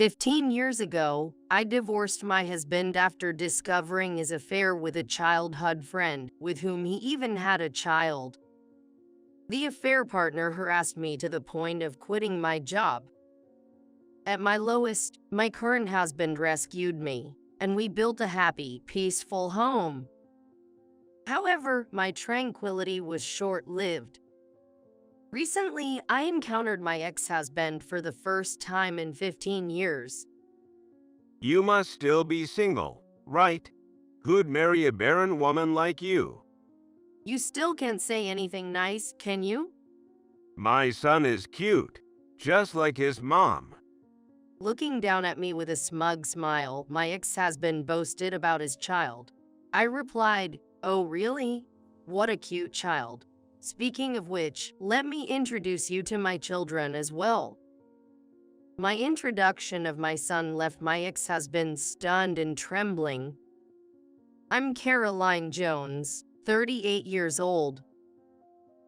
15 years ago, I divorced my husband after discovering his affair with a childhood friend, with whom he even had a child. The affair partner harassed me to the point of quitting my job. At my lowest, my current husband rescued me, and we built a happy, peaceful home. However, my tranquility was short-lived. Recently, I encountered my ex-husband for the first time in 15 years. You must still be single, right? Who'd marry a barren woman like you? You still can't say anything nice, can you? My son is cute, just like his mom. Looking down at me with a smug smile, my ex-husband boasted about his child. I replied, "Oh really? What a cute child. Speaking of which, let me introduce you to my children as well." My introduction of my son left my ex-husband stunned and trembling. I'm Caroline Jones, 38 years old.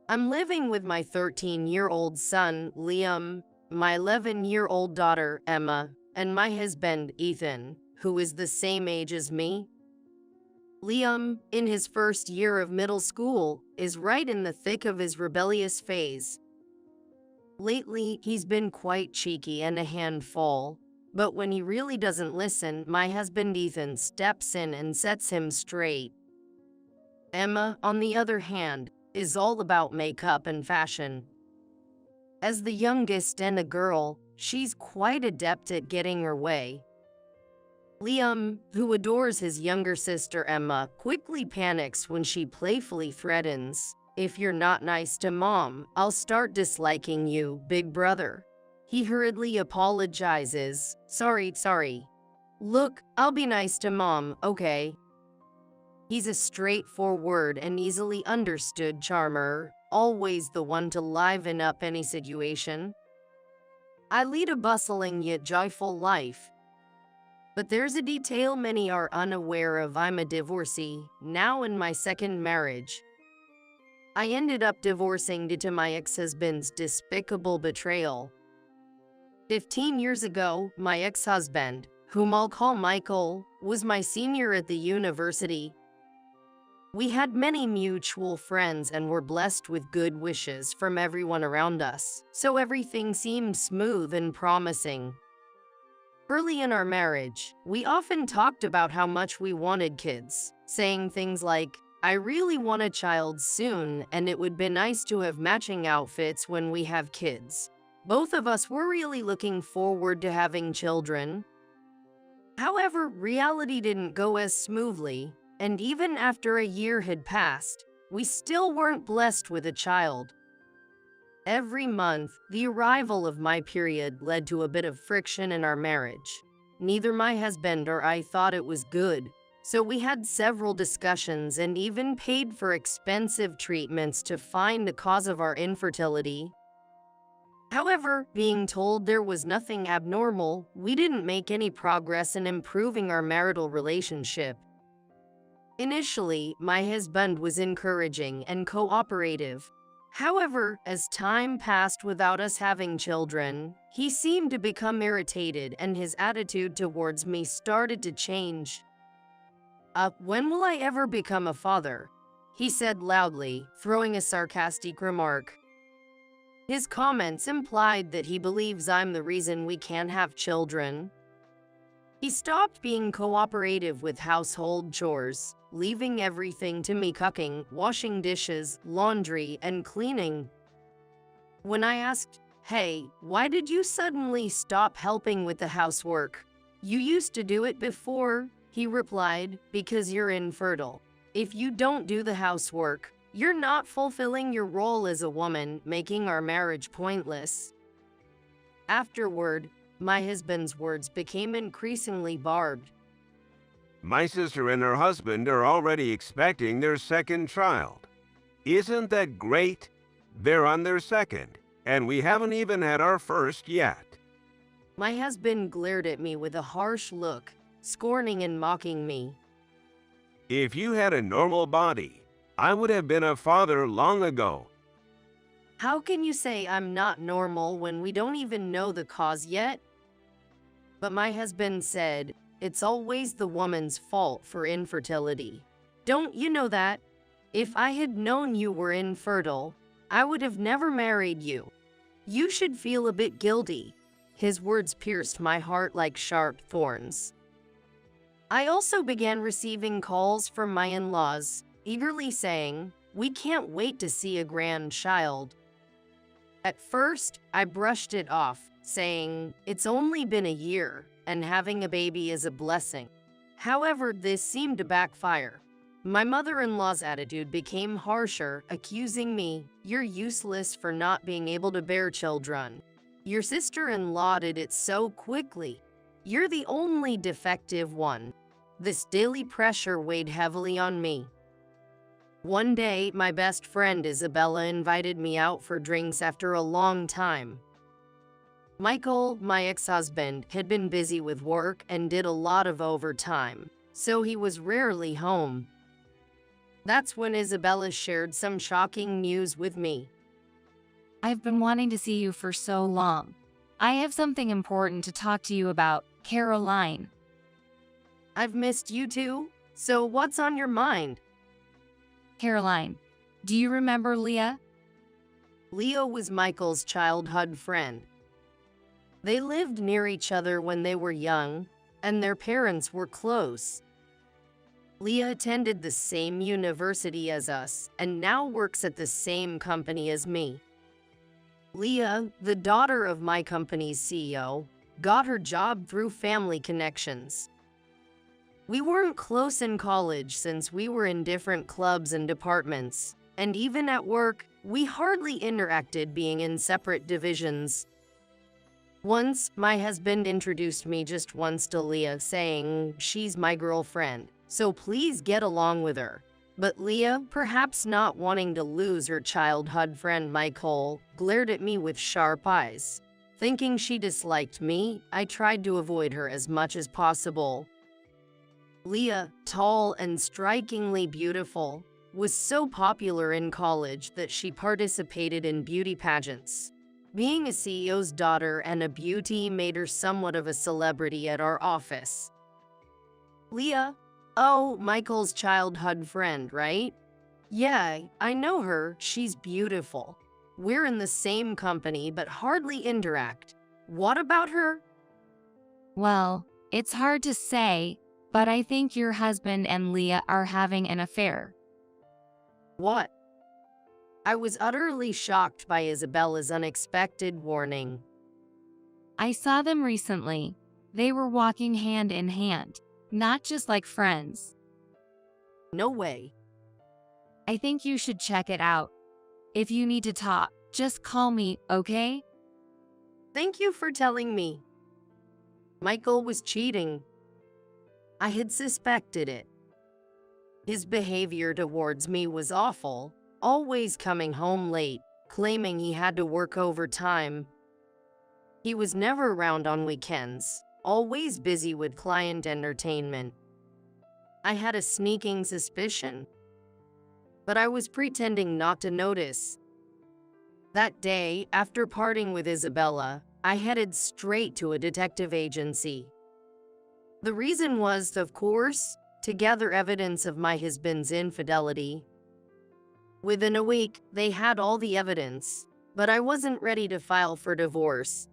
I'm living with my 13-year-old son, Liam, my 11-year-old daughter, Emma, and my husband, Ethan, who is the same age as me. Liam, in his first year of middle school, is right in the thick of his rebellious phase. Lately, he's been quite cheeky and a handful, but when he really doesn't listen, my husband Ethan steps in and sets him straight. Emma, on the other hand, is all about makeup and fashion. As the youngest and a girl, she's quite adept at getting her way. Liam, who adores his younger sister Emma, quickly panics when she playfully threatens, "If you're not nice to Mom, I'll start disliking you, big brother." He hurriedly apologizes, Sorry. Look, I'll be nice to Mom, okay?" He's a straightforward and easily understood charmer, always the one to liven up any situation. I lead a bustling yet joyful life. But there's a detail many are unaware of. I'm a divorcee, now in my second marriage. I ended up divorcing due to my ex-husband's despicable betrayal. 15 years ago, my ex-husband, whom I'll call Michael, was my senior at the university. We had many mutual friends and were blessed with good wishes from everyone around us, so everything seemed smooth and promising. Early in our marriage, we often talked about how much we wanted kids, saying things like, "I really want a child soon, and it would be nice to have matching outfits when we have kids." Both of us were really looking forward to having children. However, reality didn't go as smoothly, and even after a year had passed, we still weren't blessed with a child. Every month, the arrival of my period led to a bit of friction in our marriage. Neither my husband or I thought it was good, so we had several discussions and even paid for expensive treatments to find the cause of our infertility. However, being told there was nothing abnormal, we didn't make any progress in improving our marital relationship. Initially, my husband was encouraging and cooperative. However, as time passed without us having children, he seemed to become irritated and his attitude towards me started to change. When will I ever become a father?" he said loudly, throwing a sarcastic remark. His comments implied that he believes I'm the reason we can't have children. He stopped being cooperative with household chores, leaving everything to me: cooking, washing dishes, laundry, and cleaning. When I asked, "Hey, why did you suddenly stop helping with the housework? You used to do it before," he replied, "Because you're infertile. If you don't do the housework, you're not fulfilling your role as a woman, making our marriage pointless." Afterward, my husband's words became increasingly barbed. My sister and her husband are already expecting their second child. Isn't that great? They're on their second, and we haven't even had our first yet. My husband glared at me with a harsh look, scorning and mocking me. If you had a normal body, I would have been a father long ago. How can you say I'm not normal when we don't even know the cause yet? But my husband said, it's always the woman's fault for infertility. Don't you know that? If I had known you were infertile, I would have never married you. You should feel a bit guilty. His words pierced my heart like sharp thorns. I also began receiving calls from my in-laws, eagerly saying, we can't wait to see a grandchild. At first, I brushed it off, saying, it's only been a year, and having a baby is a blessing. However, this seemed to backfire. My mother-in-law's attitude became harsher, accusing me, you're useless for not being able to bear children. Your sister-in-law did it so quickly. You're the only defective one. This daily pressure weighed heavily on me. One day, my best friend Isabella invited me out for drinks after a long time. Michael, my ex-husband, had been busy with work and did a lot of overtime, so he was rarely home. That's when Isabella shared some shocking news with me. I've been wanting to see you for so long. I have something important to talk to you about, Caroline. I've missed you too, so what's on your mind? Caroline, do you remember Leah? Leah was Michael's childhood friend. They lived near each other when they were young, and their parents were close. Leah attended the same university as us and now works at the same company as me. Leah, the daughter of my company's CEO, got her job through family connections. We weren't close in college since we were in different clubs and departments, and even at work, we hardly interacted being in separate divisions. Once, my husband introduced me just once to Leah, saying, she's my girlfriend, so please get along with her. But Leah, perhaps not wanting to lose her childhood friend Michael, glared at me with sharp eyes. Thinking she disliked me, I tried to avoid her as much as possible. Leah, tall and strikingly beautiful, was so popular in college that she participated in beauty pageants. Being a CEO's daughter and a beauty made her somewhat of a celebrity at our office. Leah, oh, Michael's childhood friend, right? Yeah, I know her, she's beautiful. We're in the same company but hardly interact. What about her? Well, it's hard to say, but I think your husband and Leah are having an affair. What? I was utterly shocked by Isabella's unexpected warning. I saw them recently. They were walking hand in hand, not just like friends. No way. I think you should check it out. If you need to talk, just call me, okay? Thank you for telling me. Michael was cheating. I had suspected it. His behavior towards me was awful, always coming home late, claiming he had to work overtime. He was never around on weekends, always busy with client entertainment. I had a sneaking suspicion, but I was pretending not to notice. That day, after parting with Isabella, I headed straight to a detective agency. The reason was, of course, to gather evidence of my husband's infidelity. Within a week, they had all the evidence, but I wasn't ready to file for divorce.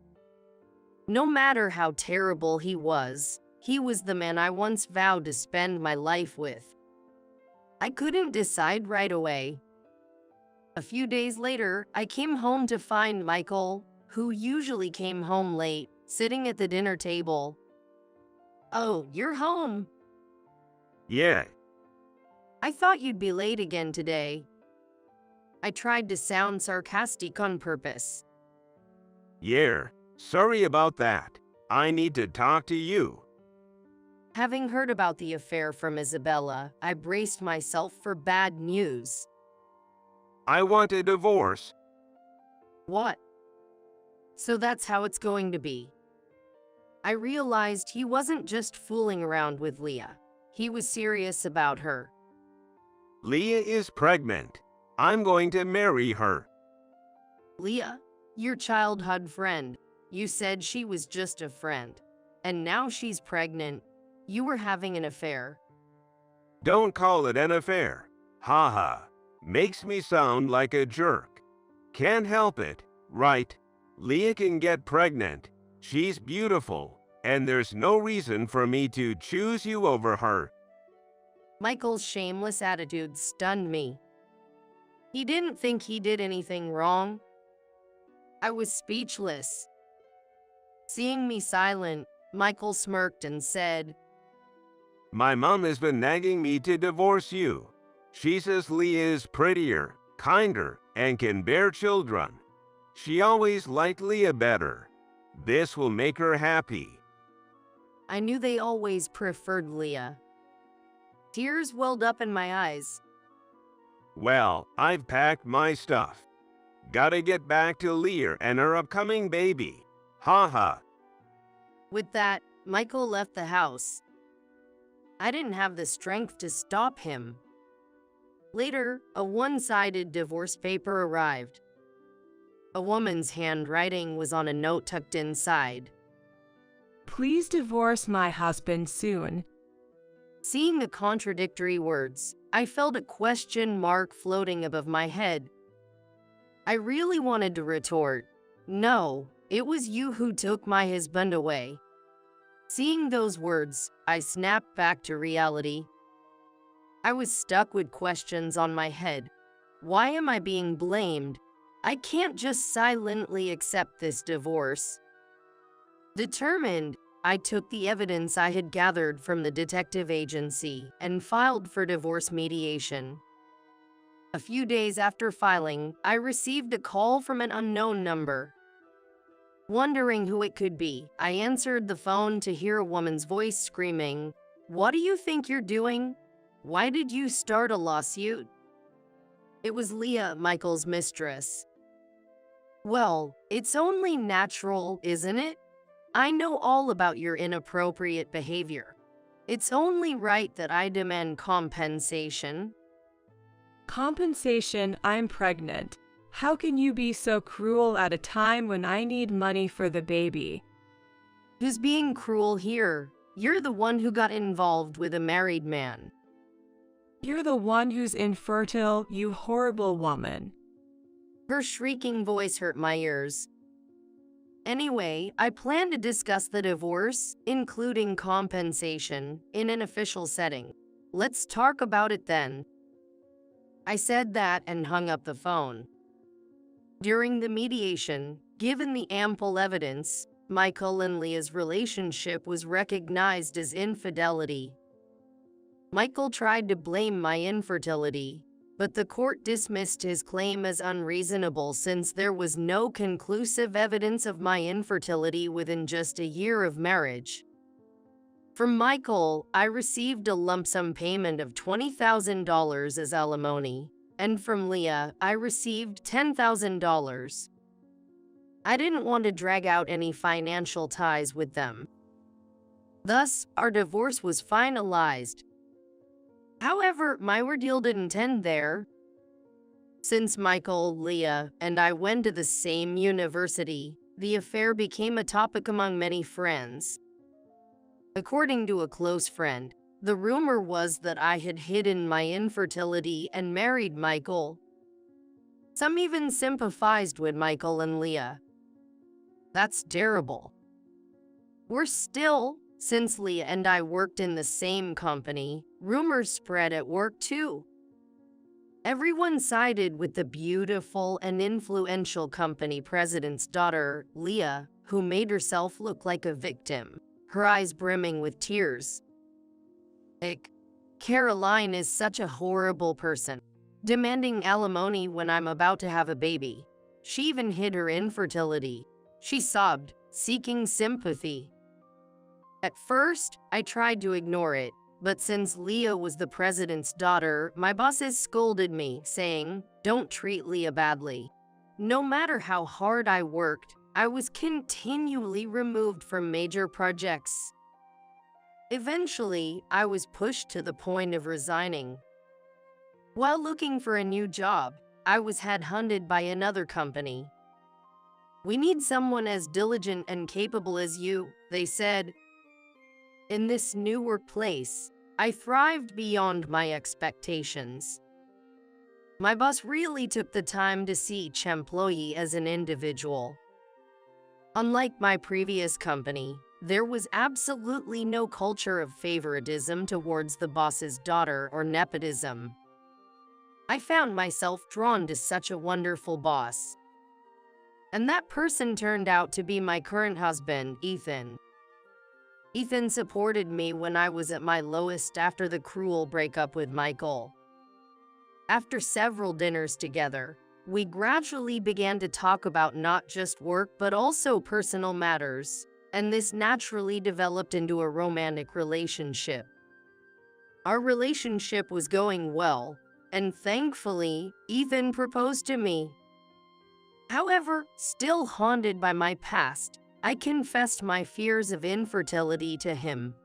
No matter how terrible he was the man I once vowed to spend my life with. I couldn't decide right away. A few days later, I came home to find Michael, who usually came home late, sitting at the dinner table. Oh, you're home. Yeah. I thought you'd be late again today. I tried to sound sarcastic on purpose. Yeah. Sorry about that. I need to talk to you. Having heard about the affair from Isabella, I braced myself for bad news. I want a divorce. What? So that's how it's going to be. I realized he wasn't just fooling around with Leah. He was serious about her. Leah is pregnant. I'm going to marry her. Leah, your childhood friend. You said she was just a friend. and now she's pregnant. You were having an affair. Don't call it an affair. Haha. Makes me sound like a jerk. Can't help it, right? Leah can get pregnant. She's beautiful, and there's no reason for me to choose you over her. Michael's shameless attitude stunned me. He didn't think he did anything wrong. I was speechless. Seeing me silent, Michael smirked and said, My mom has been nagging me to divorce you. She says Leah is prettier, kinder, and can bear children. She always liked Leah better. This will make her happy. I knew they always preferred Leah. Tears welled up in my eyes. Well, I've packed my stuff. Gotta get back to Leah and her upcoming baby. Haha. With that, Michael left the house. I didn't have the strength to stop him. Later, a one-sided divorce paper arrived. A woman's handwriting was on a note tucked inside. Please divorce my husband soon. Seeing the contradictory words, I felt a question mark floating above my head. I really wanted to retort, "No, it was you who took my husband away." Seeing those words, I snapped back to reality. I was stuck with questions on my head. Why am I being blamed? I can't just silently accept this divorce. Determined, I took the evidence I had gathered from the detective agency and filed for divorce mediation. A few days after filing, I received a call from an unknown number. Wondering who it could be, I answered the phone to hear a woman's voice screaming, "What do you think you're doing? Why did you start a lawsuit?" It was Leah, Michael's mistress. "Well, it's only natural, isn't it? I know all about your inappropriate behavior. It's only right that I demand compensation." Compensation? I'm pregnant. How can you be so cruel at a time when I need money for the baby? Who's being cruel here? You're the one who got involved with a married man. You're the one who's infertile, you horrible woman. Her shrieking voice hurt my ears. Anyway, I plan to discuss the divorce, including compensation, in an official setting. Let's talk about it then. I said that and hung up the phone. During the mediation, given the ample evidence, Michael and Leah's relationship was recognized as infidelity. Michael tried to blame my infertility, but the court dismissed his claim as unreasonable since there was no conclusive evidence of my infertility within just a year of marriage. From Michael, I received a lump sum payment of $20,000 as alimony, and from Leah, I received $10,000. I didn't want to drag out any financial ties with them. Thus, our divorce was finalized. However, my ordeal didn't end there. Since Michael, Leah, and I went to the same university, the affair became a topic among many friends. According to a close friend, the rumor was that I had hidden my infertility and married Michael. Some even sympathized with Michael and Leah. That's terrible. Worse still, since Leah and I worked in the same company, rumors spread at work too. Everyone sided with the beautiful and influential company president's daughter, Leah, who made herself look like a victim, her eyes brimming with tears. Caroline is such a horrible person, demanding alimony when I'm about to have a baby. She even hid her infertility. She sobbed, seeking sympathy. At first, I tried to ignore it, but since Leah was the president's daughter, my bosses scolded me, saying, "Don't treat Leah badly." No matter how hard I worked, I was continually removed from major projects. Eventually, I was pushed to the point of resigning. While looking for a new job, I was headhunted by another company. "We need someone as diligent and capable as you," they said. In this new workplace, I thrived beyond my expectations. My boss really took the time to see each employee as an individual. Unlike my previous company, there was absolutely no culture of favoritism towards the boss's daughter or nepotism. I found myself drawn to such a wonderful boss. And that person turned out to be my current husband, Ethan. Ethan supported me when I was at my lowest after the cruel breakup with Michael. After several dinners together, we gradually began to talk about not just work but also personal matters, and this naturally developed into a romantic relationship. Our relationship was going well, and thankfully, Ethan proposed to me. However, still haunted by my past, I confessed my fears of infertility to him.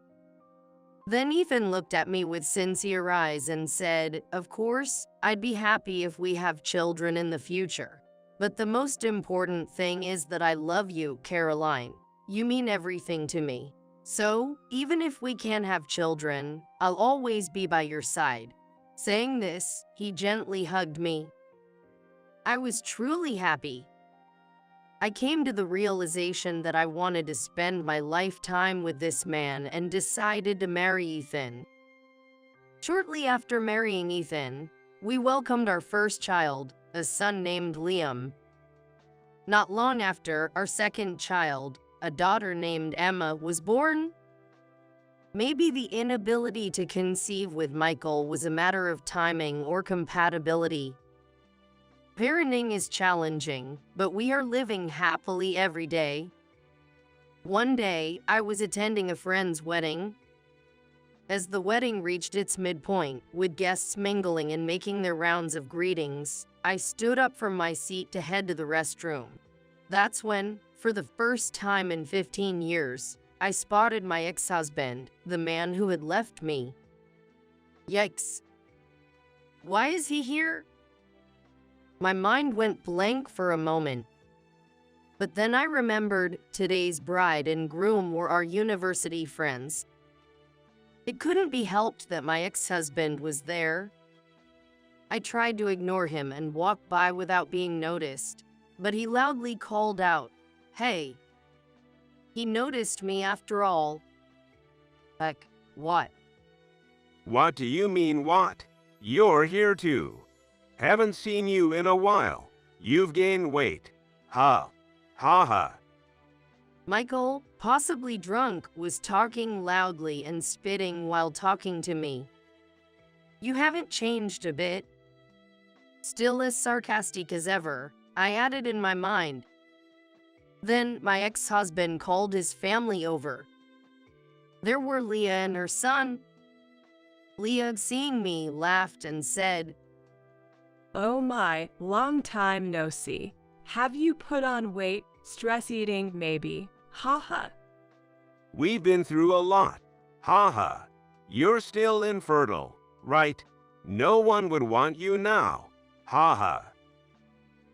Then Ethan looked at me with sincere eyes and said, "Of course, I'd be happy if we have children in the future. But the most important thing is that I love you, Caroline. You mean everything to me. So, even if we can't have children, I'll always be by your side." Saying this, he gently hugged me. I was truly happy. I came to the realization that I wanted to spend my lifetime with this man and decided to marry Ethan. Shortly after marrying Ethan, we welcomed our first child, a son named Liam. Not long after, our second child, a daughter named Emma, was born. Maybe the inability to conceive with Michael was a matter of timing or compatibility. Parenting is challenging, but we are living happily every day. One day, I was attending a friend's wedding. As the wedding reached its midpoint, with guests mingling and making their rounds of greetings, I stood up from my seat to head to the restroom. That's when, for the first time in 15 years, I spotted my ex-husband, the man who had left me. Yikes. Why is he here? My mind went blank for a moment. But then I remembered today's bride and groom were our university friends. It couldn't be helped that my ex-husband was there. I tried to ignore him and walk by without being noticed, but he loudly called out, "Hey." He noticed me after all. Like, what? What do you mean, what? You're here too. Haven't seen you in a while. You've gained weight. Ha. Ha ha. Michael, possibly drunk, was talking loudly and spitting while talking to me. You haven't changed a bit. Still as sarcastic as ever, I added in my mind. Then my ex-husband called his family over. There were Leah and her son. Leah, seeing me, laughed and said, "Oh my, long time no see. Have you put on weight? Stress eating, maybe? Ha ha." We've been through a lot. Ha ha. You're still infertile, right? No one would want you now. Ha ha.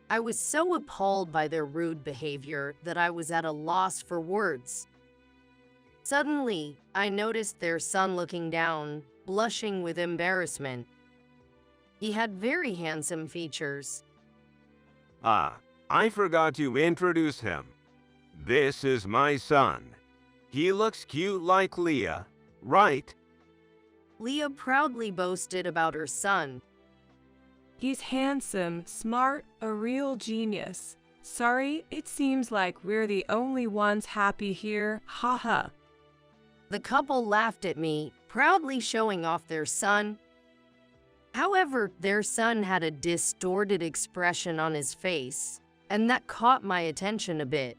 I was so appalled by their rude behavior that I was at a loss for words. Suddenly, I noticed their son looking down, blushing with embarrassment. He had very handsome features. I forgot to introduce him. This is my son. He looks cute like Leah, right? Leah proudly boasted about her son. "He's handsome, smart, a real genius. Sorry, it seems like we're the only ones happy here. Ha ha." The couple laughed at me, proudly showing off their son. However, their son had a distorted expression on his face, and that caught my attention a bit.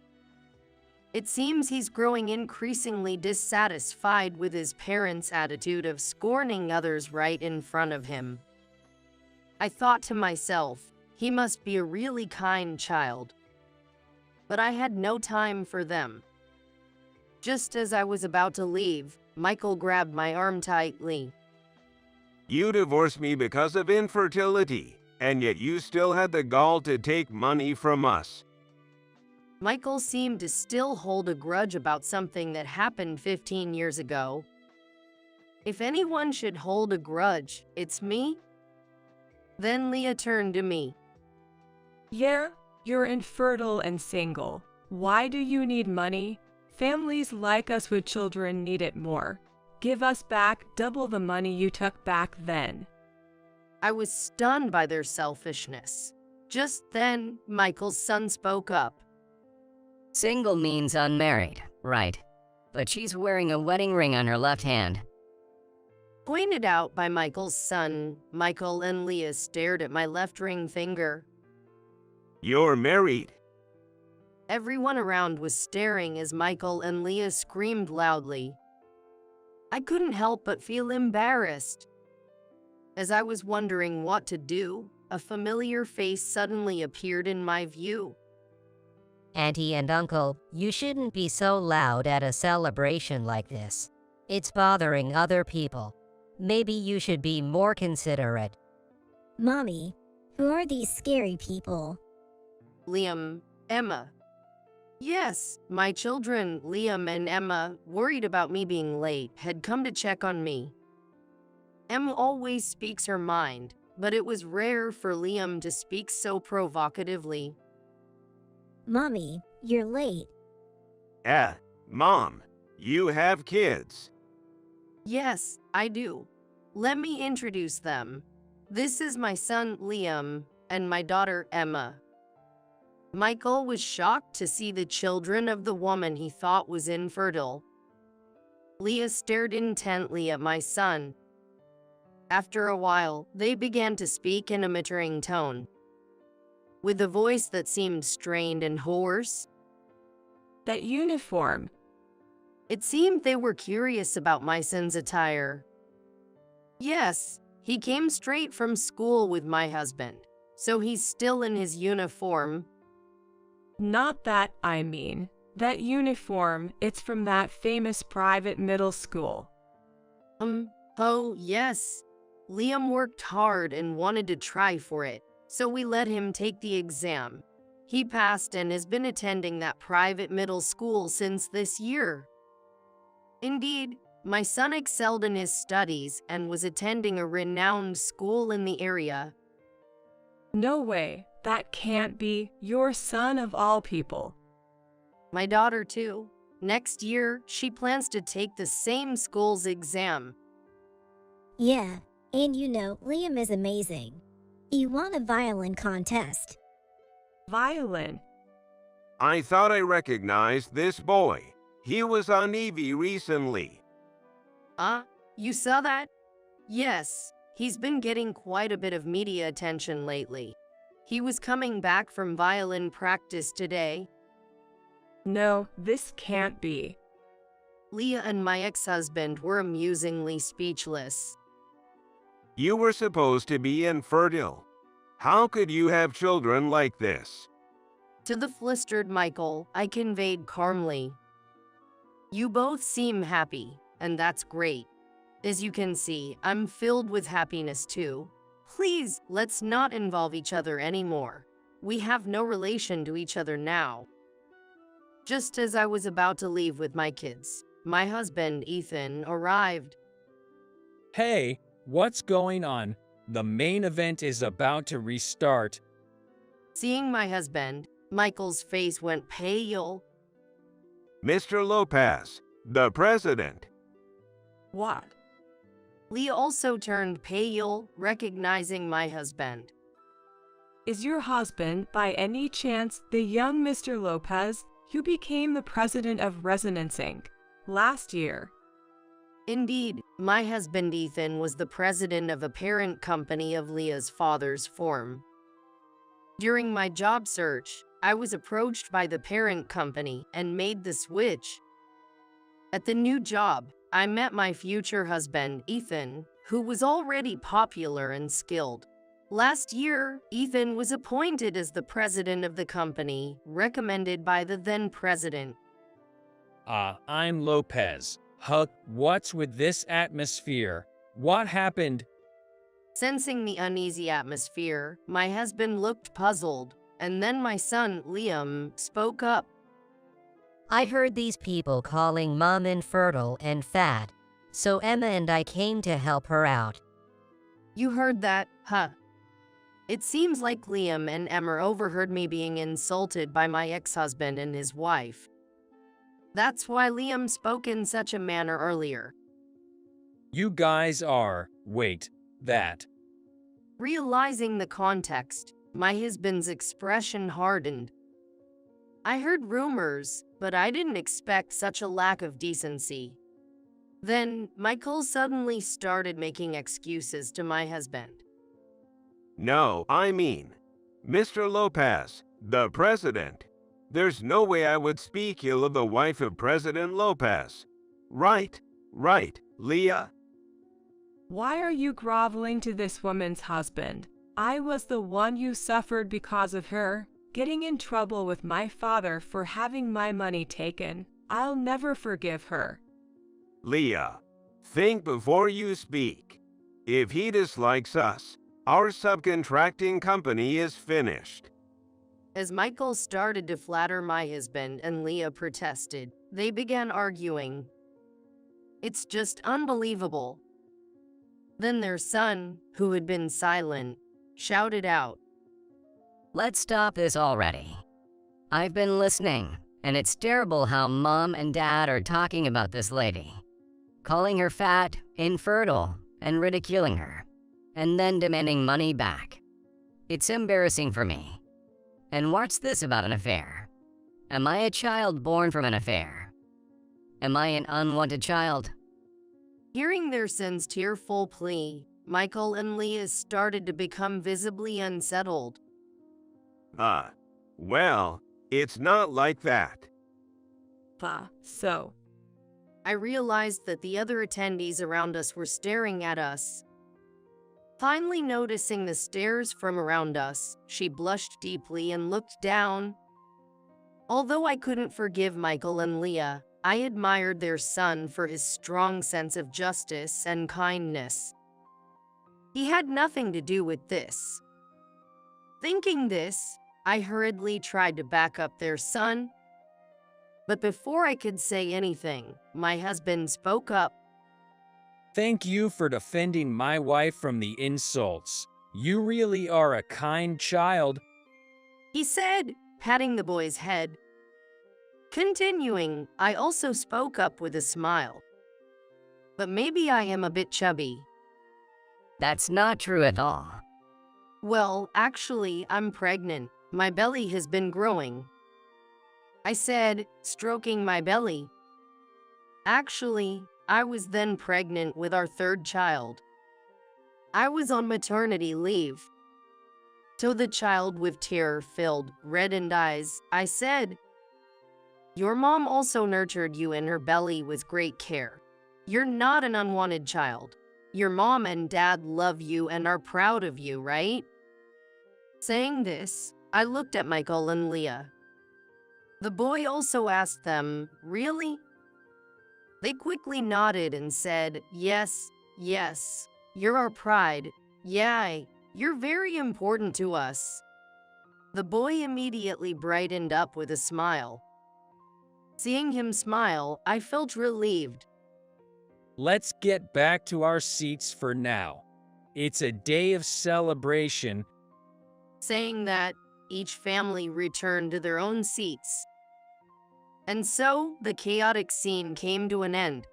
It seems he's growing increasingly dissatisfied with his parents' attitude of scorning others right in front of him. I thought to myself, he must be a really kind child. But I had no time for them. Just as I was about to leave, Michael grabbed my arm tightly. You divorced me because of infertility, and yet you still had the gall to take money from us. Michael seemed to still hold a grudge about something that happened 15 years ago. If anyone should hold a grudge, it's me. Then Leah turned to me. Yeah, you're infertile and single. Why do you need money? Families like us with children need it more. Give us back double the money you took back then. I was stunned by their selfishness. Just then, Michael's son spoke up. Single means unmarried, right? But she's wearing a wedding ring on her left hand. Pointed out by Michael's son, Michael and Leah stared at my left ring finger. You're married. Everyone around was staring as Michael and Leah screamed loudly. I couldn't help but feel embarrassed. As I was wondering what to do, a familiar face suddenly appeared in my view. Auntie and Uncle, you shouldn't be so loud at a celebration like this. It's bothering other people. Maybe you should be more considerate. Mommy, who are these scary people? Liam, Emma. Yes, my children, Liam and Emma, worried about me being late, had come to check on me. Emma always speaks her mind, but it was rare for Liam to speak so provocatively. Mommy, you're late. Mom, you have kids. Yes, I do. Let me introduce them. This is my son, Liam, and my daughter, Emma. Michael was shocked to see the children of the woman he thought was infertile. Leah stared intently at my son. After a while, they began to speak in a muttering tone, with a voice that seemed strained and hoarse. That uniform. It seemed they were curious about my son's attire. Yes, he came straight from school with my husband, so he's still in his uniform. Not that, I mean. That uniform, it's from that famous private middle school. Oh, yes. Liam worked hard and wanted to try for it, so we let him take the exam. He passed and has been attending that private middle school since this year. Indeed, my son excelled in his studies and was attending a renowned school in the area. No way. That can't be your son of all people. My daughter, too. Next year, she plans to take the same school's exam. Yeah, and you know, Liam is amazing. He won a violin contest. Violin? I thought I recognized this boy. He was on Evie recently. You saw that? Yes, he's been getting quite a bit of media attention lately. He was coming back from violin practice today. No, this can't be. Leah and my ex-husband were amusingly speechless. You were supposed to be infertile. How could you have children like this? To the flustered Michael, I conveyed calmly. You both seem happy, and that's great. As you can see, I'm filled with happiness too. Please, let's not involve each other anymore. We have no relation to each other now. Just as I was about to leave with my kids, my husband, Ethan, arrived. Hey, what's going on? The main event is about to restart. Seeing my husband, Michael's face went pale. Mr. Lopez, the president. What? Leah also turned pale, recognizing my husband. Is your husband, by any chance, the young Mr. Lopez who became the president of Resonance Inc. last year? Indeed, my husband Ethan was the president of a parent company of Leah's father's firm. During my job search, I was approached by the parent company and made the switch. At the new job, I met my future husband, Ethan, who was already popular and skilled. Last year, Ethan was appointed as the president of the company, recommended by the then president. I'm Lopez. Huck, what's with this atmosphere? What happened? Sensing the uneasy atmosphere, my husband looked puzzled, and then my son, Liam, spoke up. I heard these people calling Mom infertile and fat, so Emma and I came to help her out. You heard that, huh? It seems like Liam and Emma overheard me being insulted by my ex-husband and his wife. That's why Liam spoke in such a manner earlier. You guys are, wait, that. Realizing the context, my husband's expression hardened. I heard rumors, but I didn't expect such a lack of decency. Then, Michael suddenly started making excuses to my husband. No, I mean, Mr. Lopez, the president. There's no way I would speak ill of the wife of President Lopez. Right, Leah. Why are you groveling to this woman's husband? I was the one who suffered because of her, getting in trouble with my father for having my money taken. I'll never forgive her. Leah, think before you speak. If he dislikes us, our subcontracting company is finished. As Michael started to flatter my husband and Leah protested, they began arguing. It's just unbelievable. Then their son, who had been silent, shouted out, Let's stop this already. I've been listening, and it's terrible how Mom and Dad are talking about this lady. Calling her fat, infertile, and ridiculing her, and then demanding money back. It's embarrassing for me. And what's this about an affair? Am I a child born from an affair? Am I an unwanted child? Hearing their son's tearful plea, Michael and Leah started to become visibly unsettled. Well, it's not like that. So. I realized that the other attendees around us were staring at us. Finally noticing the stares from around us, she blushed deeply and looked down. Although I couldn't forgive Michael and Leah, I admired their son for his strong sense of justice and kindness. He had nothing to do with this. Thinking this, I hurriedly tried to back up their son. But before I could say anything, my husband spoke up. Thank you for defending my wife from the insults. You really are a kind child. He said, patting the boy's head. Continuing, I also spoke up with a smile. But maybe I am a bit chubby. That's not true at all. Well, actually, I'm pregnant. My belly has been growing. I said, stroking my belly. Actually, I was then pregnant with our third child. I was on maternity leave. To the child with tear-filled, reddened eyes, I said, Your mom also nurtured you in her belly with great care. You're not an unwanted child. Your mom and dad love you and are proud of you, right? Saying this, I looked at Michael and Leah. The boy also asked them, Really? They quickly nodded and said, Yes, you're our pride. Yeah, you're very important to us. The boy immediately brightened up with a smile. Seeing him smile, I felt relieved. Let's get back to our seats for now. It's a day of celebration. Saying that, each family returned to their own seats. And so, the chaotic scene came to an end.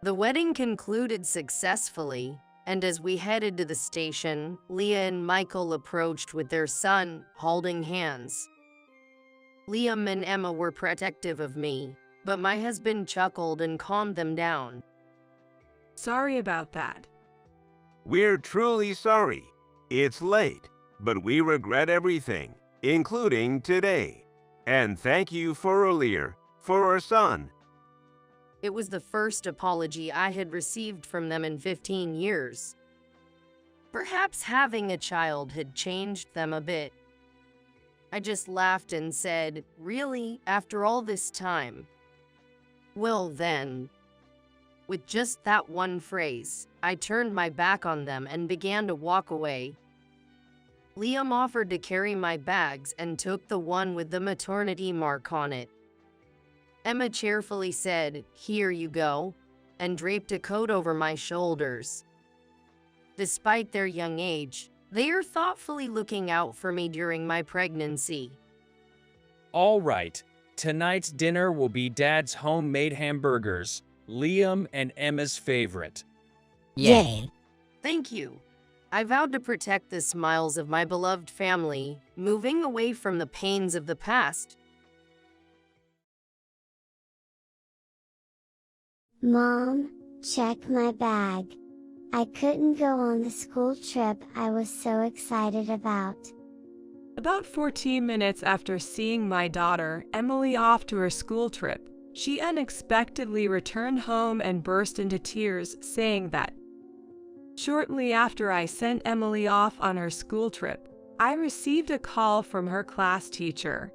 The wedding concluded successfully, and as we headed to the station, Leah and Michael approached with their son, holding hands. Liam and Emma were protective of me, but my husband chuckled and calmed them down. Sorry about that. We're truly sorry. It's late, but we regret everything, including today. And thank you for earlier, for our son. It was the first apology I had received from them in 15 years. Perhaps having a child had changed them a bit. I just laughed and said, Really, after all this time? Well then. With just that one phrase, I turned my back on them and began to walk away. Liam offered to carry my bags and took the one with the maternity mark on it. Emma cheerfully said, "Here you go," and draped a coat over my shoulders. Despite their young age, they are thoughtfully looking out for me during my pregnancy. All right, tonight's dinner will be Dad's homemade hamburgers, Liam and Emma's favorite. Yay. Thank you. I vowed to protect the smiles of my beloved family, moving away from the pains of the past. Mom, check my bag. I couldn't go on the school trip I was so excited about. About 14 minutes after seeing my daughter, Emily, off to her school trip, she unexpectedly returned home and burst into tears, saying that shortly after I sent Emily off on her school trip, I received a call from her class teacher.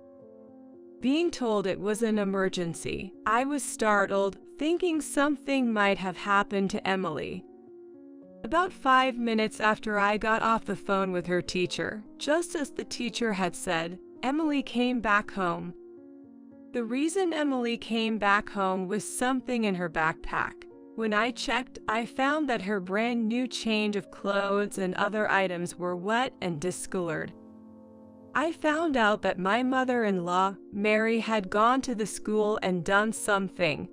Being told it was an emergency, I was startled, thinking something might have happened to Emily. About 5 minutes after I got off the phone with her teacher, just as the teacher had said, Emily came back home. The reason Emily came back home was something in her backpack. When I checked, I found that her brand new change of clothes and other items were wet and discolored. I found out that my mother-in-law, Mary, had gone to the school and done something.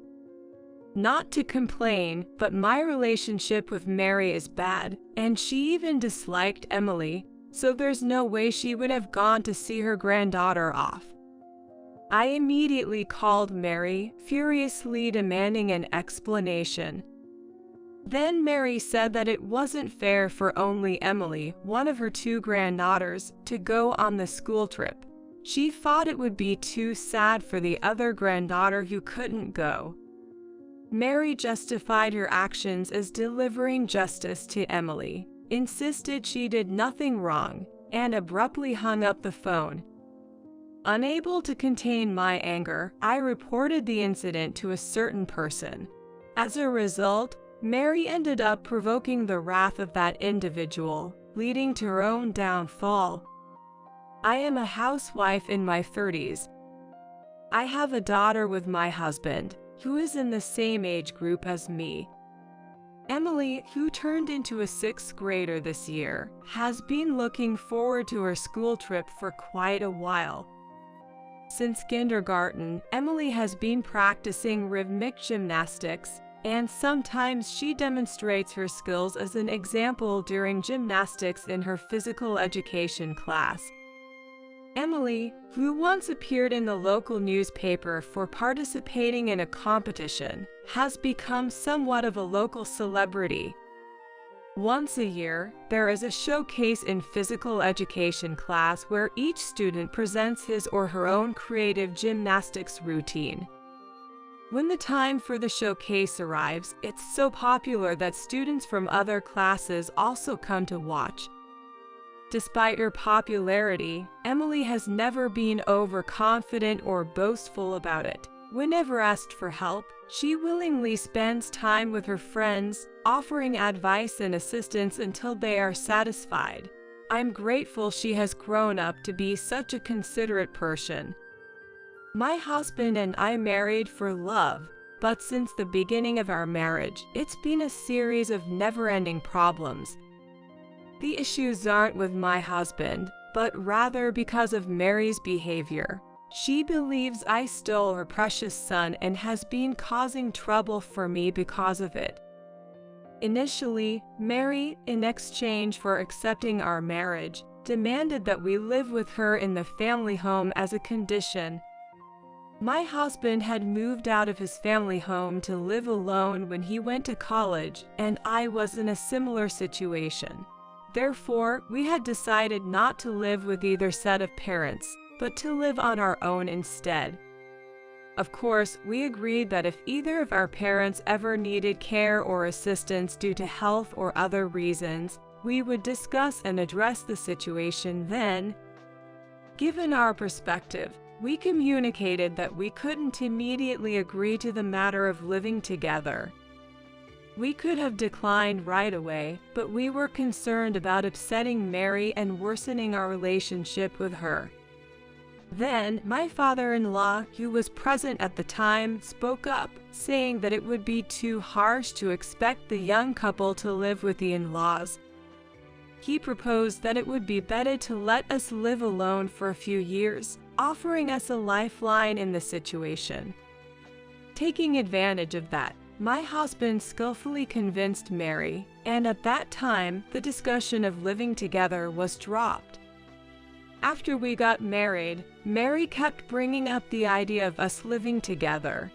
Not to complain, but my relationship with Mary is bad, and she even disliked Emily, so there's no way she would have gone to see her granddaughter off. I immediately called Mary, furiously demanding an explanation. Then Mary said that it wasn't fair for only Emily, one of her 2 granddaughters, to go on the school trip. She thought it would be too sad for the other granddaughter who couldn't go. Mary justified her actions as delivering justice to Emily, insisted she did nothing wrong, and abruptly hung up the phone. Unable to contain my anger, I reported the incident to a certain person. As a result, Mary ended up provoking the wrath of that individual, leading to her own downfall. I am a housewife in my 30s. I have a daughter with my husband, who is in the same age group as me. Emily, who turned into a 6th grader this year, has been looking forward to her school trip for quite a while. Since kindergarten, Emily has been practicing rhythmic gymnastics, and sometimes she demonstrates her skills as an example during gymnastics in her physical education class. Emily, who once appeared in the local newspaper for participating in a competition, has become somewhat of a local celebrity. Once a year, there is a showcase in physical education class where each student presents his or her own creative gymnastics routine. When the time for the showcase arrives, it's so popular that students from other classes also come to watch. Despite her popularity, Emily has never been overconfident or boastful about it. Whenever asked for help, she willingly spends time with her friends, offering advice and assistance until they are satisfied. I'm grateful she has grown up to be such a considerate person. My husband and I married for love, but since the beginning of our marriage, it's been a series of never-ending problems. The issues aren't with my husband, but rather because of Mary's behavior. She believes I stole her precious son and has been causing trouble for me because of it. Initially, Mary, in exchange for accepting our marriage, demanded that we live with her in the family home as a condition. My husband had moved out of his family home to live alone when he went to college, and I was in a similar situation. Therefore, we had decided not to live with either set of parents, but to live on our own instead. Of course, we agreed that if either of our parents ever needed care or assistance due to health or other reasons, we would discuss and address the situation then. Given our perspective, we communicated that we couldn't immediately agree to the matter of living together. We could have declined right away, but we were concerned about upsetting Mary and worsening our relationship with her. Then, my father-in-law, who was present at the time, spoke up, saying that it would be too harsh to expect the young couple to live with the in-laws. He proposed that it would be better to let us live alone for a few years, offering us a lifeline in the situation. Taking advantage of that, my husband skillfully convinced Mary, and at that time, the discussion of living together was dropped. After we got married, Mary kept bringing up the idea of us living together.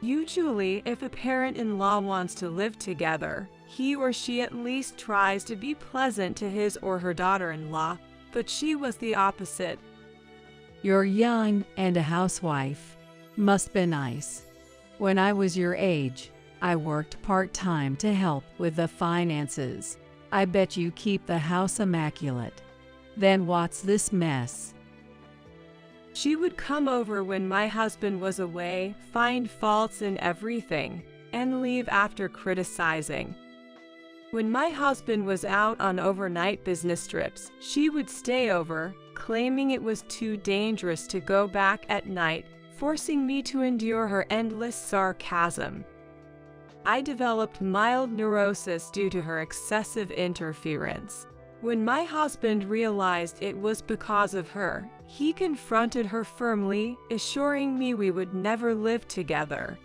Usually, if a parent-in-law wants to live together, he or she at least tries to be pleasant to his or her daughter-in-law, but she was the opposite. You're young and a housewife. Must be nice. When I was your age, I worked part-time to help with the finances. I bet you keep the house immaculate. Then what's this mess? She would come over when my husband was away, find faults in everything, and leave after criticizing. When my husband was out on overnight business trips, she would stay over, claiming it was too dangerous to go back at night, forcing me to endure her endless sarcasm. I developed mild neurosis due to her excessive interference. When my husband realized it was because of her, he confronted her firmly, assuring me we would never live together.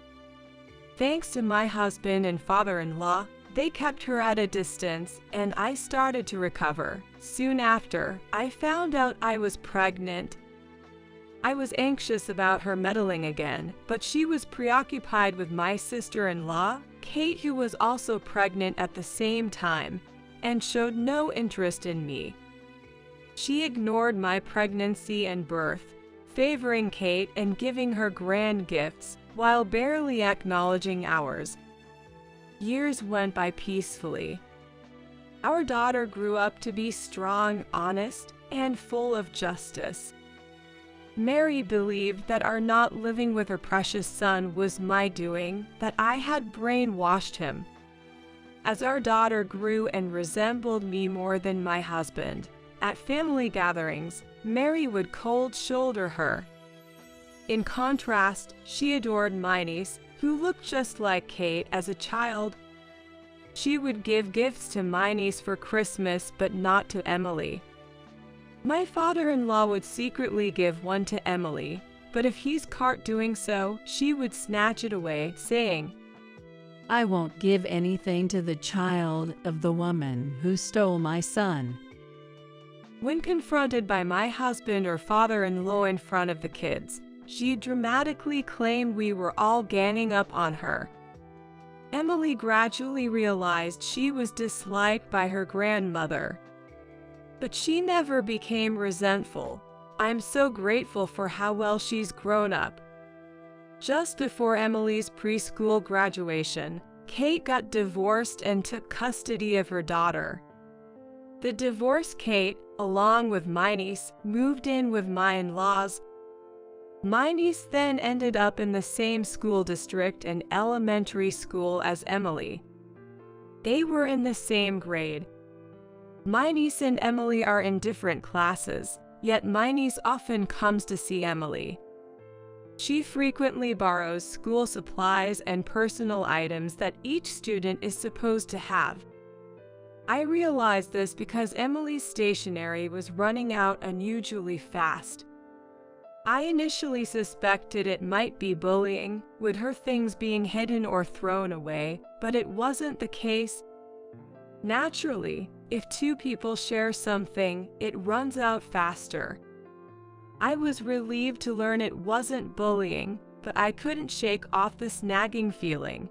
Thanks to my husband and father-in-law, they kept her at a distance, and I started to recover. Soon after, I found out I was pregnant. I was anxious about her meddling again, but she was preoccupied with my sister-in-law, Kate, who was also pregnant at the same time, and showed no interest in me. She ignored my pregnancy and birth, favoring Kate and giving her grand gifts, while barely acknowledging ours. Years went by peacefully. Our daughter grew up to be strong, honest, and full of justice. Mary believed that our not living with her precious son was my doing, that I had brainwashed him. As our daughter grew and resembled me more than my husband, at family gatherings, Mary would cold shoulder her. In contrast, she adored my niece, who looked just like Kate as a child. She would give gifts to my niece for Christmas, but not to Emily. My father-in-law would secretly give one to Emily, but if he's caught doing so, she would snatch it away, saying, I won't give anything to the child of the woman who stole my son. When confronted by my husband or father-in-law in front of the kids, she dramatically claimed we were all ganging up on her. Emily gradually realized she was disliked by her grandmother. But she never became resentful. I'm so grateful for how well she's grown up. Just before Emily's preschool graduation, Kate got divorced and took custody of her daughter. The divorced Kate, along with my niece, moved in with my in-laws. My niece then ended up in the same school district and elementary school as Emily. They were in the same grade. My niece and Emily are in different classes, yet my niece often comes to see Emily. She frequently borrows school supplies and personal items that each student is supposed to have. I realized this because Emily's stationery was running out unusually fast. I initially suspected it might be bullying, with her things being hidden or thrown away, but it wasn't the case. Naturally, if two people share something, it runs out faster. I was relieved to learn it wasn't bullying, but I couldn't shake off this nagging feeling.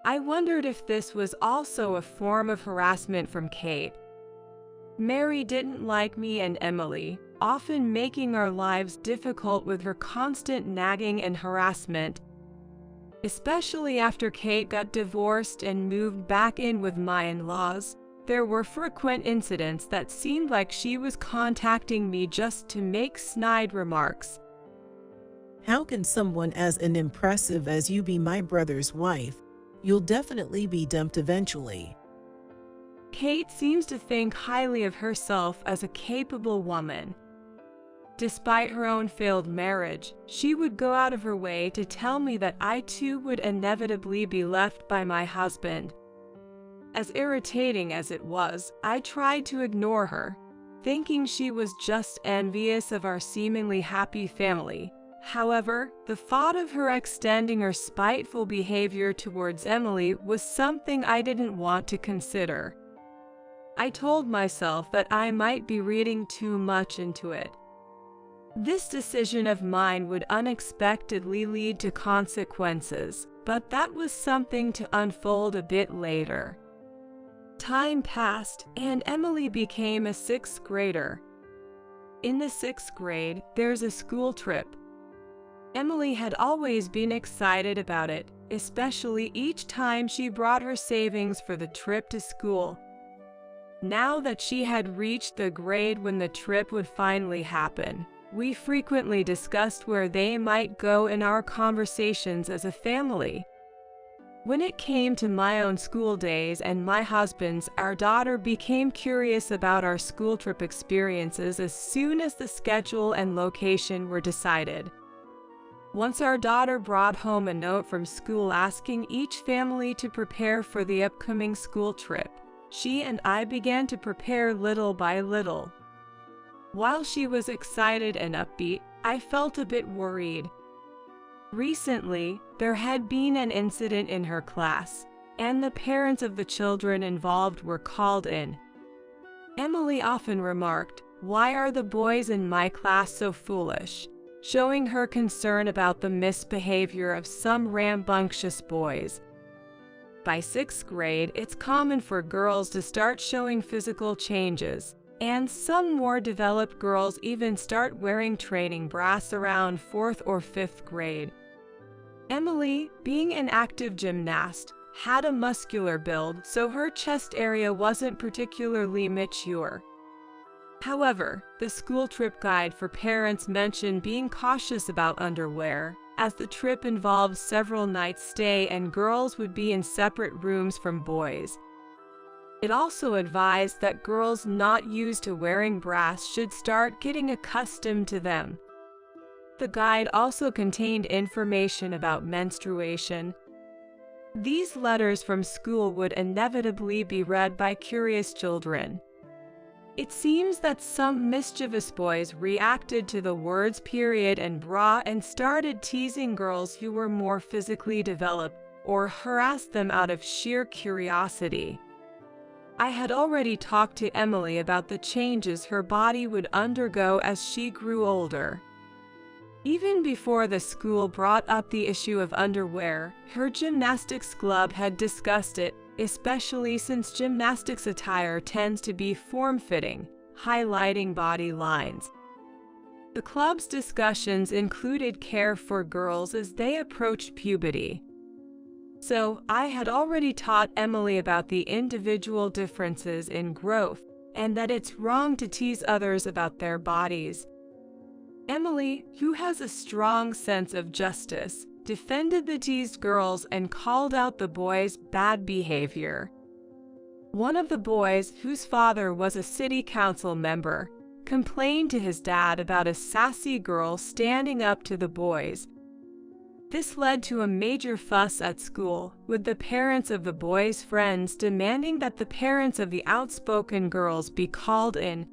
I wondered if this was also a form of harassment from Kate. Mary didn't like me and Emily, often making our lives difficult with her constant nagging and harassment. Especially after Kate got divorced and moved back in with my in-laws, there were frequent incidents that seemed like she was contacting me just to make snide remarks. How can someone as impressive as you be my brother's wife? You'll definitely be dumped eventually. Kate seems to think highly of herself as a capable woman. Despite her own failed marriage, she would go out of her way to tell me that I too would inevitably be left by my husband. As irritating as it was, I tried to ignore her, thinking she was just envious of our seemingly happy family. However, the thought of her extending her spiteful behavior towards Emily was something I didn't want to consider. I told myself that I might be reading too much into it. This decision of mine would unexpectedly lead to consequences, but that was something to unfold a bit later. Time passed, and Emily became a 6th grader. In the 6th grade, there's a school trip. Emily had always been excited about it, especially each time she brought her savings for the trip to school. Now that she had reached the grade when the trip would finally happen, we frequently discussed where they might go in our conversations as a family. When it came to my own school days and my husband's, our daughter became curious about our school trip experiences as soon as the schedule and location were decided. Once our daughter brought home a note from school asking each family to prepare for the upcoming school trip, she and I began to prepare little by little. While she was excited and upbeat, I felt a bit worried. Recently, there had been an incident in her class, and the parents of the children involved were called in. Emily often remarked, "Why are the boys in my class so foolish?" showing her concern about the misbehavior of some rambunctious boys. By 6th grade, it's common for girls to start showing physical changes, and some more developed girls even start wearing training bras around 4th or 5th grade. Emily, being an active gymnast, had a muscular build, so her chest area wasn't particularly mature. However, the school trip guide for parents mentioned being cautious about underwear, as the trip involved several nights' stay and girls would be in separate rooms from boys. It also advised that girls not used to wearing bras should start getting accustomed to them. The guide also contained information about menstruation. These letters from school would inevitably be read by curious children. It seems that some mischievous boys reacted to the words period and bra and started teasing girls who were more physically developed or harassed them out of sheer curiosity. I had already talked to Emily about the changes her body would undergo as she grew older. Even before the school brought up the issue of underwear, her gymnastics club had discussed it, especially since gymnastics attire tends to be form-fitting, highlighting body lines. The club's discussions included care for girls as they approached puberty. So, I had already taught Emily about the individual differences in growth, and that it's wrong to tease others about their bodies. Emily, who has a strong sense of justice, defended the teased girls and called out the boys' bad behavior. One of the boys, whose father was a city council member, complained to his dad about a sassy girl standing up to the boys. This led to a major fuss at school, with the parents of the boys' friends demanding that the parents of the outspoken girls be called in.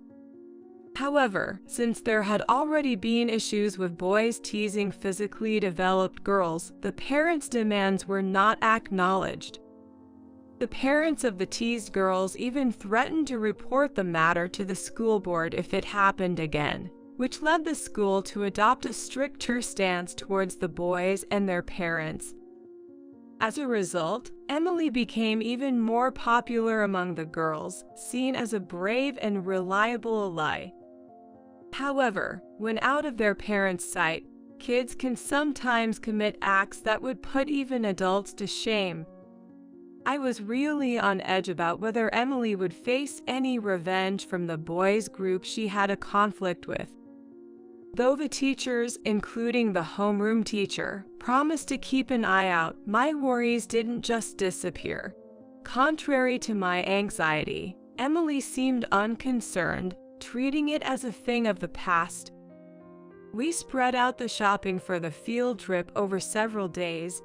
However, since there had already been issues with boys teasing physically developed girls, the parents' demands were not acknowledged. The parents of the teased girls even threatened to report the matter to the school board if it happened again, which led the school to adopt a stricter stance towards the boys and their parents. As a result, Emily became even more popular among the girls, seen as a brave and reliable ally. However, when out of their parents' sight, kids can sometimes commit acts that would put even adults to shame. I was really on edge about whether Emily would face any revenge from the boys' group she had a conflict with. Though the teachers, including the homeroom teacher, promised to keep an eye out, my worries didn't just disappear. Contrary to my anxiety, Emily seemed unconcerned, treating it as a thing of the past. We spread out the shopping for the field trip over several days.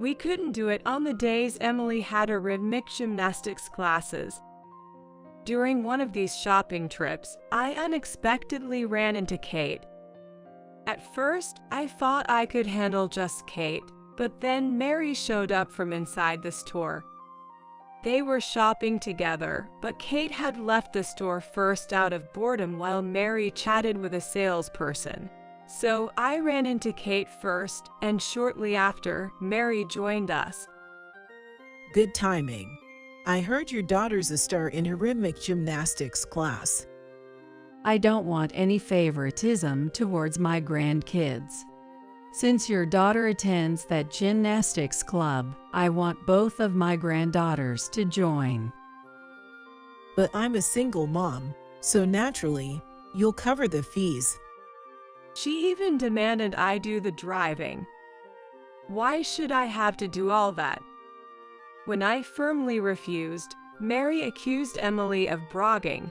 We couldn't do it on the days Emily had her rhythmic gymnastics classes. During one of these shopping trips, I unexpectedly ran into Kate. At first, I thought I could handle just Kate, but then Mary showed up from inside the store. They were shopping together, but Kate had left the store first out of boredom while Mary chatted with a salesperson. So I ran into Kate first, and shortly after, Mary joined us. Good timing. I heard your daughter's a star in her rhythmic gymnastics class. I don't want any favoritism towards my grandkids. Since your daughter attends that gymnastics club, I want both of my granddaughters to join. But I'm a single mom, so naturally, you'll cover the fees. She even demanded I do the driving. Why should I have to do all that? When I firmly refused, Mary accused Emily of bragging.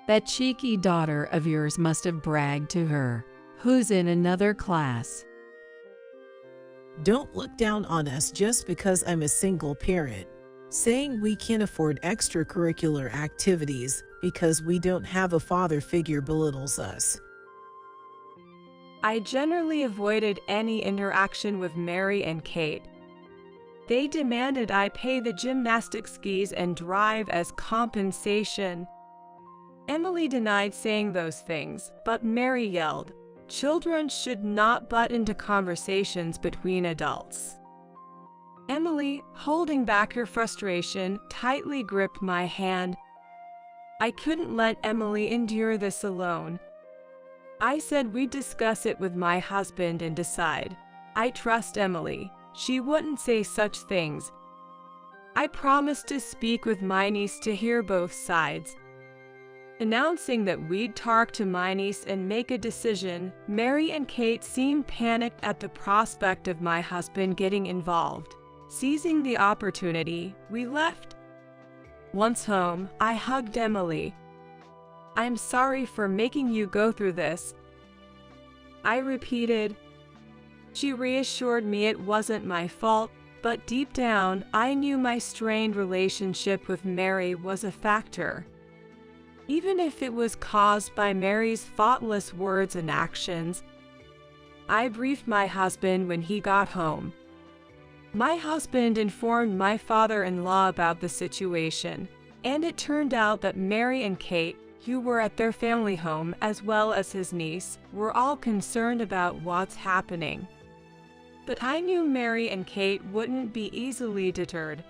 That cheeky daughter of yours must have bragged to her, who's in another class. Don't look down on us just because I'm a single parent. Saying we can't afford extracurricular activities because we don't have a father figure belittles us. I generally avoided any interaction with Mary and Kate. They demanded I pay the gymnastics fees and drive as compensation. Emily denied saying those things, but Mary yelled, "Children should not butt into conversations between adults." Emily, holding back her frustration, tightly gripped my hand. I couldn't let Emily endure this alone. I said we'd discuss it with my husband and decide. I trust Emily. She wouldn't say such things. I promised to speak with my niece to hear both sides. Announcing that we'd talk to my niece and make a decision, Mary and Kate seemed panicked at the prospect of my husband getting involved. Seizing the opportunity, we left. Once home, I hugged Emily. "I'm sorry for making you go through this," I repeated. She reassured me it wasn't my fault, but deep down, I knew my strained relationship with Mary was a factor. Even if it was caused by Mary's thoughtless words and actions. I briefed my husband when he got home. My husband informed my father-in-law about the situation, and it turned out that Mary and Kate, who were at their family home as well as his niece, were all concerned about what's happening. But I knew Mary and Kate wouldn't be easily deterred.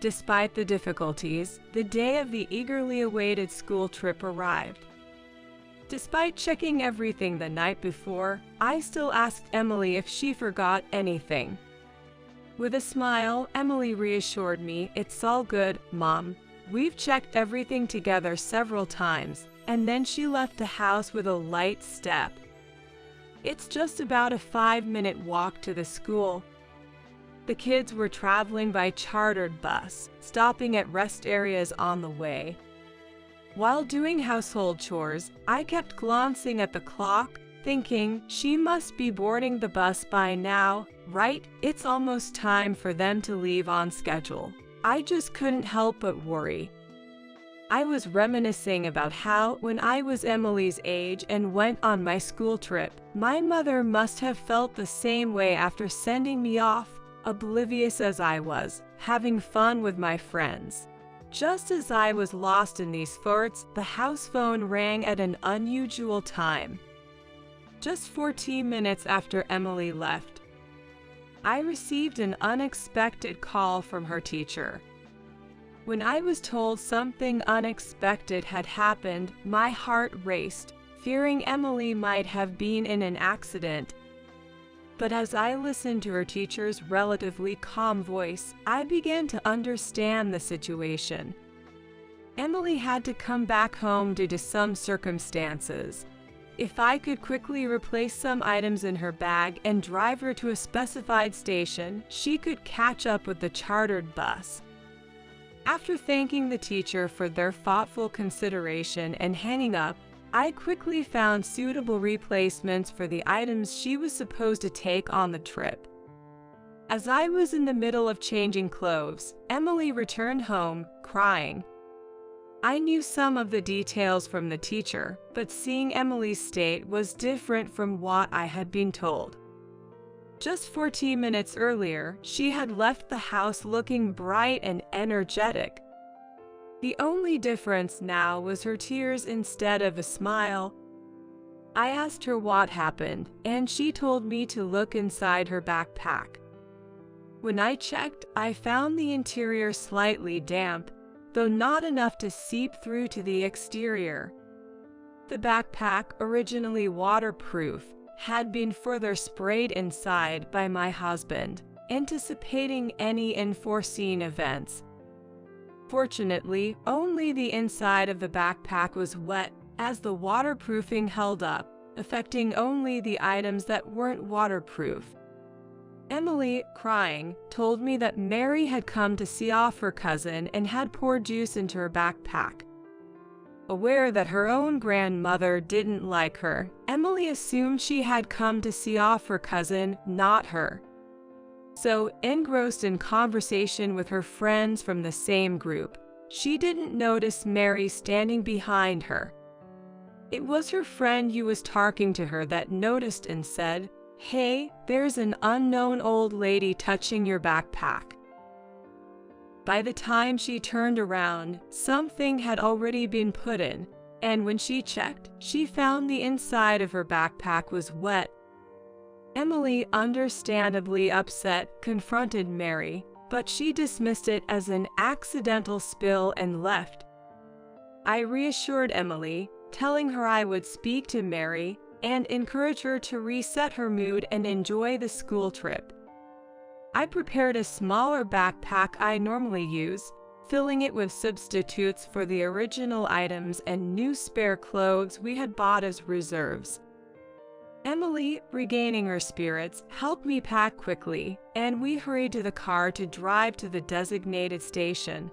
Despite the difficulties, the day of the eagerly awaited school trip arrived. Despite checking everything the night before, I still asked Emily if she forgot anything. With a smile, Emily reassured me, "It's all good, Mom. We've checked everything together several times," and then she left the house with a light step. It's just about a 5-minute walk to the school. The kids were traveling by chartered bus, stopping at rest areas on the way. While doing household chores, I kept glancing at the clock, thinking she must be boarding the bus by now, right? It's almost time for them to leave on schedule. I just couldn't help but worry. I was reminiscing about how, when I was Emily's age and went on my school trip, my mother must have felt the same way after sending me off, oblivious as I was, having fun with my friends. Just as I was lost in these thoughts, the house phone rang at an unusual time. Just 14 minutes after Emily left, I received an unexpected call from her teacher. When I was told something unexpected had happened, my heart raced, fearing Emily might have been in an accident. But as I listened to her teacher's relatively calm voice, I began to understand the situation. Emily had to come back home due to some circumstances. If I could quickly replace some items in her bag and drive her to a specified station, she could catch up with the chartered bus. After thanking the teacher for their thoughtful consideration and hanging up, I quickly found suitable replacements for the items she was supposed to take on the trip. As I was in the middle of changing clothes, Emily returned home, crying. I knew some of the details from the teacher, but seeing Emily's state was different from what I had been told. Just 14 minutes earlier, she had left the house looking bright and energetic. The only difference now was her tears instead of a smile. I asked her what happened, and she told me to look inside her backpack. When I checked, I found the interior slightly damp, though not enough to seep through to the exterior. The backpack, originally waterproof, had been further sprayed inside by my husband, anticipating any unforeseen events. Fortunately, only the inside of the backpack was wet, as the waterproofing held up, affecting only the items that weren't waterproof. Emily, crying, told me that Mary had come to see off her cousin and had poured juice into her backpack. Aware that her own grandmother didn't like her, Emily assumed she had come to see off her cousin, not her. So, engrossed in conversation with her friends from the same group, she didn't notice Mary standing behind her. It was her friend who was talking to her that noticed and said, "Hey, there's an unknown old lady touching your backpack." By the time she turned around, something had already been put in, and when she checked, she found the inside of her backpack was wet. Emily, understandably upset, confronted Mary, but she dismissed it as an accidental spill and left. I reassured Emily, telling her I would speak to Mary and encourage her to reset her mood and enjoy the school trip. I prepared a smaller backpack I normally use, filling it with substitutes for the original items and new spare clothes we had bought as reserves. Emily, regaining her spirits, helped me pack quickly, and we hurried to the car to drive to the designated station.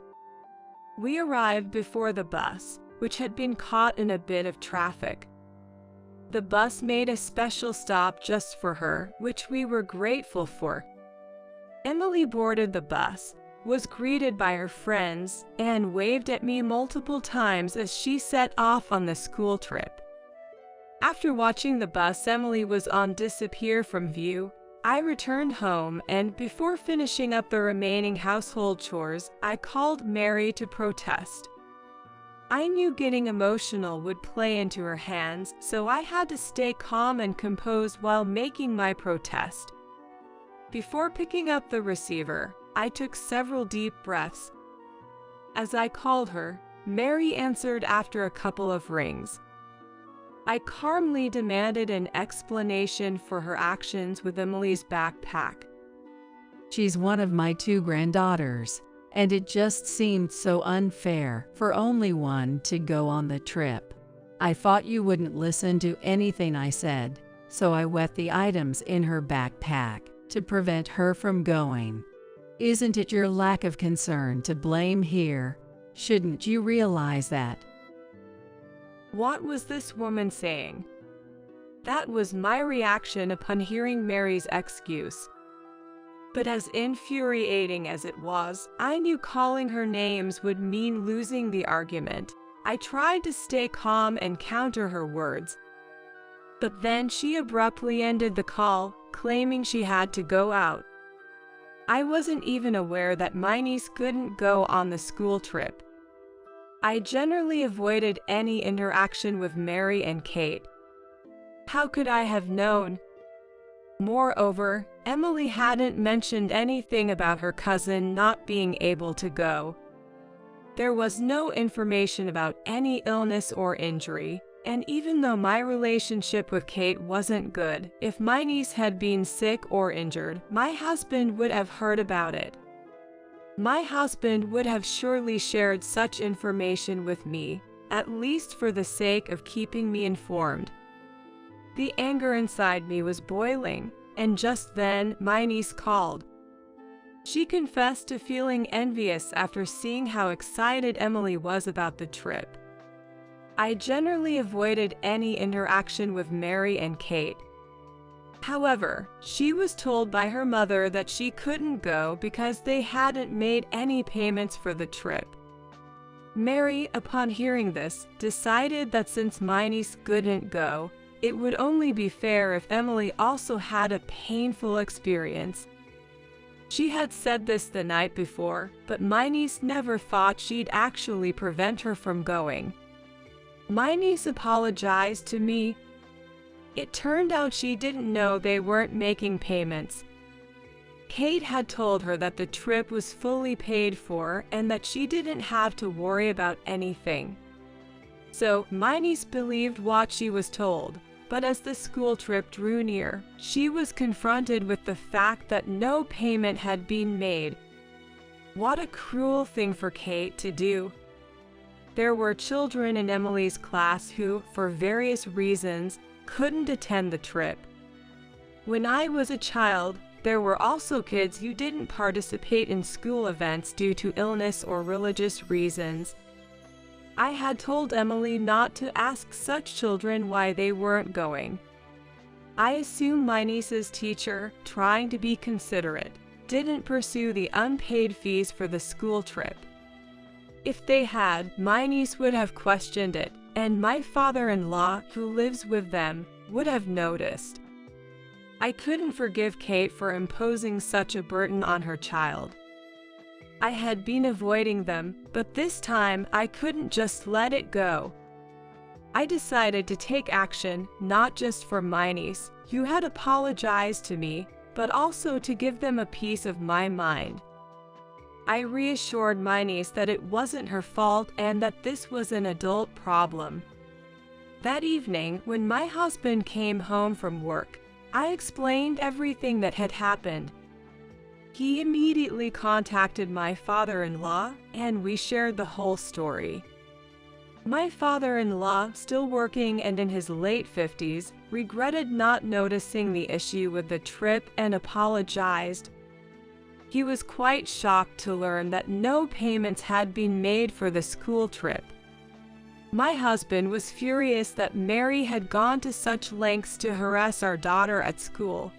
We arrived before the bus, which had been caught in a bit of traffic. The bus made a special stop just for her, which we were grateful for. Emily boarded the bus, was greeted by her friends, and waved at me multiple times as she set off on the school trip. After watching the bus Emily was on disappear from view, I returned home, and before finishing up the remaining household chores, I called Mary to protest. I knew getting emotional would play into her hands, so I had to stay calm and composed while making my protest. Before picking up the receiver, I took several deep breaths. As I called her, Mary answered after a couple of rings. I calmly demanded an explanation for her actions with Emily's backpack. She's one of my 2 granddaughters, and it just seemed so unfair for only one to go on the trip. I thought you wouldn't listen to anything I said, so I wet the items in her backpack to prevent her from going. Isn't it your lack of concern to blame here? Shouldn't you realize that? What was this woman saying? That was my reaction upon hearing Mary's excuse. But as infuriating as it was, I knew calling her names would mean losing the argument. I tried to stay calm and counter her words. But then she abruptly ended the call, claiming she had to go out. I wasn't even aware that my niece couldn't go on the school trip. I generally avoided any interaction with Mary and Kate. How could I have known? Moreover, Emily hadn't mentioned anything about her cousin not being able to go. There was no information about any illness or injury, and even though my relationship with Kate wasn't good, if my niece had been sick or injured, my husband would have heard about it. My husband would have surely shared such information with me, at least for the sake of keeping me informed. The anger inside me was boiling, and just then my niece called. She confessed to feeling envious after seeing how excited Emily was about the trip. I generally avoided any interaction with Mary and Kate. However, she was told by her mother that she couldn't go because they hadn't made any payments for the trip. Mary, upon hearing this, decided that since my niece couldn't go, it would only be fair if Emily also had a painful experience. She had said this the night before, but my niece never thought she'd actually prevent her from going. My niece apologized to me. It turned out she didn't know they weren't making payments. Kate had told her that the trip was fully paid for and that she didn't have to worry about anything. So my niece believed what she was told, but as the school trip drew near, she was confronted with the fact that no payment had been made. What a cruel thing for Kate to do. There were children in Emily's class who, for various reasons, couldn't attend the trip. When I was a child, there were also kids who didn't participate in school events due to illness or religious reasons. I had told Emily not to ask such children why they weren't going. I assume my niece's teacher, trying to be considerate, didn't pursue the unpaid fees for the school trip. If they had, my niece would have questioned it, and my father-in-law, who lives with them, would have noticed. I couldn't forgive Kate for imposing such a burden on her child. I had been avoiding them, but this time I couldn't just let it go. I decided to take action, not just for my niece, who had apologized to me, but also to give them a piece of my mind. I reassured my niece that it wasn't her fault and that this was an adult problem. That evening, when my husband came home from work, I explained everything that had happened. He immediately contacted my father-in-law, and we shared the whole story. My father-in-law, still working and in his late 50s, regretted not noticing the issue with the trip and apologized. He was quite shocked to learn that no payments had been made for the school trip. My husband was furious that Mary had gone to such lengths to harass our daughter at school.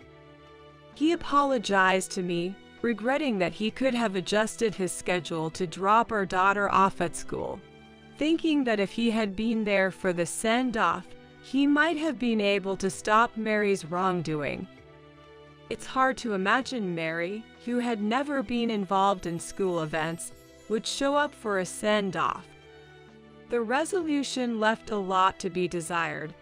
He apologized to me, regretting that he could have adjusted his schedule to drop our daughter off at school, thinking that if he had been there for the send-off, he might have been able to stop Mary's wrongdoing. It's hard to imagine Mary, who had never been involved in school events, would show up for a send-off. The resolution left a lot to be desired.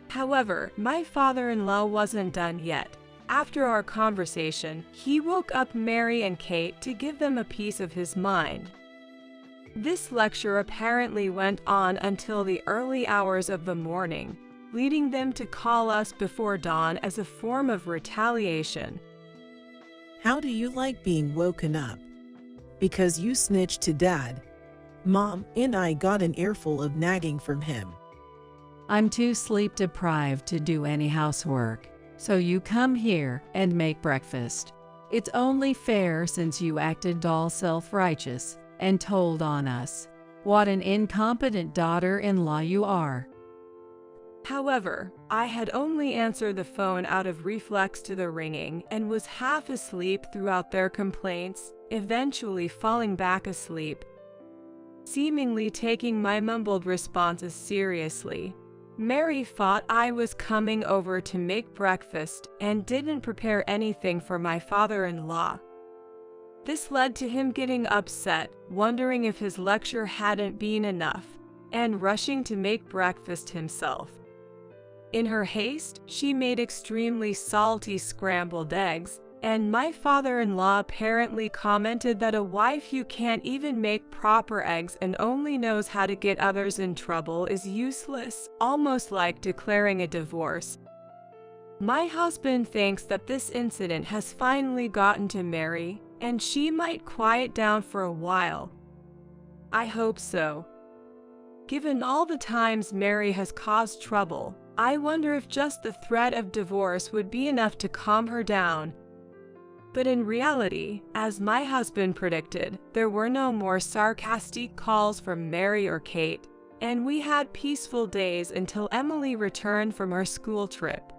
However, my father-in-law wasn't done yet. After our conversation, he woke up Mary and Kate to give them a piece of his mind. This lecture apparently went on until the early hours of the morning, leading them to call us before dawn as a form of retaliation. How do you like being woken up? Because you snitched to Dad. Mom and I got an earful of nagging from him. I'm too sleep deprived to do any housework, so you come here and make breakfast. It's only fair since you acted all self-righteous and told on us. What an incompetent daughter-in-law you are. However, I had only answered the phone out of reflex to the ringing and was half asleep throughout their complaints, eventually falling back asleep. Seemingly taking my mumbled responses seriously, Mary thought I was coming over to make breakfast and didn't prepare anything for my father-in-law. This led to him getting upset, wondering if his lecture hadn't been enough, and rushing to make breakfast himself. In her haste, she made extremely salty scrambled eggs, and my father-in-law apparently commented that a wife who can't even make proper eggs and only knows how to get others in trouble is useless, almost like declaring a divorce. My husband thinks that this incident has finally gotten to Mary, and she might quiet down for a while. I hope so. Given all the times Mary has caused trouble, I wonder if just the threat of divorce would be enough to calm her down. But in reality, as my husband predicted, there were no more sarcastic calls from Mary or Kate. and we had peaceful days until Emily returned from her school trip.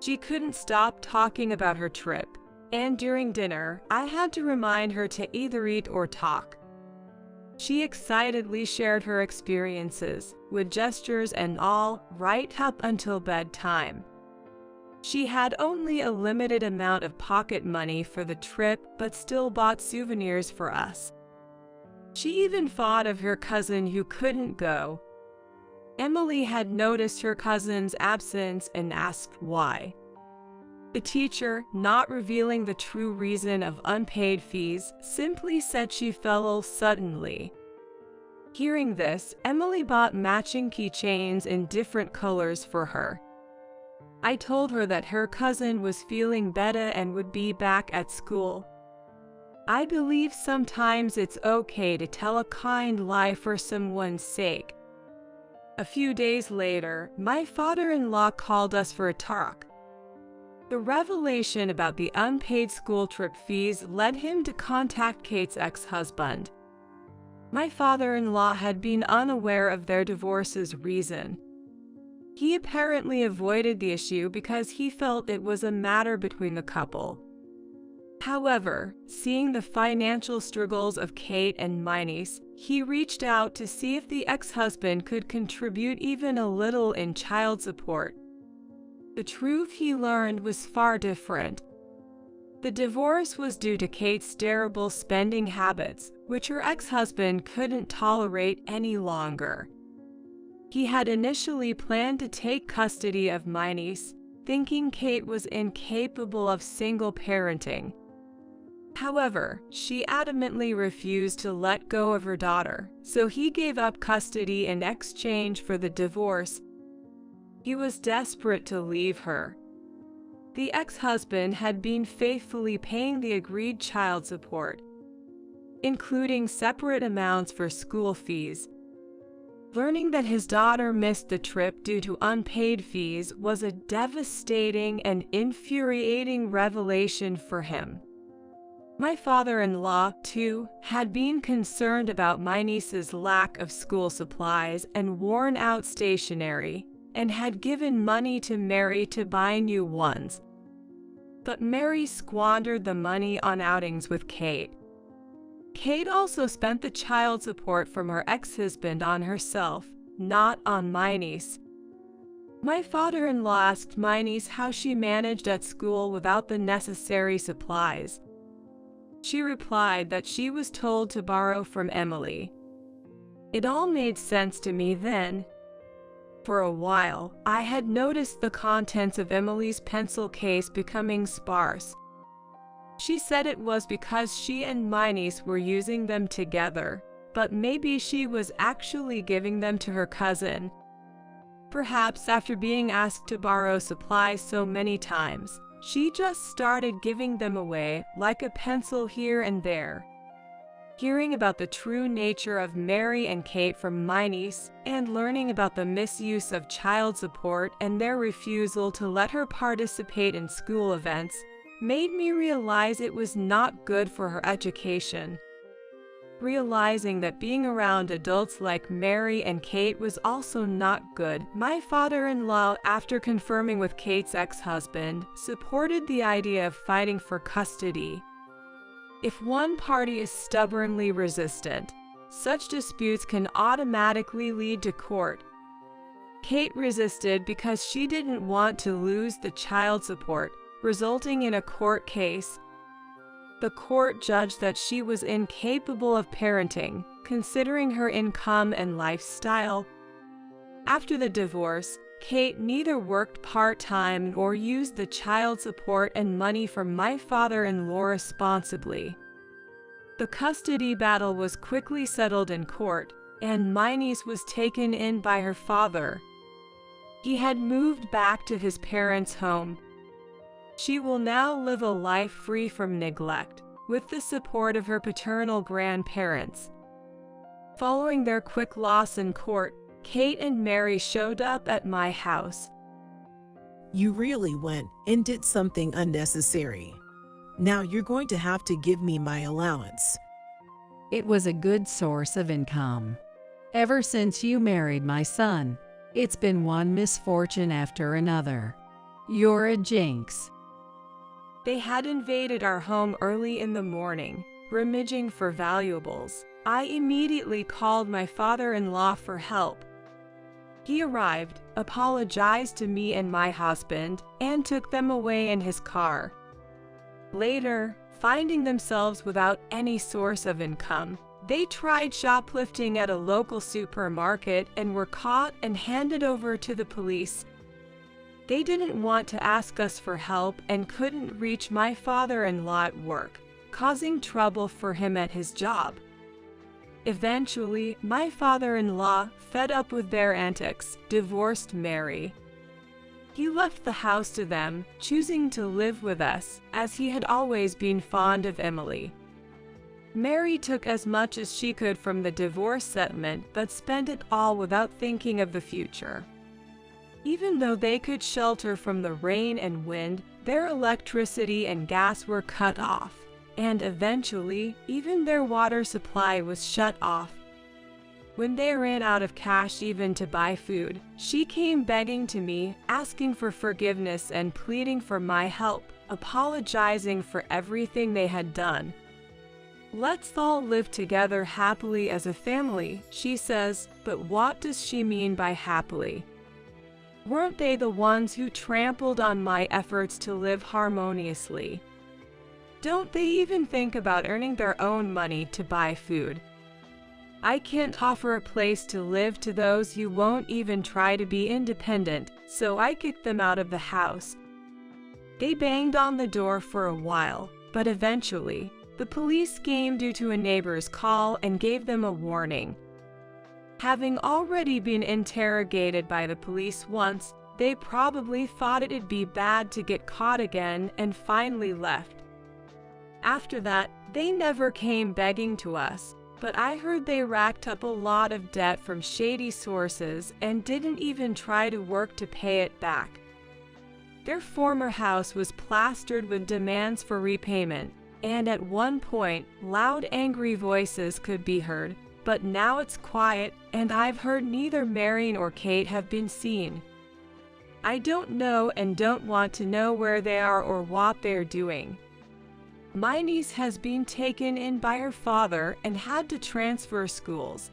She couldn't stop talking about her trip, and during dinner, I had to remind her to either eat or talk. She excitedly shared her experiences, with gestures and all, right up until bedtime. She had only a limited amount of pocket money for the trip, but still bought souvenirs for us. She even thought of her cousin who couldn't go. Emily had noticed her cousin's absence and asked why. The teacher, not revealing the true reason of unpaid fees, simply said she fell ill suddenly. Hearing this, Emily bought matching keychains in different colors for her. I told her that her cousin was feeling better and would be back at school. I believe sometimes it's okay to tell a kind lie for someone's sake. A few days later, my father-in-law called us for a talk. The revelation about the unpaid school trip fees led him to contact Kate's ex-husband. My father-in-law had been unaware of their divorce's reason. He apparently avoided the issue because he felt it was a matter between the couple. However, seeing the financial struggles of Kate and my niece, he reached out to see if the ex-husband could contribute even a little in child support. The truth he learned was far different. The divorce was due to Kate's terrible spending habits, which her ex-husband couldn't tolerate any longer. He had initially planned to take custody of my niece, thinking Kate was incapable of single parenting. However, she adamantly refused to let go of her daughter, so he gave up custody in exchange for the divorce. He was desperate to leave her. The ex-husband had been faithfully paying the agreed child support, including separate amounts for school fees. Learning that his daughter missed the trip due to unpaid fees was a devastating and infuriating revelation for him. My father-in-law, too, had been concerned about my niece's lack of school supplies and worn-out stationery, and had given money to Mary to buy new ones. But Mary squandered the money on outings with Kate. Kate also spent the child support from her ex-husband on herself, not on my niece. My father-in-law asked my niece how she managed at school without the necessary supplies. She replied that she was told to borrow from Emily. It all made sense to me then. For a while, I had noticed the contents of Emily's pencil case becoming sparse. She said it was because she and my niece were using them together, but maybe she was actually giving them to her cousin. Perhaps after being asked to borrow supplies so many times, she just started giving them away, like a pencil here and there. Hearing about the true nature of Mary and Kate from my niece, and learning about the misuse of child support and their refusal to let her participate in school events, made me realize it was not good for her education. Realizing that being around adults like Mary and Kate was also not good, my father-in-law, after confirming with Kate's ex-husband, supported the idea of fighting for custody. If one party is stubbornly resistant, such disputes can automatically lead to court. Kate resisted because she didn't want to lose the child support, resulting in a court case. The court judged that she was incapable of parenting, considering her income and lifestyle. After the divorce, Kate neither worked part-time nor used the child support and money from my father-in-law responsibly. The custody battle was quickly settled in court, and my niece was taken in by her father. He had moved back to his parents' home. She will now live a life free from neglect, with the support of her paternal grandparents. Following their quick loss in court, Kate and Mary showed up at my house. You really went and did something unnecessary. Now you're going to have to give me my allowance. It was a good source of income. Ever since you married my son, it's been one misfortune after another. You're a jinx. They had invaded our home early in the morning, rummaging for valuables. I immediately called my father-in-law for help. He arrived, apologized to me and my husband, and took them away in his car. Later, finding themselves without any source of income, they tried shoplifting at a local supermarket and were caught and handed over to the police. They didn't want to ask us for help and couldn't reach my father-in-law at work, causing trouble for him at his job. Eventually, my father-in-law, fed up with their antics, divorced Mary. He left the house to them, choosing to live with us, as he had always been fond of Emily. Mary took as much as she could from the divorce settlement but spent it all without thinking of the future. Even though they could shelter from the rain and wind, their electricity and gas were cut off, and eventually, even their water supply was shut off. When they ran out of cash even to buy food, she came begging to me, asking for forgiveness and pleading for my help, apologizing for everything they had done. "Let's all live together happily as a family," she says, but what does she mean by happily? Weren't they the ones who trampled on my efforts to live harmoniously? Don't they even think about earning their own money to buy food? I can't offer a place to live to those who won't even try to be independent, so I kicked them out of the house. They banged on the door for a while, but eventually, the police came due to a neighbor's call and gave them a warning. Having already been interrogated by the police once, they probably thought it'd be bad to get caught again and finally left. After that, they never came begging to us, but I heard they racked up a lot of debt from shady sources and didn't even try to work to pay it back. Their former house was plastered with demands for repayment, and at one point, loud angry voices could be heard, but now it's quiet, and I've heard neither Mary nor Kate have been seen. I don't know and don't want to know where they are or what they're doing. My niece has been taken in by her father and had to transfer schools.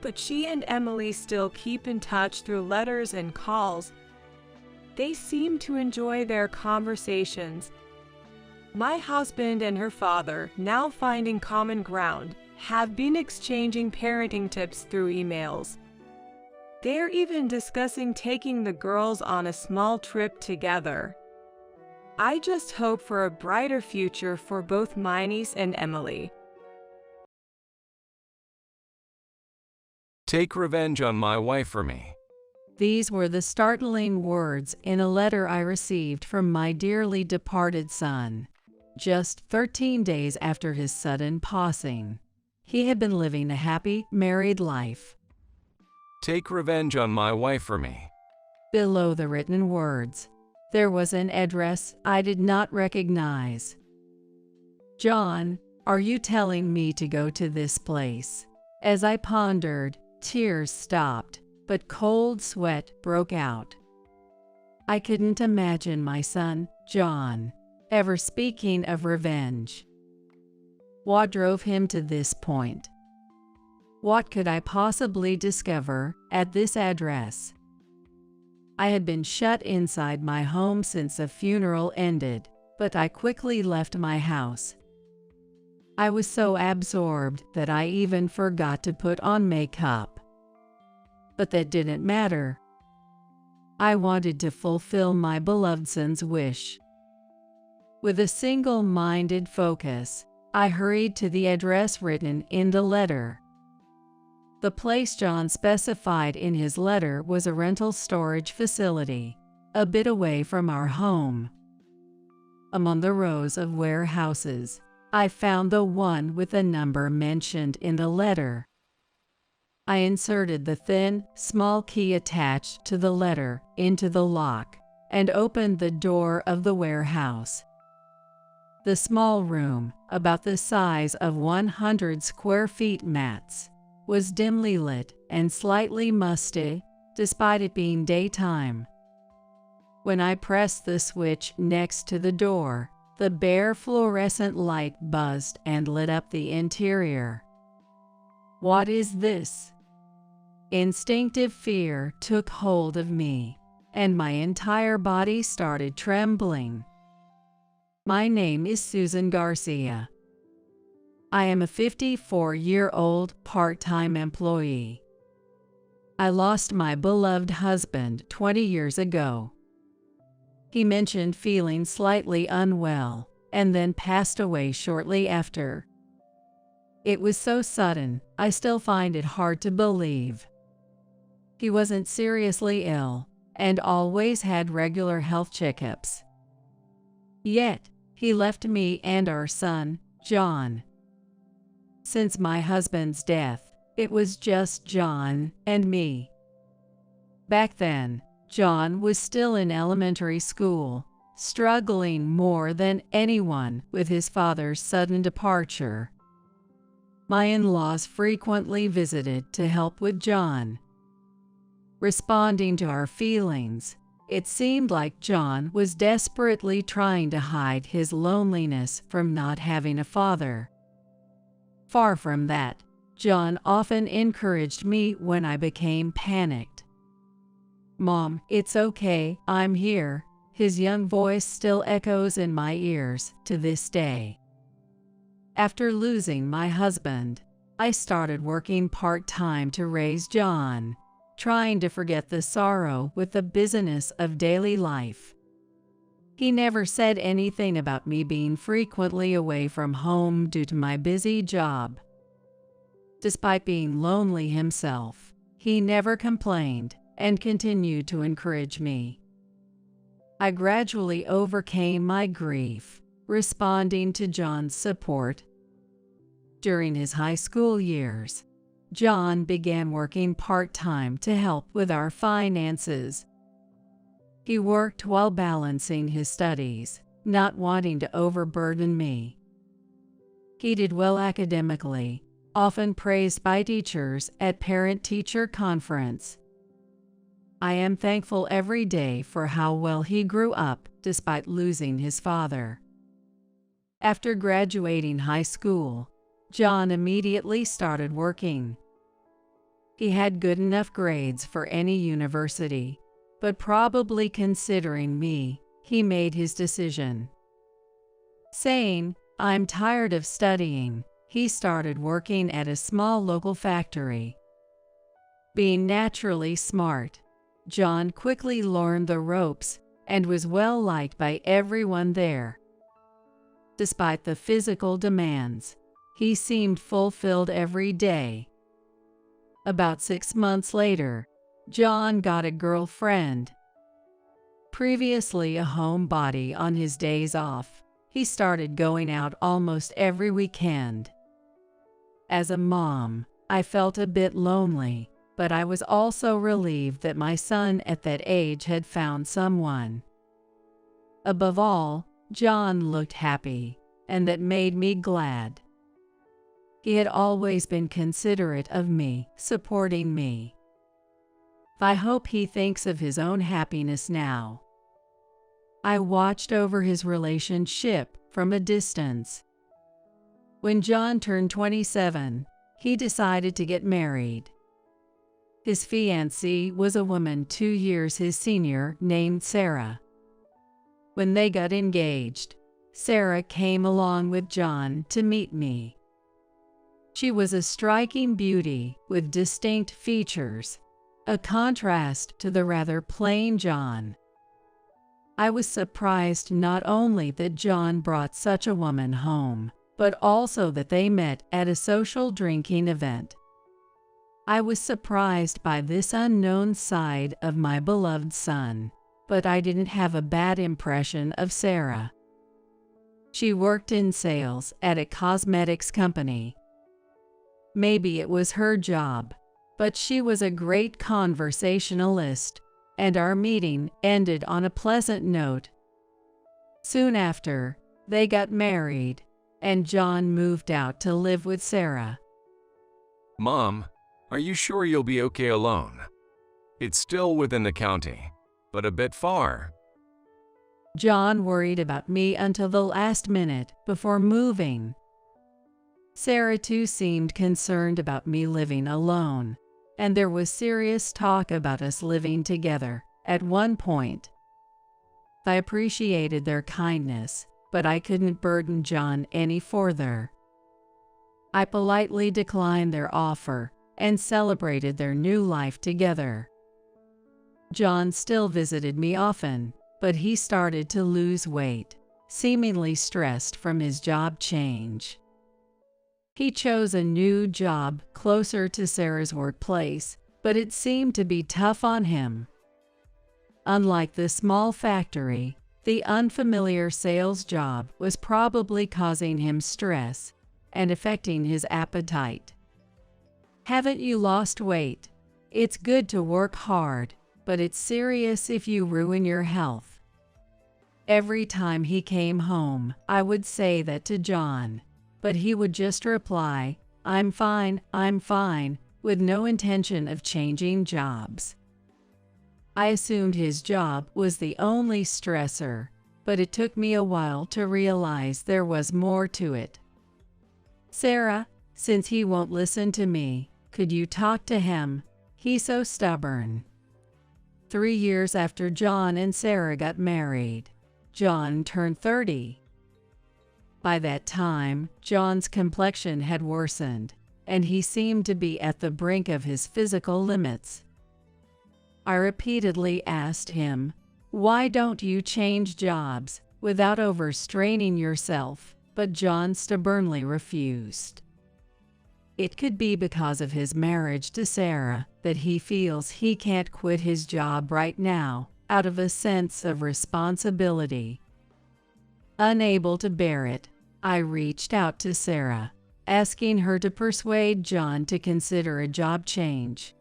But she and Emily still keep in touch through letters and calls. They seem to enjoy their conversations. My husband and her father, now finding common ground, have been exchanging parenting tips through emails. They're even discussing taking the girls on a small trip together. I just hope for a brighter future for both my niece and Emily. Take revenge on my wife for me. These were the startling words in a letter I received from my dearly departed son. Just 13 days after his sudden passing, he had been living a happy, married life. Take revenge on my wife for me. Below the written words, there was an address I did not recognize. John, are you telling me to go to this place? As I pondered, tears stopped, but cold sweat broke out. I couldn't imagine my son, John, ever speaking of revenge. What drove him to this point? What could I possibly discover at this address? I had been shut inside my home since the funeral ended, but I quickly left my house. I was so absorbed that I even forgot to put on makeup. But that didn't matter. I wanted to fulfill my beloved son's wish. With a single-minded focus, I hurried to the address written in the letter. The place John specified in his letter was a rental storage facility, a bit away from our home. Among the rows of warehouses, I found the one with the number mentioned in the letter. I inserted the thin, small key attached to the letter into the lock and opened the door of the warehouse. The small room, about the size of 100 square feet max, was dimly lit and slightly musty, despite it being daytime. When I pressed the switch next to the door, the bare fluorescent light buzzed and lit up the interior. What is this? Instinctive fear took hold of me, and my entire body started trembling. My name is Susan Garcia. I am a 54-year-old part-time employee. I lost my beloved husband 20 years ago. He mentioned feeling slightly unwell and then passed away shortly after. It was so sudden, I still find it hard to believe. He wasn't seriously ill and always had regular health checkups. Yet, he left me and our son, John. Since my husband's death, it was just John and me. Back then, John was still in elementary school, struggling more than anyone with his father's sudden departure. My in-laws frequently visited to help with John. Responding to our feelings, it seemed like John was desperately trying to hide his loneliness from not having a father. Far from that, John often encouraged me when I became panicked. "Mom, it's okay, I'm here." His young voice still echoes in my ears to this day. After losing my husband, I started working part-time to raise John, trying to forget the sorrow with the busyness of daily life. He never said anything about me being frequently away from home due to my busy job. Despite being lonely himself, he never complained and continued to encourage me. I gradually overcame my grief, responding to John's support. During his high school years, John began working part-time to help with our finances. He worked while balancing his studies, not wanting to overburden me. He did well academically, often praised by teachers at parent-teacher conference. I am thankful every day for how well he grew up despite losing his father. After graduating high school, John immediately started working. He had good enough grades for any university, but probably considering me, he made his decision. Saying, "I'm tired of studying," he started working at a small local factory. Being naturally smart, John quickly learned the ropes and was well liked by everyone there. Despite the physical demands, he seemed fulfilled every day. About 6 months later, John got a girlfriend. Previously a homebody on his days off, he started going out almost every weekend. As a mom, I felt a bit lonely, but I was also relieved that my son at that age had found someone. Above all, John looked happy, and that made me glad. He had always been considerate of me, supporting me. I hope he thinks of his own happiness now. I watched over his relationship from a distance. When John turned 27, he decided to get married. His fiancée was a woman 2 years his senior named Sarah. When they got engaged, Sarah came along with John to meet me. She was a striking beauty with distinct features, a contrast to the rather plain John. I was surprised not only that John brought such a woman home, but also that they met at a social drinking event. I was surprised by this unknown side of my beloved son, but I didn't have a bad impression of Sarah. She worked in sales at a cosmetics company. Maybe it was her job, but she was a great conversationalist, and our meeting ended on a pleasant note. Soon after, they got married, and John moved out to live with Sarah. Mom, Are you sure you'll be okay alone? It's still within the county, but a bit far. John worried about me until the last minute before moving. Sarah too seemed concerned about me living alone, and there was serious talk about us living together at one point. I appreciated their kindness, but I couldn't burden John any further. I politely declined their offer and celebrated their new life together. John still visited me often, but he started to lose weight, seemingly stressed from his job change. He chose a new job closer to Sarah's workplace, but it seemed to be tough on him. Unlike the small factory, the unfamiliar sales job was probably causing him stress and affecting his appetite. Haven't you lost weight? It's good to work hard, but it's serious if you ruin your health. Every time he came home, I would say that to John, but he would just reply, I'm fine, with no intention of changing jobs. I assumed his job was the only stressor, but it took me a while to realize there was more to it. Sarah, since he won't listen to me, could you talk to him? He's so stubborn. 3 years after John and Sarah got married, John turned 30. By that time, John's complexion had worsened, and he seemed to be at the brink of his physical limits. I repeatedly asked him, why don't you change jobs without overstraining yourself? But John stubbornly refused. It could be because of his marriage to Sarah that he feels he can't quit his job right now out of a sense of responsibility. Unable to bear it, I reached out to Sarah, asking her to persuade John to consider a job change.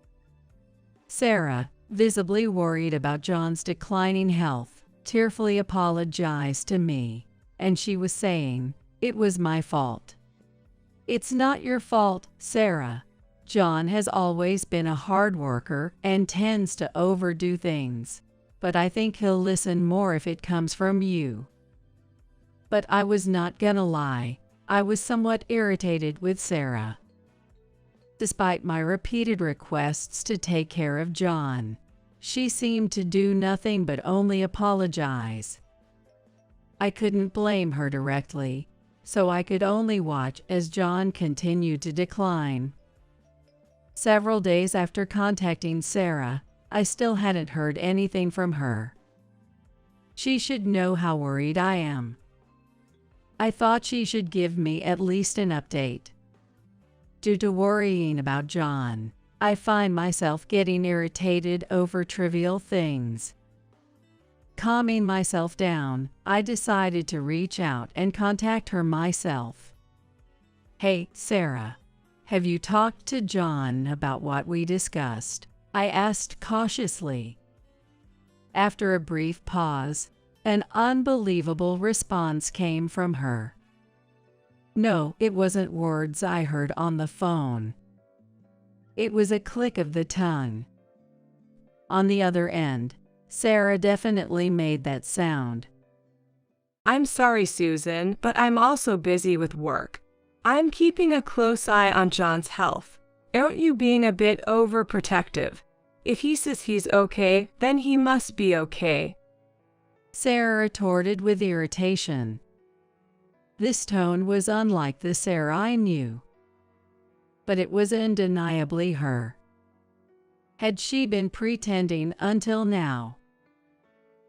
Sarah, visibly worried about John's declining health, tearfully apologized to me, and she was saying, it was my fault. It's not your fault, Sarah. John has always been a hard worker and tends to overdo things, but I think he'll listen more if it comes from you. But I was not gonna lie, I was somewhat irritated with Sarah. Despite my repeated requests to take care of John, she seemed to do nothing but only apologize. I couldn't blame her directly, so I could only watch as John continued to decline. Several days after contacting Sarah, I still hadn't heard anything from her. She should know how worried I am. I thought she should give me at least an update. Due to worrying about John, I find myself getting irritated over trivial things. Calming myself down, I decided to reach out and contact her myself. Hey, Sarah, have you talked to John about what we discussed? I asked cautiously. After a brief pause, an unbelievable response came from her. No, it wasn't words I heard on the phone. It was a click of the tongue. On the other end, Sarah definitely made that sound. I'm sorry, Susan, but I'm also busy with work. I'm keeping a close eye on John's health. Aren't you being a bit overprotective? If he says he's okay, then he must be okay. Sarah retorted with irritation. This tone was unlike the Sarah I knew. But it was undeniably her. Had she been pretending until now?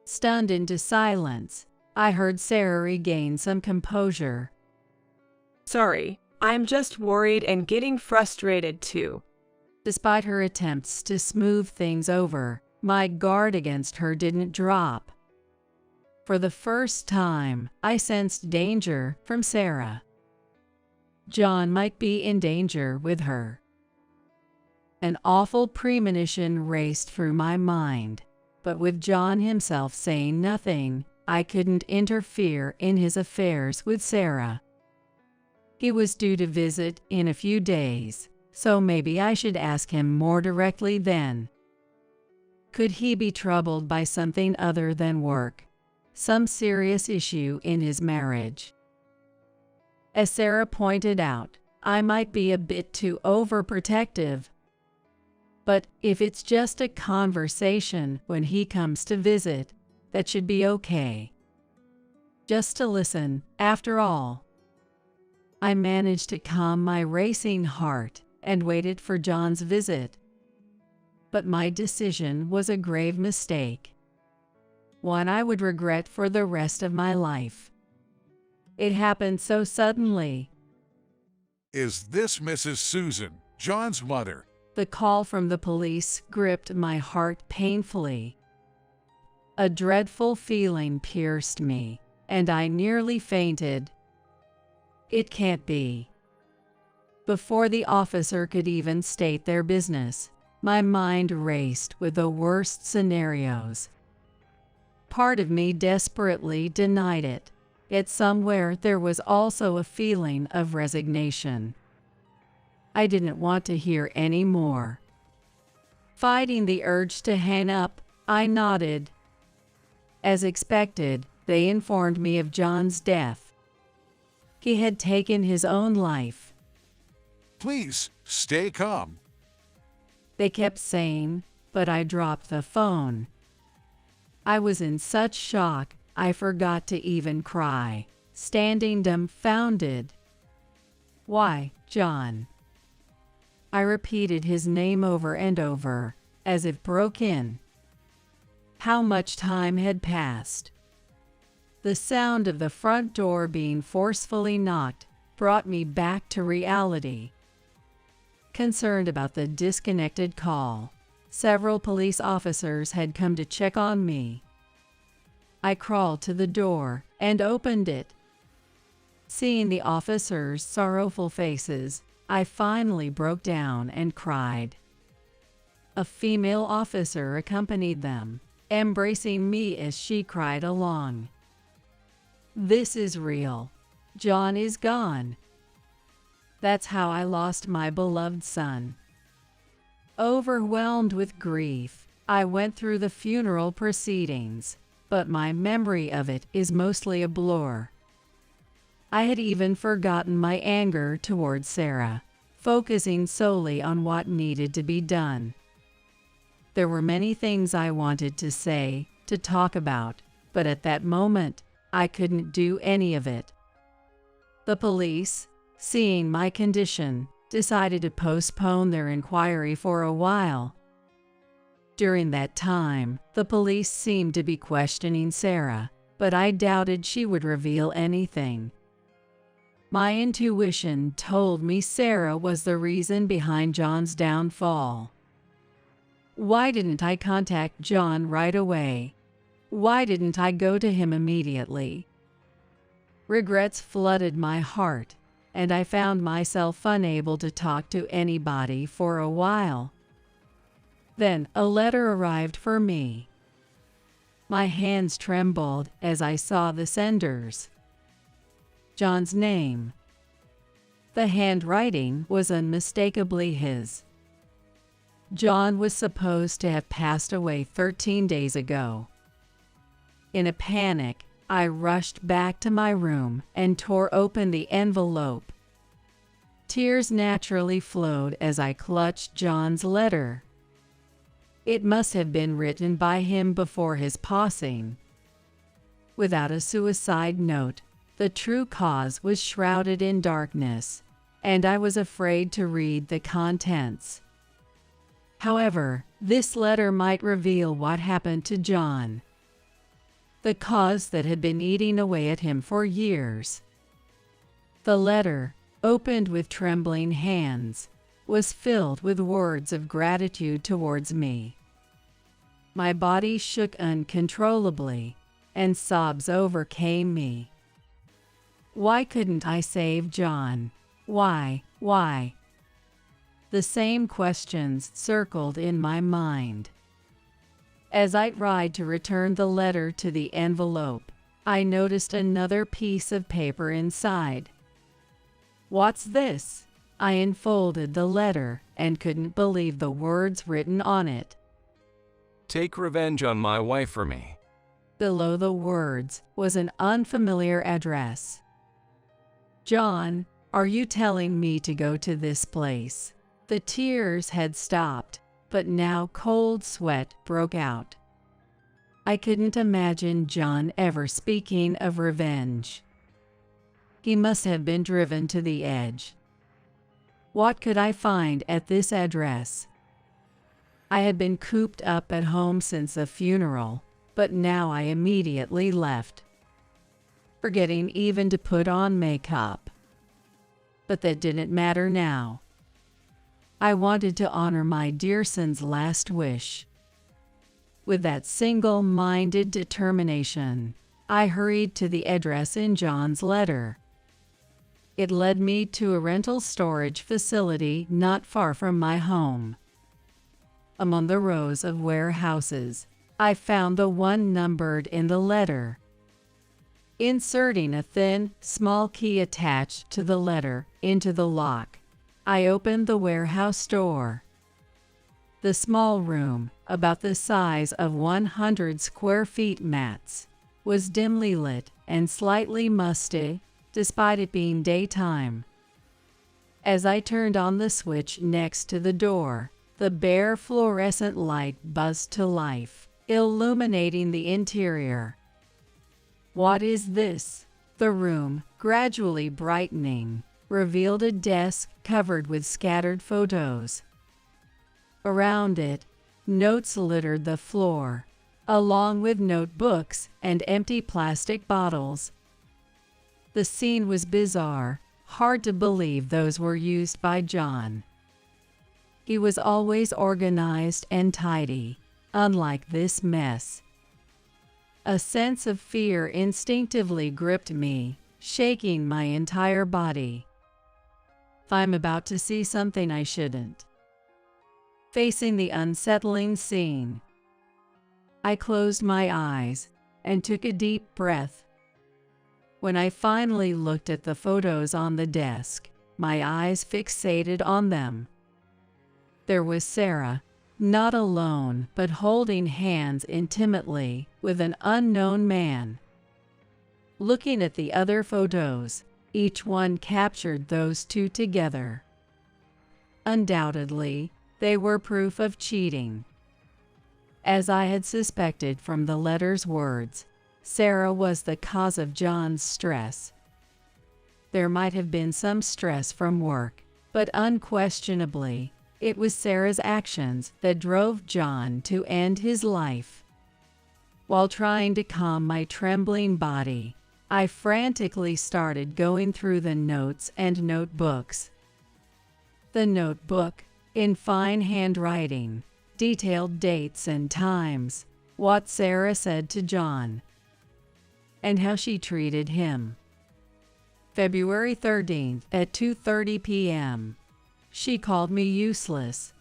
Stunned into silence, I heard Sarah regain some composure. Sorry, I'm just worried and getting frustrated too. Despite her attempts to smooth things over, my guard against her didn't drop. For the first time, I sensed danger from Sarah. John might be in danger with her. An awful premonition raced through my mind, but with John himself saying nothing, I couldn't interfere in his affairs with Sarah. He was due to visit in a few days, so maybe I should ask him more directly then. Could he be troubled by something other than work? Some serious issue in his marriage? As Sarah pointed out, I might be a bit too overprotective. But if it's just a conversation when he comes to visit, that should be okay. Just to listen, after all. I managed to calm my racing heart and waited for John's visit. But my decision was a grave mistake. One I would regret for the rest of my life. It happened so suddenly. Is this Mrs. Susan, John's mother? The call from the police gripped my heart painfully. A dreadful feeling pierced me, and I nearly fainted. It can't be. Before the officer could even state their business, my mind raced with the worst scenarios. Part of me desperately denied it, yet somewhere there was also a feeling of resignation. I didn't want to hear any more. Fighting the urge to hang up, I nodded. As expected, they informed me of John's death. He had taken his own life. Please, stay calm. They kept saying, but I dropped the phone. I was in such shock, I forgot to even cry, standing dumbfounded. Why, John? I repeated his name over and over, as if broken. How much time had passed? The sound of the front door being forcefully knocked brought me back to reality. Concerned about the disconnected call, several police officers had come to check on me. I crawled to the door and opened it. Seeing the officers' sorrowful faces, I finally broke down and cried. A female officer accompanied them, embracing me as she cried along. This is real. John is gone. That's how I lost my beloved son. Overwhelmed with grief, I went through the funeral proceedings, but my memory of it is mostly a blur. I had even forgotten my anger towards Sarah, focusing solely on what needed to be done. There were many things I wanted to say, to talk about, but at that moment, I couldn't do any of it. The police, seeing my condition, decided to postpone their inquiry for a while. During that time, the police seemed to be questioning Sarah, but I doubted she would reveal anything. My intuition told me Sarah was the reason behind John's downfall. Why didn't I contact John right away? Why didn't I go to him immediately? Regrets flooded my heart, and I found myself unable to talk to anybody for a while. Then a letter arrived for me. My hands trembled as I saw the senders. John's name. The handwriting was unmistakably his. John was supposed to have passed away 13 days ago. In a panic, I rushed back to my room and tore open the envelope. Tears naturally flowed as I clutched John's letter. It must have been written by him before his passing. Without a suicide note, the true cause was shrouded in darkness, and I was afraid to read the contents. However, this letter might reveal what happened to John. The cause that had been eating away at him for years. The letter, opened with trembling hands, was filled with words of gratitude towards me. My body shook uncontrollably, and sobs overcame me. Why couldn't I save John? Why? The same questions circled in my mind. As I tried to return the letter to the envelope, I noticed another piece of paper inside. What's this? I unfolded the letter and couldn't believe the words written on it. Take revenge on my wife for me. Below the words was an unfamiliar address. John, are you telling me to go to this place? The tears had stopped, but now cold sweat broke out. I couldn't imagine John ever speaking of revenge. He must have been driven to the edge. What could I find at this address? I had been cooped up at home since the funeral, but now I immediately left, forgetting even to put on makeup. But that didn't matter now. I wanted to honor my dear son's last wish. With that single-minded determination, I hurried to the address in John's letter. It led me to a rental storage facility not far from my home. Among the rows of warehouses, I found the one numbered in the letter. Inserting a thin, small key attached to the letter into the lock, I opened the warehouse door. The small room, about the size of 100 square feet max, was dimly lit and slightly musty, despite it being daytime. As I turned on the switch next to the door, the bare fluorescent light buzzed to life, illuminating the interior. What is this? The room, gradually brightening, revealed a desk covered with scattered photos. Around it, notes littered the floor, along with notebooks and empty plastic bottles. The scene was bizarre, hard to believe those were used by John. He was always organized and tidy, unlike this mess. A sense of fear instinctively gripped me, shaking my entire body. I'm about to see something I shouldn't. Facing the unsettling scene, I closed my eyes and took a deep breath. When I finally looked at the photos on the desk, my eyes fixated on them. There was Sarah, not alone, but holding hands intimately with an unknown man. Looking at the other photos, each one captured those two together. Undoubtedly, they were proof of cheating. As I had suspected from the letter's words, Sarah was the cause of John's stress. There might have been some stress from work, but unquestionably, it was Sarah's actions that drove John to end his life. While trying to calm my trembling body, I frantically started going through the notes and notebooks. The notebook, in fine handwriting, detailed dates and times, what Sarah said to John, and how she treated him. February 13th at 2:30 p.m. She called me useless.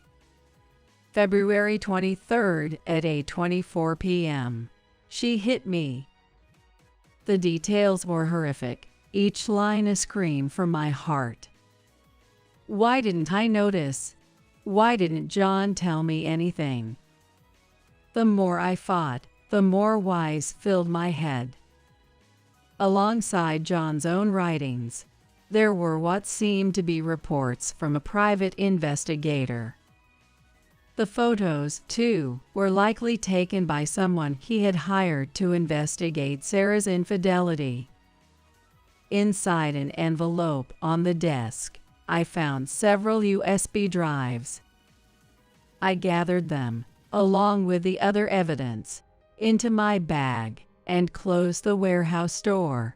February 23rd at 8:24 p.m. She hit me. The details were horrific, each line a scream from my heart. Why didn't I notice? Why didn't John tell me anything? The more I fought, the more whys filled my head. Alongside John's own writings, there were what seemed to be reports from a private investigator. The photos, too, were likely taken by someone he had hired to investigate Sarah's infidelity. Inside an envelope on the desk, I found several USB drives. I gathered them, along with the other evidence, into my bag and closed the warehouse door.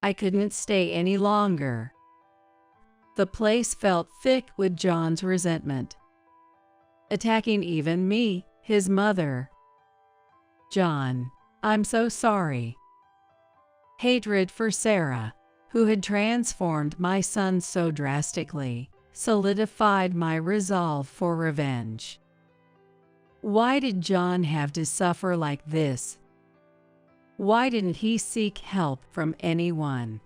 I couldn't stay any longer. The place felt thick with John's resentment, attacking even me, his mother. John, I'm so sorry. Hatred for Sarah, who had transformed my son so drastically, solidified my resolve for revenge. Why did John have to suffer like this? Why didn't he seek help from anyone?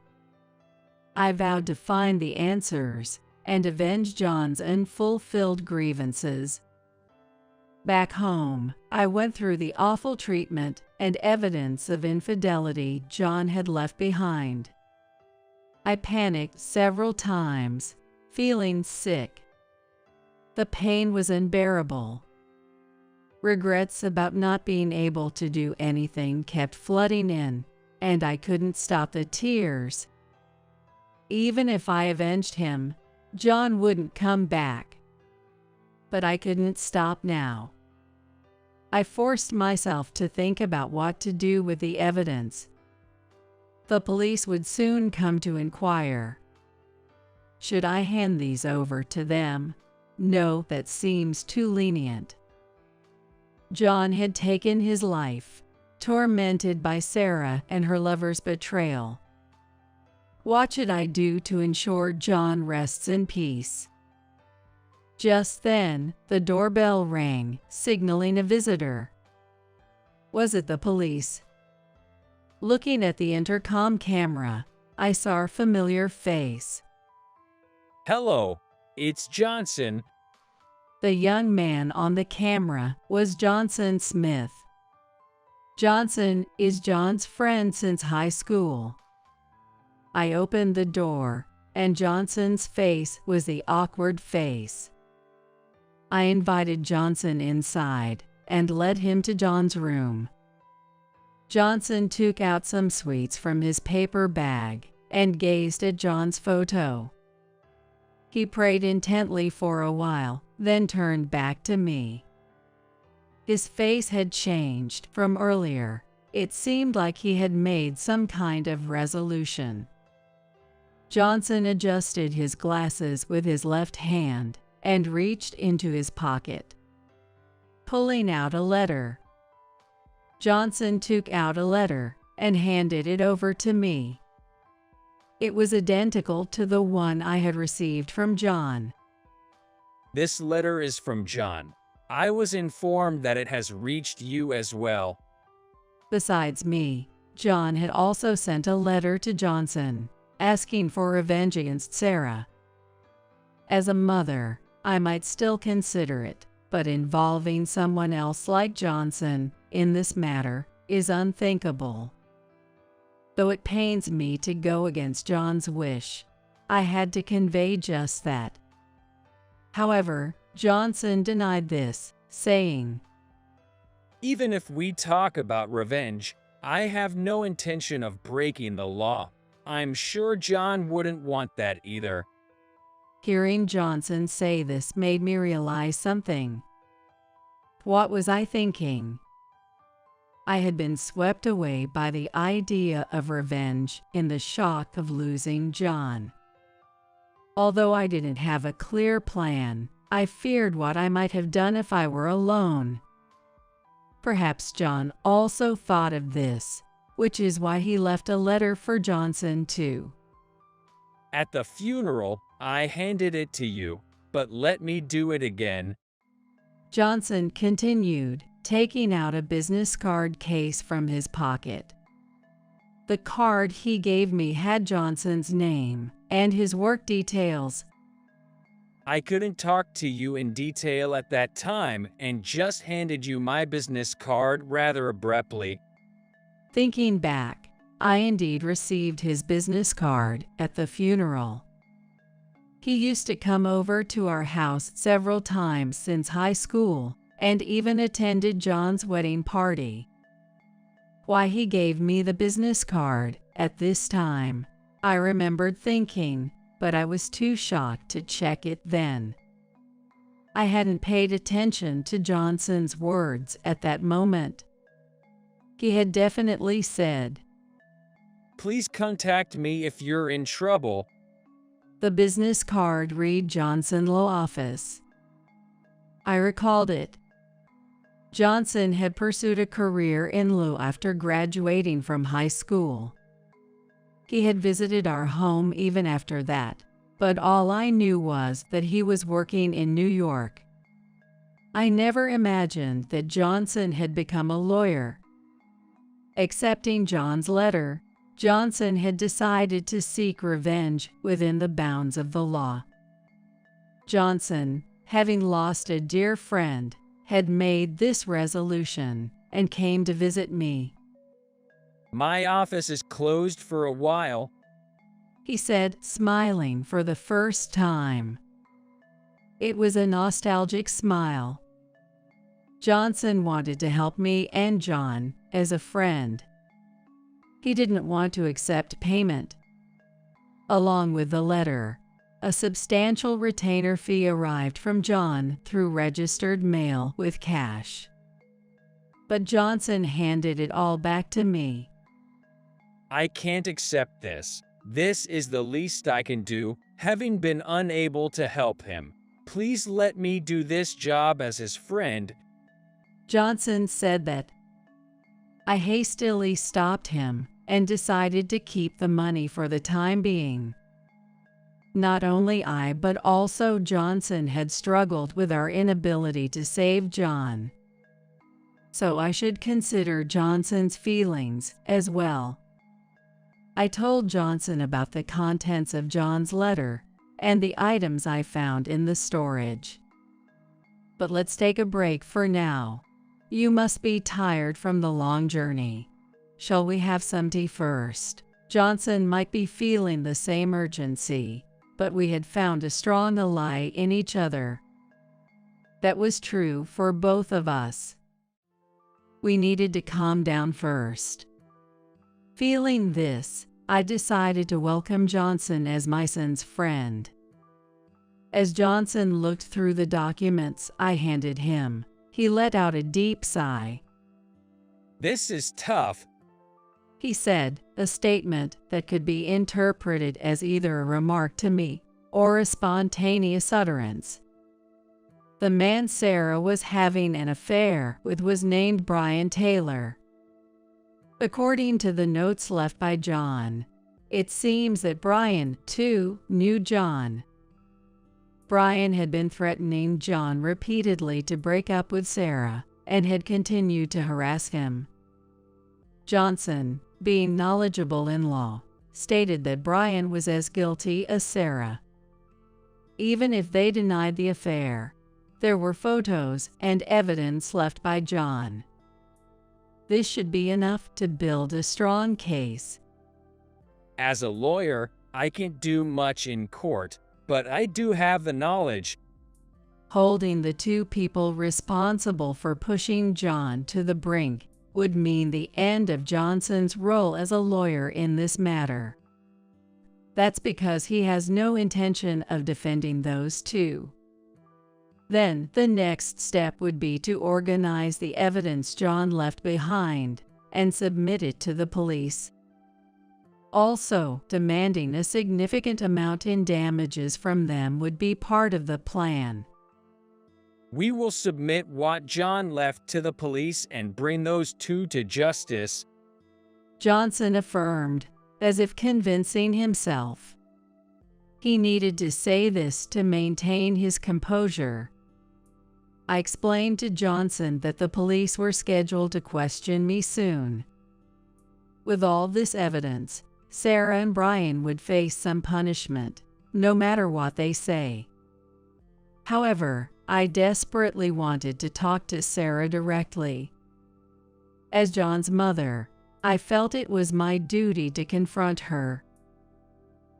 I vowed to find the answers, and avenge John's unfulfilled grievances. Back home, I went through the awful treatment and evidence of infidelity John had left behind. I panicked several times, feeling sick. The pain was unbearable. Regrets about not being able to do anything kept flooding in, and I couldn't stop the tears. Even if I avenged him, John wouldn't come back. But I couldn't stop now. I forced myself to think about what to do with the evidence. The police would soon come to inquire. Should I hand these over to them? No, that seems too lenient. John had taken his life, tormented by Sarah and her lover's betrayal. What should I do to ensure John rests in peace? Just then, the doorbell rang, signaling a visitor. Was it the police? Looking at the intercom camera, I saw a familiar face. Hello, it's Johnson. The young man on the camera was Johnson Smith. Johnson is John's friend since high school. I opened the door, and Johnson's face was the awkward face. I invited Johnson inside and led him to John's room. Johnson took out some sweets from his paper bag and gazed at John's photo. He prayed intently for a while, then turned back to me. His face had changed from earlier. It seemed like he had made some kind of resolution. Johnson adjusted his glasses with his left hand and reached into his pocket, pulling out a letter. Johnson took out a letter and handed it over to me. It was identical to the one I had received from John. This letter is from John. I was informed that it has reached you as well. Besides me, John had also sent a letter to Johnson, asking for revenge against Sarah. As a mother, I might still consider it, but involving someone else like Johnson in this matter is unthinkable. Though it pains me to go against John's wish, I had to convey just that. However, Johnson denied this, saying, Even if we talk about revenge, I have no intention of breaking the law. I'm sure John wouldn't want that either. Hearing Johnson say this made me realize something. What was I thinking? I had been swept away by the idea of revenge in the shock of losing John. Although I didn't have a clear plan, I feared what I might have done if I were alone. Perhaps John also thought of this, which is why he left a letter for Johnson too. At the funeral, I handed it to you, but let me do it again. Johnson continued, taking out a business card case from his pocket. The card he gave me had Johnson's name and his work details. I couldn't talk to you in detail at that time and just handed you my business card rather abruptly. Thinking back, I indeed received his business card at the funeral. He used to come over to our house several times since high school and even attended John's wedding party. Why he gave me the business card at this time, I remembered thinking, but I was too shocked to check it then. I hadn't paid attention to Johnson's words at that moment. He had definitely said, Please contact me if you're in trouble. The business card read Johnson Law Office. I recalled it. Johnson had pursued a career in law after graduating from high school. He had visited our home even after that, but all I knew was that he was working in New York. I never imagined that Johnson had become a lawyer. Accepting John's letter, Johnson had decided to seek revenge within the bounds of the law. Johnson, having lost a dear friend, had made this resolution and came to visit me. My office is closed for a while, He said, smiling for the first time. It was a nostalgic smile. Johnson wanted to help me and John as a friend. He didn't want to accept payment. Along with the letter, a substantial retainer fee arrived from John through registered mail with cash. But Johnson handed it all back to me. I can't accept this. This is the least I can do, having been unable to help him. Please let me do this job as his friend. Johnson said that. I hastily stopped him and decided to keep the money for the time being. Not only I, but also Johnson had struggled with our inability to save John. So I should consider Johnson's feelings as well. I told Johnson about the contents of John's letter and the items I found in the storage. But let's take a break for now. You must be tired from the long journey. Shall we have some tea first? Johnson might be feeling the same urgency, but we had found a strong ally in each other. That was true for both of us. We needed to calm down first. Feeling this, I decided to welcome Johnson as my son's friend. As Johnson looked through the documents I handed him, he let out a deep sigh. This is tough, he said, a statement that could be interpreted as either a remark to me or a spontaneous utterance. The man Sarah was having an affair with was named Brian Taylor. According to the notes left by John, it seems that Brian, too, knew John. Brian had been threatening John repeatedly to break up with Sarah and had continued to harass him. Johnson, being knowledgeable in law, stated that Brian was as guilty as Sarah. Even if they denied the affair, there were photos and evidence left by John. This should be enough to build a strong case. As a lawyer, I can't do much in court, but I do have the knowledge. Holding the two people responsible for pushing John to the brink would mean the end of Johnson's role as a lawyer in this matter. That's because he has no intention of defending those two. Then the next step would be to organize the evidence John left behind and submit it to the police. Also, demanding a significant amount in damages from them would be part of the plan. We will submit what John left to the police and bring those two to justice, Johnson affirmed, as if convincing himself. He needed to say this to maintain his composure. I explained to Johnson that the police were scheduled to question me soon. With all this evidence, Sarah and Brian would face some punishment, no matter what they say. However, I desperately wanted to talk to Sarah directly. As John's mother, I felt it was my duty to confront her.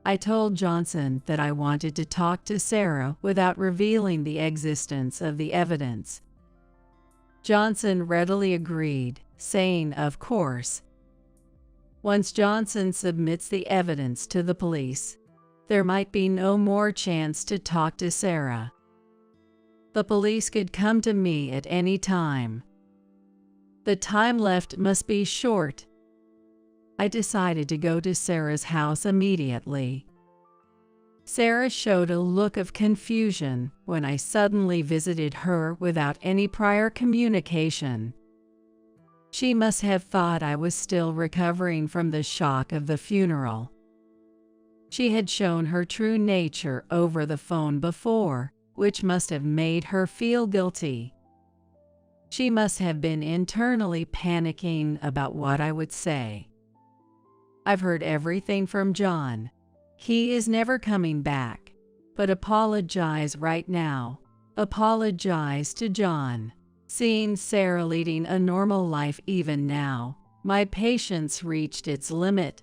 I told Johnson that I wanted to talk to Sarah without revealing the existence of the evidence. Johnson readily agreed, saying, "Of course." Once Johnson submits the evidence to the police, there might be no more chance to talk to Sarah. The police could come to me at any time. The time left must be short. I decided to go to Sarah's house immediately. Sarah showed a look of confusion when I suddenly visited her without any prior communication. She must have thought I was still recovering from the shock of the funeral. She had shown her true nature over the phone before, which must have made her feel guilty. She must have been internally panicking about what I would say. I've heard everything from John. He is never coming back, but apologize right now. Apologize to John. Seeing Sarah leading a normal life even now, my patience reached its limit.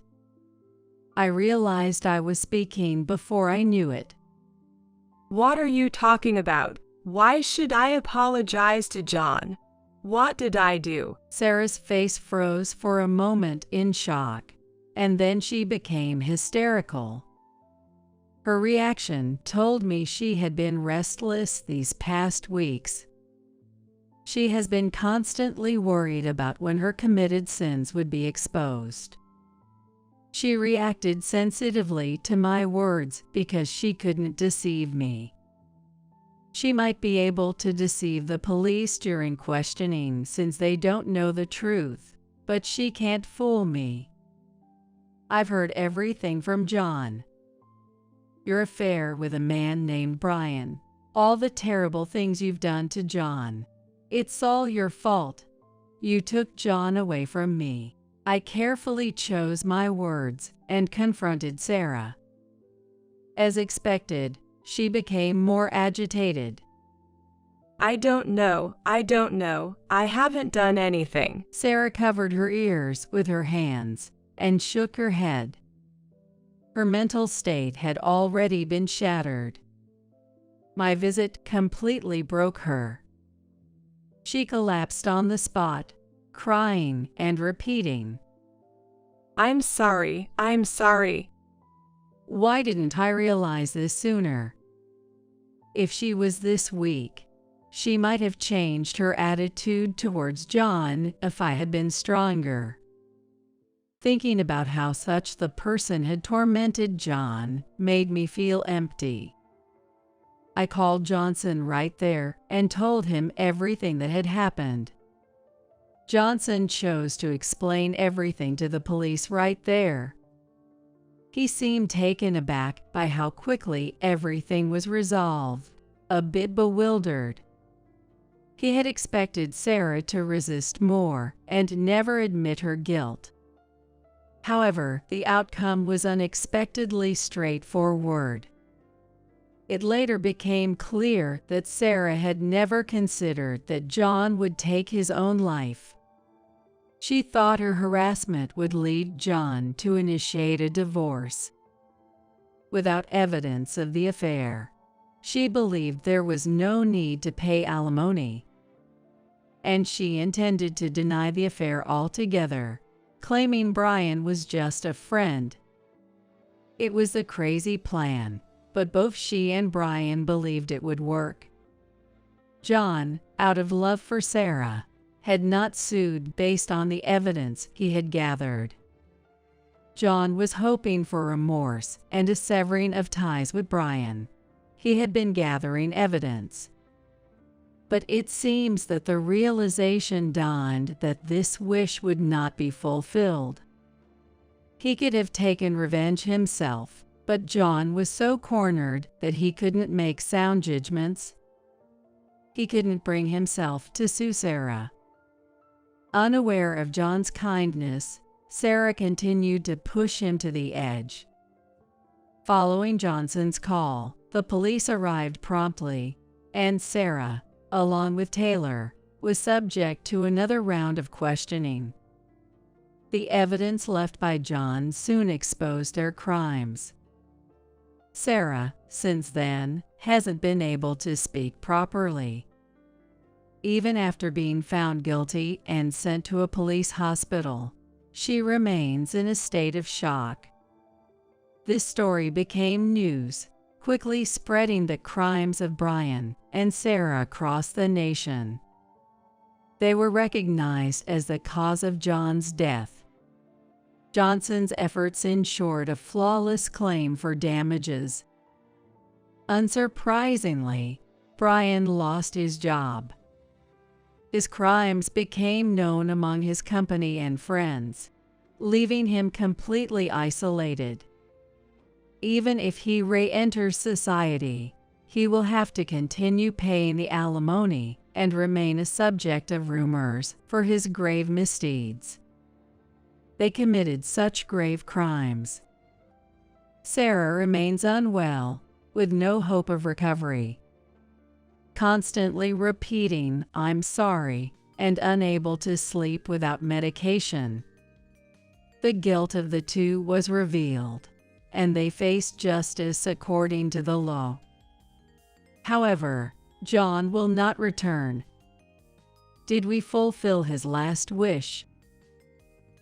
I realized I was speaking before I knew it. What are you talking about? Why should I apologize to John? What did I do? Sarah's face froze for a moment in shock, and then she became hysterical. Her reaction told me she had been restless these past weeks. She has been constantly worried about when her committed sins would be exposed. She reacted sensitively to my words because she couldn't deceive me. She might be able to deceive the police during questioning since they don't know the truth, but she can't fool me. I've heard everything from John. Your affair with a man named Brian, all the terrible things you've done to John. It's all your fault. You took John away from me. I carefully chose my words and confronted Sarah. As expected, she became more agitated. I don't know. I haven't done anything. Sarah covered her ears with her hands and shook her head. Her mental state had already been shattered. My visit completely broke her. She collapsed on the spot, crying and repeating, I'm sorry. Why didn't I realize this sooner? If she was this weak, she might have changed her attitude towards John if I had been stronger. Thinking about how such the person had tormented John made me feel empty. I called Johnson right there and told him everything that had happened. Johnson chose to explain everything to the police right there. He seemed taken aback by how quickly everything was resolved, a bit bewildered. He had expected Sarah to resist more and never admit her guilt. However, the outcome was unexpectedly straightforward. It later became clear that Sarah had never considered that John would take his own life. She thought her harassment would lead John to initiate a divorce. Without evidence of the affair, she believed there was no need to pay alimony. And she intended to deny the affair altogether, claiming Brian was just a friend. It was a crazy plan, but both she and Brian believed it would work. John, out of love for Sarah, had not sued based on the evidence he had gathered. John was hoping for remorse and a severing of ties with Brian. He had been gathering evidence. But it seems that the realization dawned that this wish would not be fulfilled. He could have taken revenge himself, but John was so cornered that he couldn't make sound judgments. He couldn't bring himself to sue Sarah. Unaware of John's kindness, Sarah continued to push him to the edge. Following Johnson's call, the police arrived promptly, and Sarah, along with Taylor, was subject to another round of questioning. The evidence left by John soon exposed their crimes. Sarah, since then, hasn't been able to speak properly. Even after being found guilty and sent to a police hospital, she remains in a state of shock. This story became news, quickly spreading the crimes of Brian and Sarah across the nation. They were recognized as the cause of John's death. Johnson's efforts ensured a flawless claim for damages. Unsurprisingly, Brian lost his job. His crimes became known among his company and friends, leaving him completely isolated. Even if he re-enters society, he will have to continue paying the alimony and remain a subject of rumors for his grave misdeeds. They committed such grave crimes. Sarah remains unwell, with no hope of recovery. Constantly repeating, "I'm sorry," and unable to sleep without medication. The guilt of the two was revealed, and they faced justice according to the law. However, John will not return. Did we fulfill his last wish?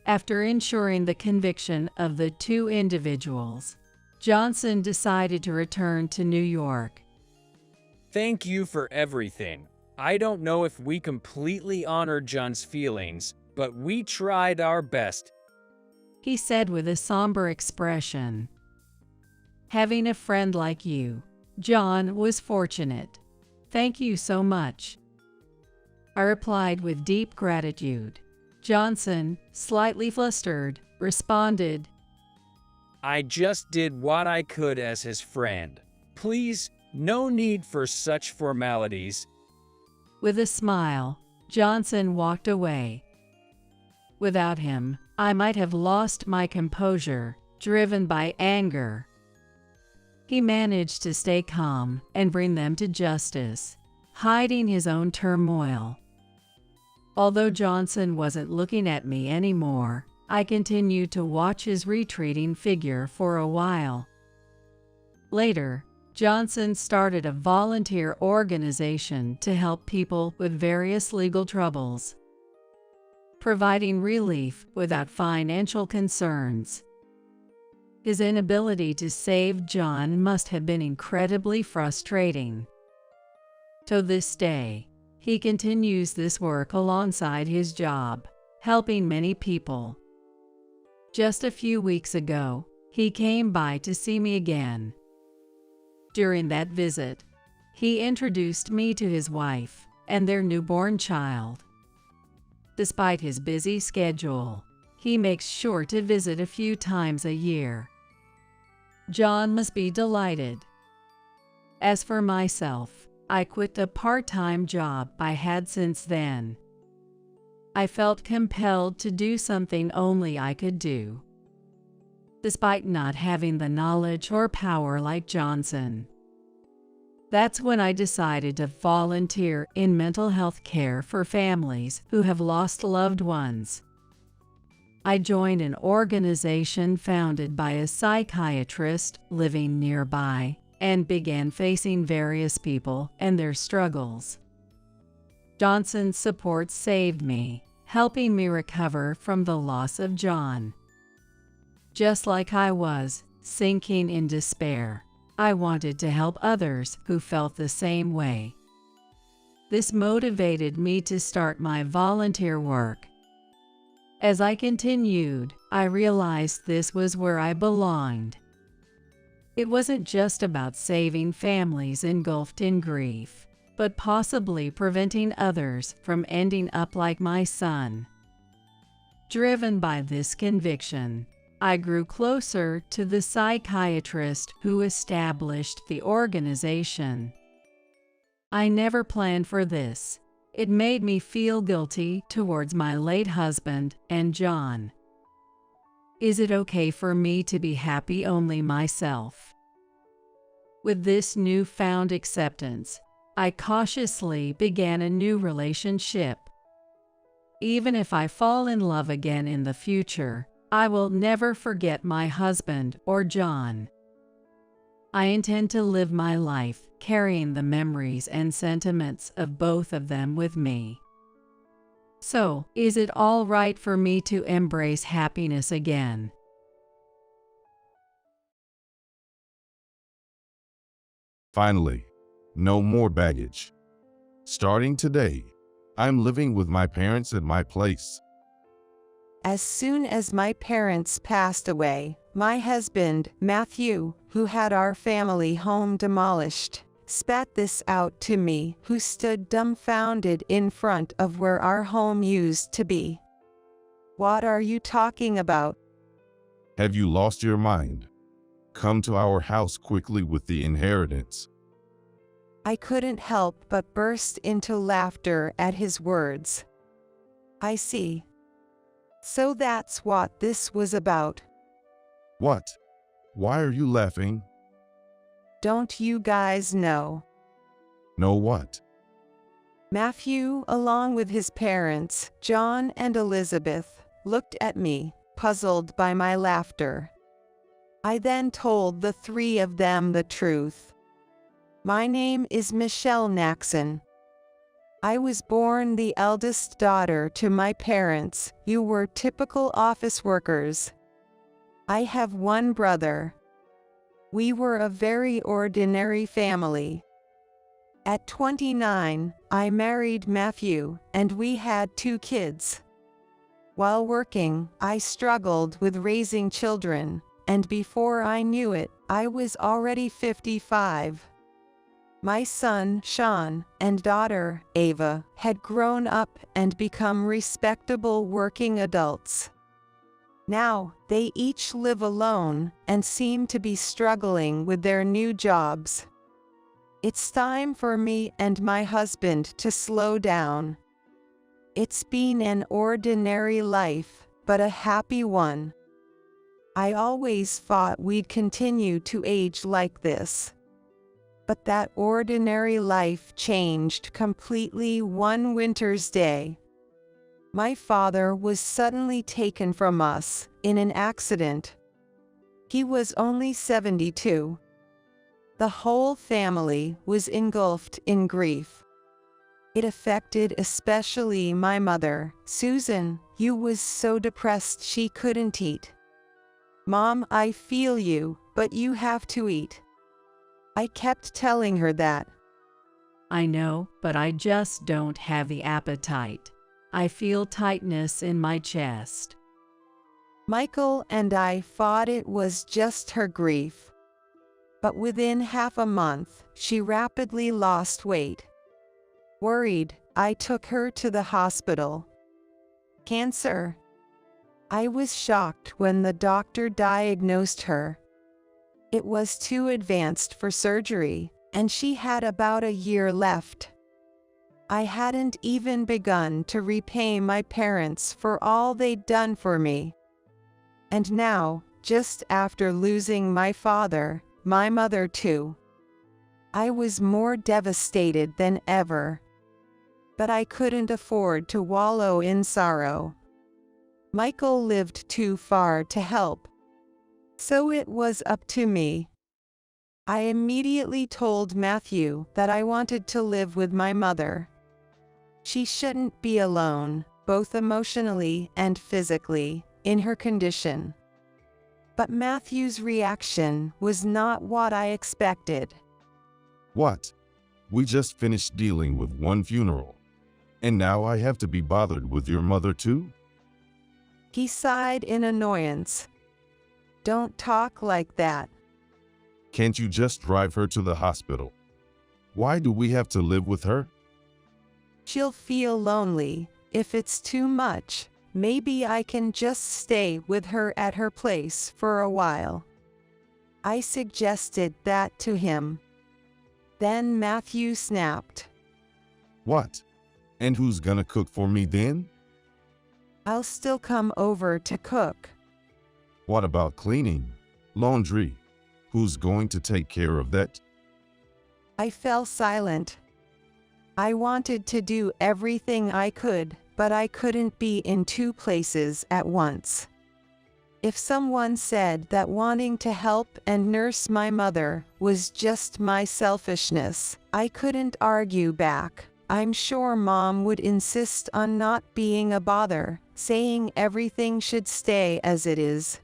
After ensuring the conviction of the two individuals, Johnson decided to return to New York. Thank you for everything. I don't know if we completely honored John's feelings, but we tried our best, he said with a somber expression. Having a friend like you, John was fortunate. Thank you so much, I replied with deep gratitude. Johnson, slightly flustered, responded, I just did what I could as his friend. Please, no need for such formalities. With a smile, Johnson walked away. Without him, I might have lost my composure, driven by anger. He managed to stay calm and bring them to justice, hiding his own turmoil. Although Johnson wasn't looking at me anymore, I continued to watch his retreating figure for a while. Later, Johnson started a volunteer organization to help people with various legal troubles, providing relief without financial concerns. His inability to save John must have been incredibly frustrating. To this day, he continues this work alongside his job, helping many people. Just a few weeks ago, he came by to see me again. During that visit, he introduced me to his wife and their newborn child. Despite his busy schedule, he makes sure to visit a few times a year. John must be delighted. As for myself, I quit a part-time job I had since then. I felt compelled to do something only I could do. Despite not having the knowledge or power like Johnson. That's when I decided to volunteer in mental health care for families who have lost loved ones. I joined an organization founded by a psychiatrist living nearby and began facing various people and their struggles. Johnson's support saved me, helping me recover from the loss of John. Just like I was sinking in despair, I wanted to help others who felt the same way. This motivated me to start my volunteer work. As I continued, I realized this was where I belonged. It wasn't just about saving families engulfed in grief, but possibly preventing others from ending up like my son. Driven by this conviction, I grew closer to the psychiatrist who established the organization. I never planned for this. It made me feel guilty towards my late husband and John. Is it okay for me to be happy only myself? With this newfound acceptance, I cautiously began a new relationship. Even if I fall in love again in the future, I will never forget my husband or John. I intend to live my life carrying the memories and sentiments of both of them with me. So, is it all right for me to embrace happiness again? Finally, no more baggage. Starting today, I'm living with my parents at my place. As soon as my parents passed away, my husband, Matthew, who had our family home demolished, spat this out to me, who stood dumbfounded in front of where our home used to be. What are you talking about? Have you lost your mind? Come to our house quickly with the inheritance. I couldn't help but burst into laughter at his words. I see. So that's what this was about. What? Why are you laughing? Don't you guys know? Know what? Matthew, along with his parents, John and Elizabeth, looked at me, puzzled by my laughter. I then told the three of them the truth. My name is Michelle Naxon. I was born the eldest daughter to my parents, who were typical office workers. I have one brother. We were a very ordinary family. At 29, I married Matthew, and we had 2 kids. While working, I struggled with raising children, and before I knew it, I was already 55. My son, Sean, and daughter, Ava, had grown up and become respectable working adults. Now, they each live alone and seem to be struggling with their new jobs. It's time for me and my husband to slow down. It's been an ordinary life, but a happy one. I always thought we'd continue to age like this. But that ordinary life changed completely one winter's day. My father was suddenly taken from us in an accident. He was only 72. The whole family was engulfed in grief. It affected especially my mother, Susan, who was so depressed she couldn't eat. "Mom, I feel you, but you have to eat." I kept telling her that. I know, but I just don't have the appetite. I feel tightness in my chest. Michael and I thought it was just her grief. But within half a month, she rapidly lost weight. Worried, I took her to the hospital. Cancer. I was shocked when the doctor diagnosed her. It was too advanced for surgery, and she had about a year left. I hadn't even begun to repay my parents for all they'd done for me. And now, just after losing my father, my mother too, I was more devastated than ever. But I couldn't afford to wallow in sorrow. Michael lived too far to help. So it was up to me. I immediately told Matthew that I wanted to live with my mother. She shouldn't be alone, both emotionally and physically, in her condition. But Matthew's reaction was not what I expected. What? We just finished dealing with one funeral. And now I have to be bothered with your mother too? He sighed in annoyance. Don't talk like that. Can't you just drive her to the hospital? Why do we have to live with her? She'll feel lonely. If it's too much, maybe I can just stay with her at her place for a while. I suggested that to him. Then Matthew snapped. What? And who's gonna cook for me then? I'll still come over to cook. What about cleaning? Laundry? Who's going to take care of that? I fell silent. I wanted to do everything I could, but I couldn't be in 2 places at once. If someone said that wanting to help and nurse my mother was just my selfishness, I couldn't argue back. I'm sure Mom would insist on not being a bother, saying everything should stay as it is.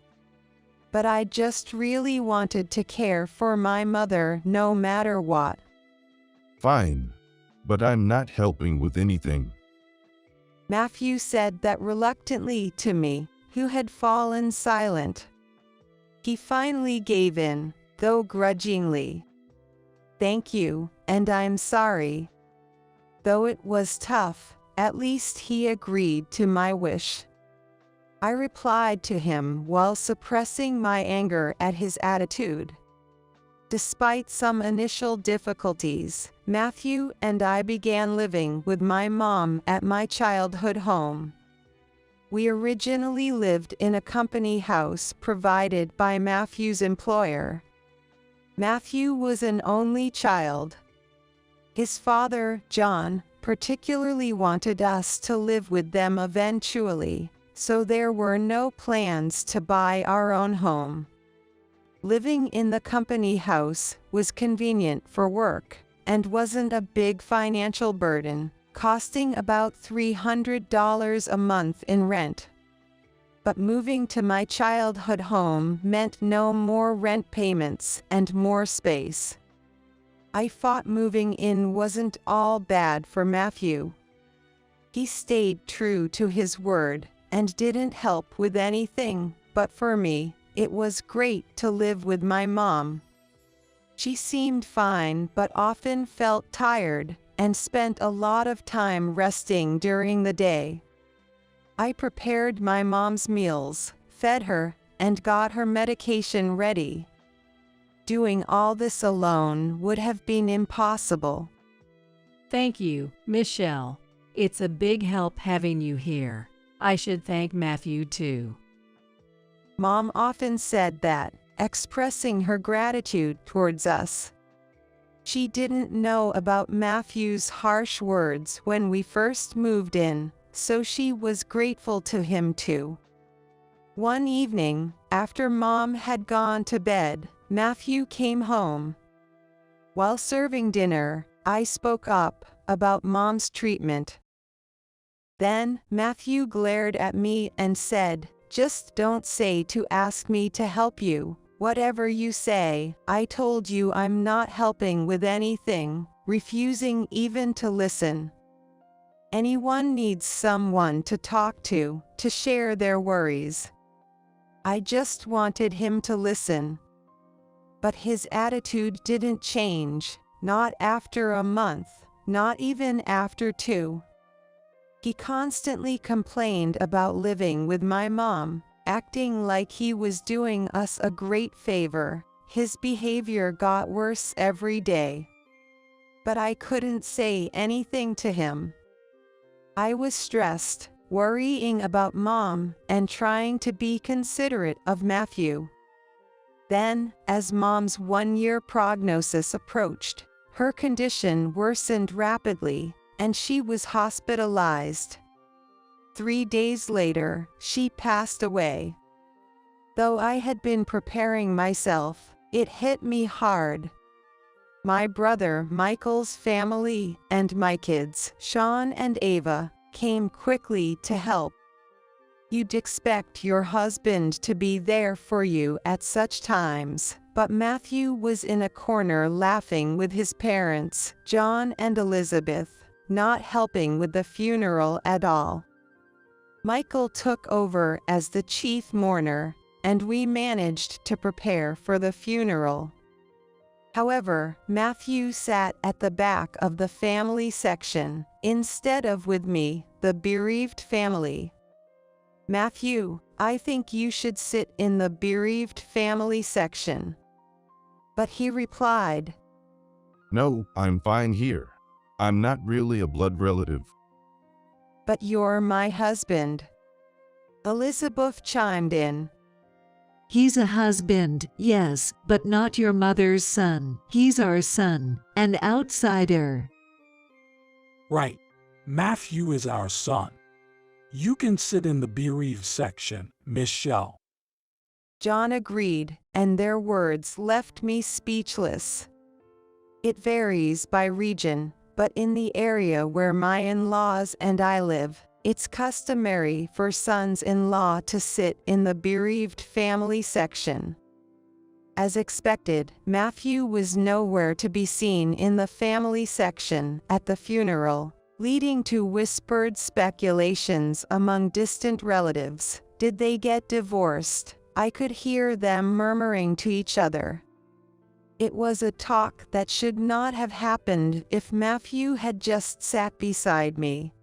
But I just really wanted to care for my mother no matter what. Fine, but I'm not helping with anything. Matthew said that reluctantly to me, who had fallen silent. He finally gave in, though grudgingly. Thank you, and I'm sorry. Though it was tough, at least he agreed to my wish. I replied to him while suppressing my anger at his attitude. Despite some initial difficulties, Matthew and I began living with my mom at my childhood home. We originally lived in a company house provided by Matthew's employer. Matthew was an only child. His father, John, particularly wanted us to live with them eventually, so there were no plans to buy our own home. Living in the company house was convenient for work and wasn't a big financial burden, costing about $300 a month in rent. But moving to my childhood home meant no more rent payments and more space. I thought moving in wasn't all bad for Matthew. He stayed true to his word and didn't help with anything, but for me, it was great to live with my mom. She seemed fine but often felt tired and spent a lot of time resting during the day. I prepared my mom's meals, fed her, and got her medication ready. Doing all this alone would have been impossible. Thank you, Michelle. It's a big help having you here. I should thank Matthew too. Mom often said that, expressing her gratitude towards us. She didn't know about Matthew's harsh words when we first moved in, so she was grateful to him too. One evening, after Mom had gone to bed, Matthew came home. While serving dinner, I spoke up about Mom's treatment. Then, Matthew glared at me and said, "Just don't say to ask me to help you. Whatever you say, I told you I'm not helping with anything," refusing even to listen. Anyone needs someone to talk to share their worries. I just wanted him to listen. But his attitude didn't change, not after a month, not even after 2. He constantly complained about living with my mom, acting like he was doing us a great favor. His behavior got worse every day. But I couldn't say anything to him. I was stressed, worrying about Mom, and trying to be considerate of Matthew. Then, as Mom's 1-year prognosis approached, her condition worsened rapidly, and she was hospitalized. 3 days later, she passed away. Though I had been preparing myself, it hit me hard. My brother Michael's family and my kids, Sean and Ava, came quickly to help. You'd expect your husband to be there for you at such times, but Matthew was in a corner laughing with his parents, John and Elizabeth, not helping with the funeral at all. Michael took over as the chief mourner, and we managed to prepare for the funeral. However, Matthew sat at the back of the family section, instead of with me, the bereaved family. "Matthew, I think you should sit in the bereaved family section." But he replied, "No, I'm fine here. I'm not really a blood relative." "But you're my husband." Elizabeth chimed in. "He's a husband, yes, but not your mother's son. He's our son, an outsider." Right. Matthew is our son. You can sit in the bereaved section, Michelle. John agreed, and their words left me speechless. It varies by region, but in the area where my in-laws and I live, it's customary for sons-in-law to sit in the bereaved family section. As expected, Matthew was nowhere to be seen in the family section at the funeral, leading to whispered speculations among distant relatives. Did they get divorced? I could hear them murmuring to each other. It was a talk that should not have happened if Matthew had just sat beside me.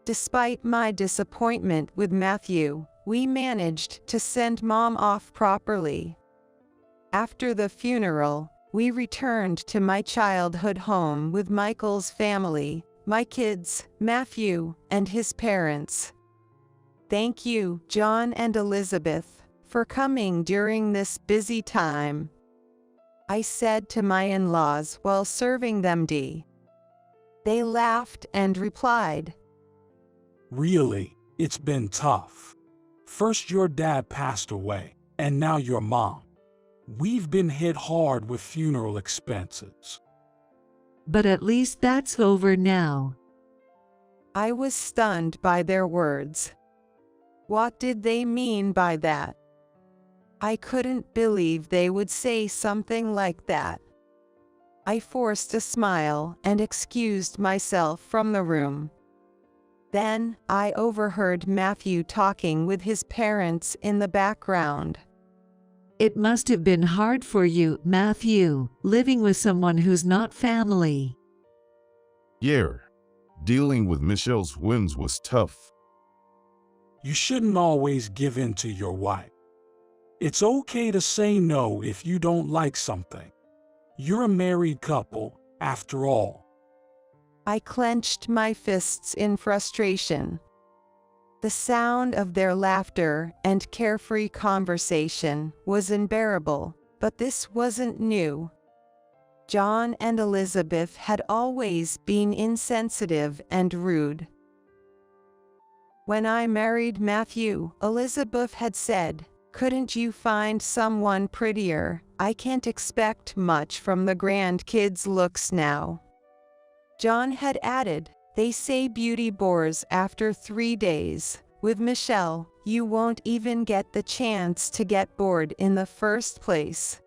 Despite my disappointment with Matthew, we managed to send Mom off properly. After the funeral, we returned to my childhood home with Michael's family, my kids, Matthew, and his parents. Thank you, John and Elizabeth, for coming during this busy time. I said to my in-laws while serving them tea. They laughed and replied, Really, it's been tough. First your dad passed away, and now your mom. We've been hit hard with funeral expenses. But at least that's over now. I was stunned by their words. What did they mean by that? I couldn't believe they would say something like that. I forced a smile and excused myself from the room. Then, I overheard Matthew talking with his parents in the background. It must have been hard for you, Matthew, living with someone who's not family. Yeah, dealing with Michelle's whims was tough. You shouldn't always give in to your wife. It's okay to say no if you don't like something. You're a married couple, after all. I clenched my fists in frustration. The sound of their laughter and carefree conversation was unbearable, but this wasn't new. John and Elizabeth had always been insensitive and rude. When I married Matthew, Elizabeth had said, "Couldn't you find someone prettier? I can't expect much from the grandkids' looks now." John had added, "They say beauty bores after 3 days. With Michelle, you won't even get the chance to get bored in the first place."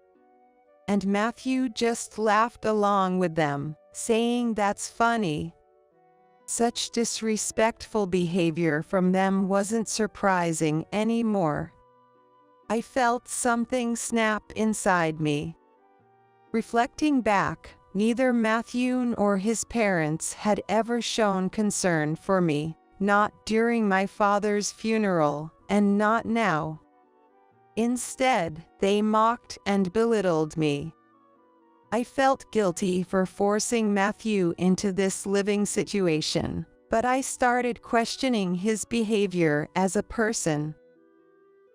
And Matthew just laughed along with them, saying that's funny. Such disrespectful behavior from them wasn't surprising anymore. I felt something snap inside me. Reflecting back, neither Matthew nor his parents had ever shown concern for me, not during my father's funeral, and not now. Instead, they mocked and belittled me. I felt guilty for forcing Matthew into this living situation, but I started questioning his behavior as a person.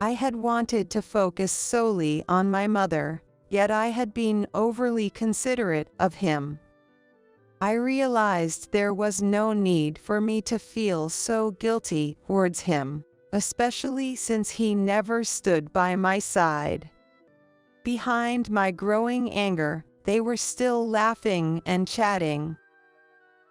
I had wanted to focus solely on my mother, yet I had been overly considerate of him. I realized there was no need for me to feel so guilty towards him, especially since he never stood by my side. Behind my growing anger, they were still laughing and chatting.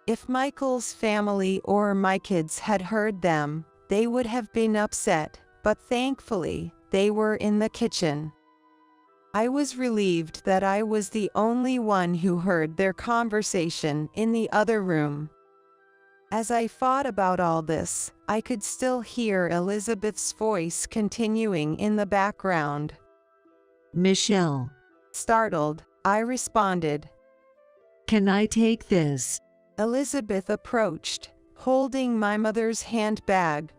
If Michael's family or my kids had heard them, they would have been upset, but thankfully, they were in the kitchen. I was relieved that I was the only one who heard their conversation in the other room. As I thought about all this, I could still hear Elizabeth's voice continuing in the background. Michelle. Startled, I responded. Can I take this? Elizabeth approached, holding my mother's handbag.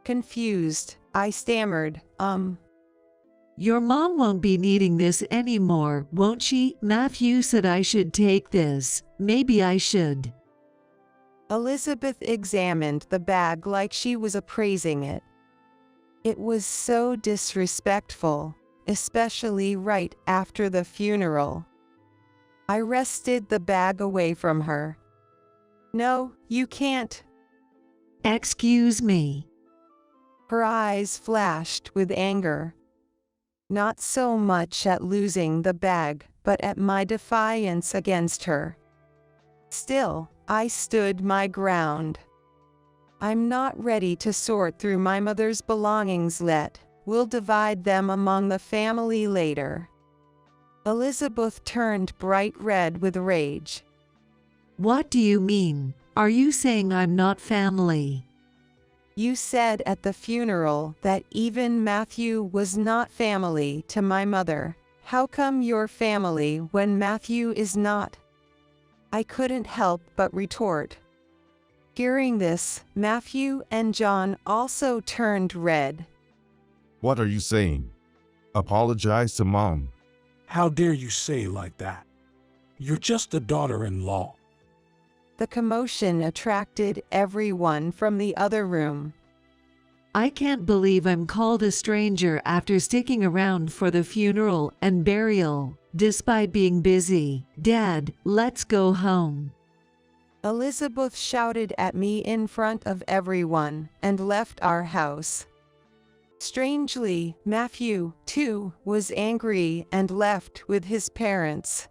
Confused, I stammered, Your mom won't be needing this anymore, won't she? Matthew said I should take this. Maybe I should. Elizabeth examined the bag like she was appraising it. It was so disrespectful, especially right after the funeral. I wrested the bag away from her. No, you can't. Excuse me. Her eyes flashed with anger. Not so much at losing the bag, but at my defiance against her. Still, I stood my ground. I'm not ready to sort through my mother's belongings yet. We'll divide them among the family later. Elizabeth turned bright red with rage. What do you mean? Are you saying I'm not family? You said at the funeral that even Matthew was not family to my mother. How come you're family when Matthew is not? I couldn't help but retort. Hearing this, Matthew and John also turned red. What are you saying? Apologize to Mom. How dare you say like that? You're just a daughter-in-law. The commotion attracted everyone from the other room. I can't believe I'm called a stranger after sticking around for the funeral and burial. despite being busy. Dad, let's go home. Elizabeth shouted at me in front of everyone and left our house. Strangely, Matthew, too, was angry and left with his parents.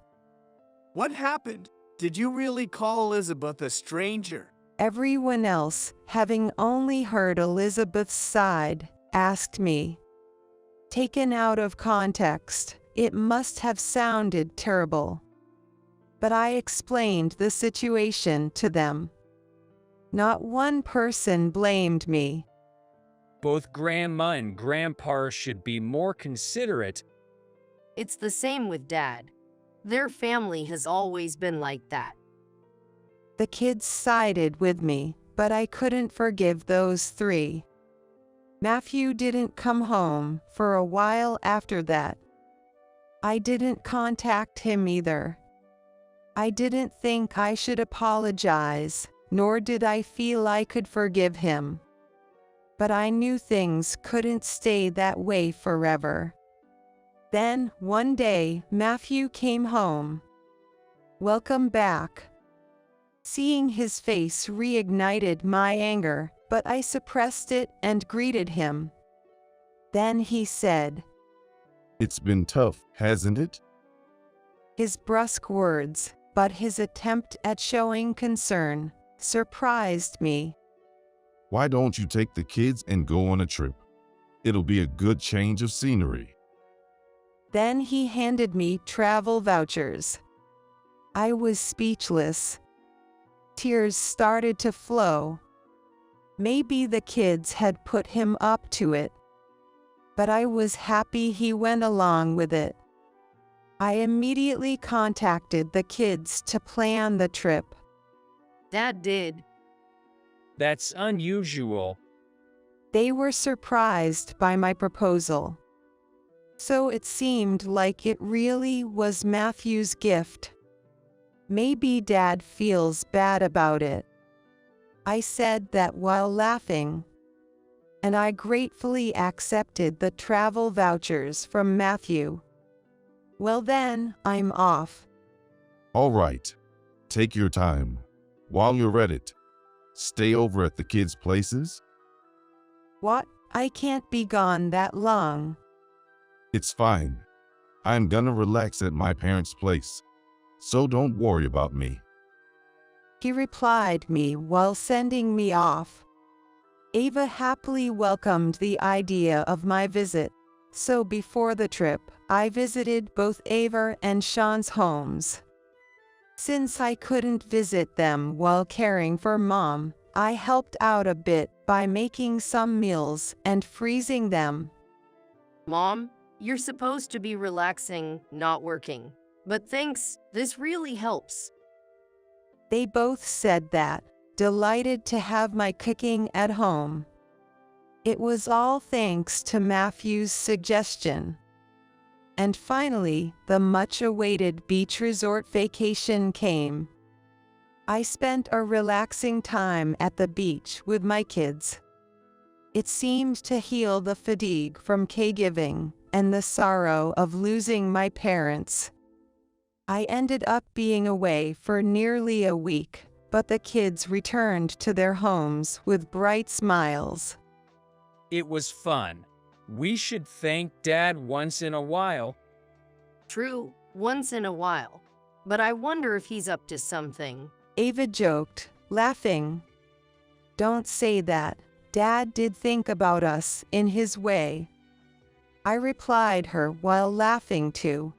What happened? Did you really call Elizabeth a stranger? Everyone else, having only heard Elizabeth's side, asked me. Taken out of context, it must have sounded terrible. But I explained the situation to them. Not one person blamed me. Both Grandma and Grandpa should be more considerate. It's the same with Dad. Their family has always been like that. The kids sided with me, but I couldn't forgive those three. Matthew didn't come home for a while after that. I didn't contact him either. I didn't think I should apologize, nor did I feel I could forgive him. But I knew things couldn't stay that way forever. Then, one day, Matthew came home. Welcome back. Seeing his face reignited my anger, but I suppressed it and greeted him. Then he said, "It's been tough, hasn't it?" His brusque words, but his attempt at showing concern, surprised me. "Why don't you take the kids and go on a trip? It'll be a good change of scenery." Then he handed me travel vouchers. I was speechless. Tears started to flow. Maybe the kids had put him up to it. But I was happy he went along with it. I immediately contacted the kids to plan the trip. Dad did. That's unusual. They were surprised by my proposal. So it seemed like it really was Matthew's gift. Maybe Dad feels bad about it. I said that while laughing, and I gratefully accepted the travel vouchers from Matthew. Well then, I'm off. All right. Take your time. While you're at it, stay over at the kids' places. What? I can't be gone that long. It's fine. I'm gonna relax at my parents' place, so don't worry about me. He replied me while sending me off. Ava happily welcomed the idea of my visit, so before the trip, I visited both Ava and Sean's homes. Since I couldn't visit them while caring for Mom, I helped out a bit by making some meals and freezing them. Mom, you're supposed to be relaxing, not working. But thanks, this really helps. They both said that, delighted to have my cooking at home. It was all thanks to Matthew's suggestion. And finally, the much-awaited beach resort vacation came. I spent a relaxing time at the beach with my kids. It seemed to heal the fatigue from caregiving and the sorrow of losing my parents. I ended up being away for nearly a week, but the kids returned to their homes with bright smiles. It was fun. We should thank Dad once in a while. True, once in a while. But I wonder if he's up to something. Ava joked, laughing. Don't say that. Dad did think about us in his way. I replied her while laughing too.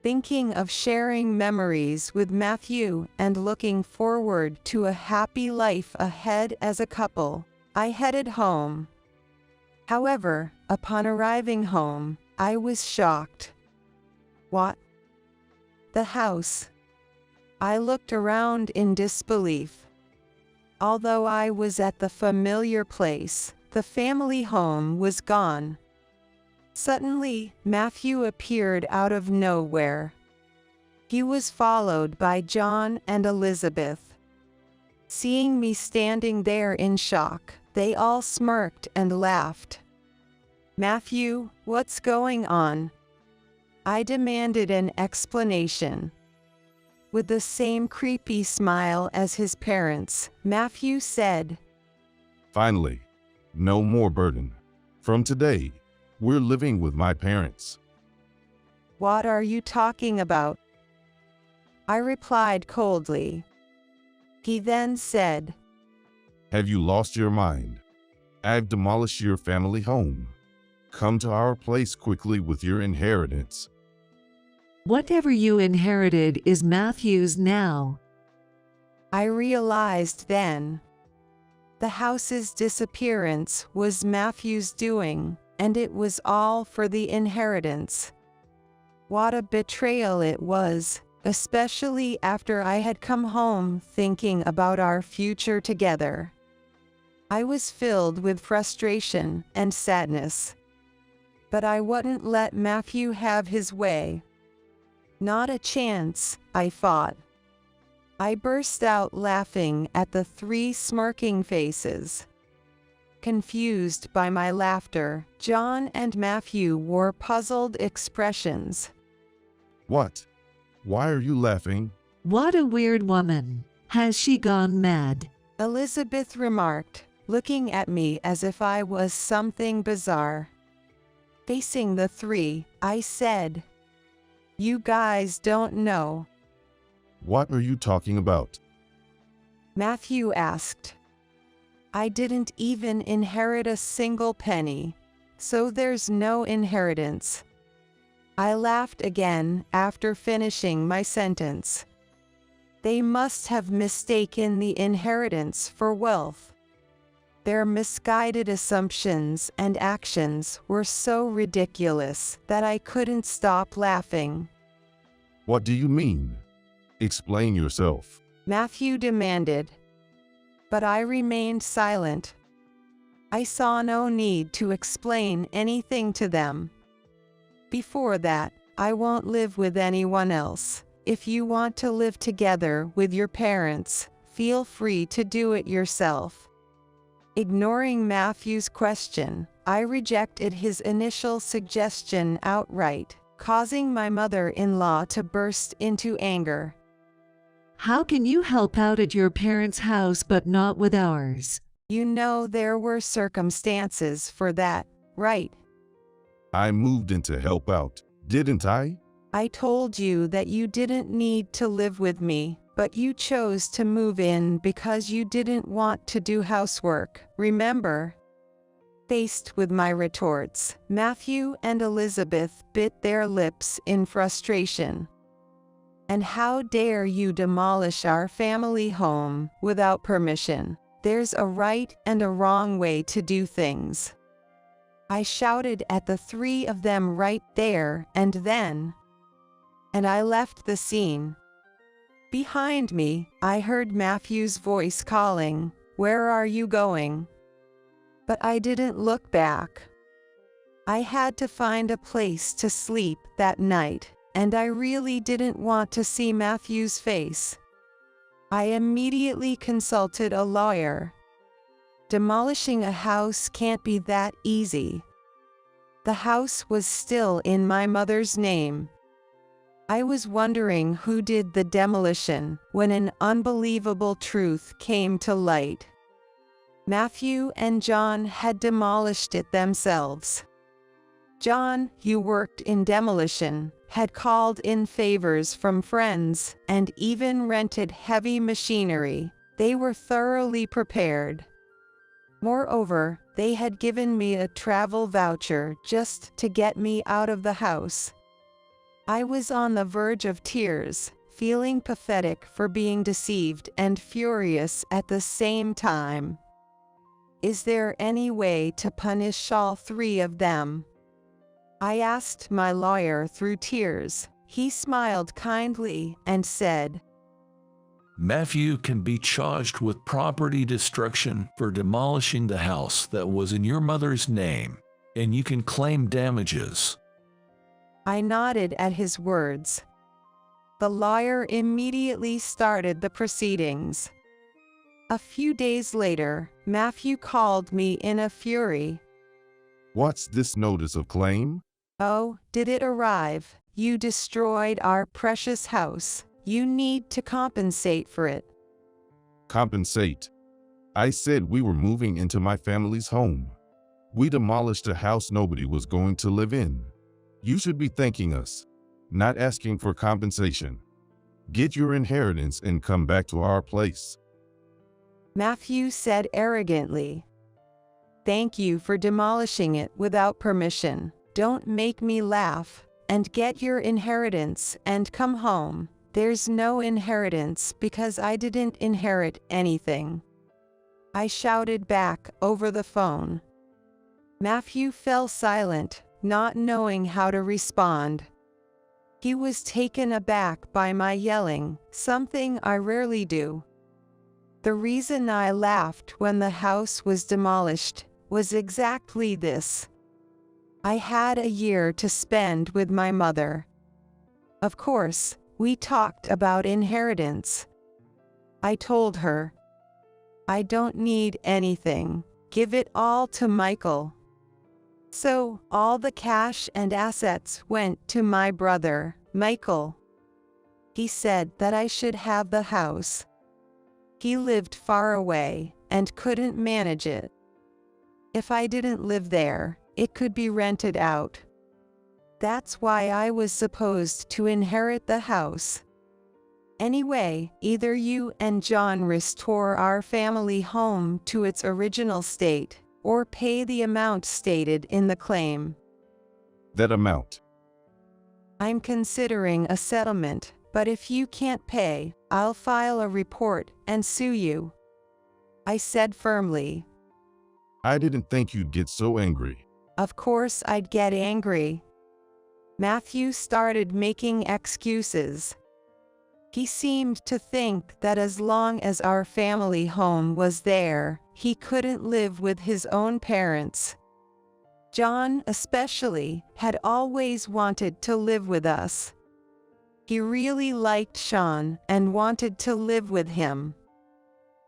Thinking of sharing memories with Matthew and looking forward to a happy life ahead as a couple, I headed home. However, upon arriving home, I was shocked. What? The house. I looked around in disbelief. Although I was at the familiar place, the family home was gone. Suddenly, Matthew appeared out of nowhere. He was followed by John and Elizabeth. Seeing me standing there in shock, they all smirked and laughed. "Matthew, what's going on?" I demanded an explanation. With the same creepy smile as his parents, Matthew said, Finally, no more burden. From today, we're living with my parents. What are you talking about? I replied coldly. He then said, Have you lost your mind? I've demolished your family home. Come to our place quickly with your inheritance. Whatever you inherited is Matthew's now. I realized then. The house's disappearance was Matthew's doing, and it was all for the inheritance. What a betrayal it was, especially after I had come home thinking about our future together. I was filled with frustration and sadness. But I wouldn't let Matthew have his way. Not a chance, I thought. I burst out laughing at the three smirking faces. Confused by my laughter, John and Matthew wore puzzled expressions. What? Why are you laughing? What a weird woman. Has she gone mad? Elizabeth remarked, looking at me as if I was something bizarre. Facing the three, I said, You guys don't know. What are you talking about? Matthew asked. I didn't even inherit a single penny, so there's no inheritance. I laughed again after finishing my sentence. They must have mistaken the inheritance for wealth. Their misguided assumptions and actions were so ridiculous that I couldn't stop laughing. What do you mean? Explain yourself. Matthew demanded. But I remained silent. I saw no need to explain anything to them. Before that, I won't live with anyone else. If you want to live together with your parents, feel free to do it yourself. Ignoring Matthew's question, I rejected his initial suggestion outright, causing my mother-in-law to burst into anger. How can you help out at your parents' house but not with ours? You know there were circumstances for that, right? I moved in to help out, didn't I? I told you that you didn't need to live with me, but you chose to move in because you didn't want to do housework, remember? Faced with my retorts, Matthew and Elizabeth bit their lips in frustration. And how dare you demolish our family home without permission? There's a right and a wrong way to do things. I shouted at the three of them right there and then. And I left the scene. Behind me, I heard Matthew's voice calling, "Where are you going?" But I didn't look back. I had to find a place to sleep that night, and I really didn't want to see Matthew's face. I immediately consulted a lawyer. Demolishing a house can't be that easy. The house was still in my mother's name. I was wondering who did the demolition when an unbelievable truth came to light. Matthew and John had demolished it themselves. John, who worked in demolition, had called in favors from friends and even rented heavy machinery. They were thoroughly prepared. Moreover, they had given me a travel voucher just to get me out of the house. I was on the verge of tears, feeling pathetic for being deceived and furious at the same time. Is there any way to punish all three of them? I asked my lawyer through tears. He smiled kindly and said, Matthew can be charged with property destruction for demolishing the house that was in your mother's name, and you can claim damages. I nodded at his words. The lawyer immediately started the proceedings. A few days later, Matthew called me in a fury. What's this notice of claim? Oh, did it arrive? You destroyed our precious house. You need to compensate for it. Compensate? I said we were moving into my family's home. We demolished a house nobody was going to live in. You should be thanking us, not asking for compensation. Get your inheritance and come back to our place. Matthew said arrogantly. Thank you for demolishing it without permission. Don't make me laugh. And get your inheritance and come home. There's no inheritance because I didn't inherit anything. I shouted back over the phone. Matthew fell silent, not knowing how to respond. He was taken aback by my yelling, something I rarely do. The reason I laughed when the house was demolished was exactly this. I had a year to spend with my mother. Of course, we talked about inheritance. I told her, I don't need anything. Give it all to Michael. So, all the cash and assets went to my brother, Michael. He said that I should have the house. He lived far away and couldn't manage it. If I didn't live there, it could be rented out. That's why I was supposed to inherit the house. Anyway, either you and John restore our family home to its original state, or pay the amount stated in the claim. That amount? I'm considering a settlement, but if you can't pay, I'll file a report and sue you. I said firmly. I didn't think you'd get so angry. Of course I'd get angry. Matthew started making excuses. He seemed to think that as long as our family home was there, he couldn't live with his own parents. John, especially, had always wanted to live with us. He really liked Sean and wanted to live with him.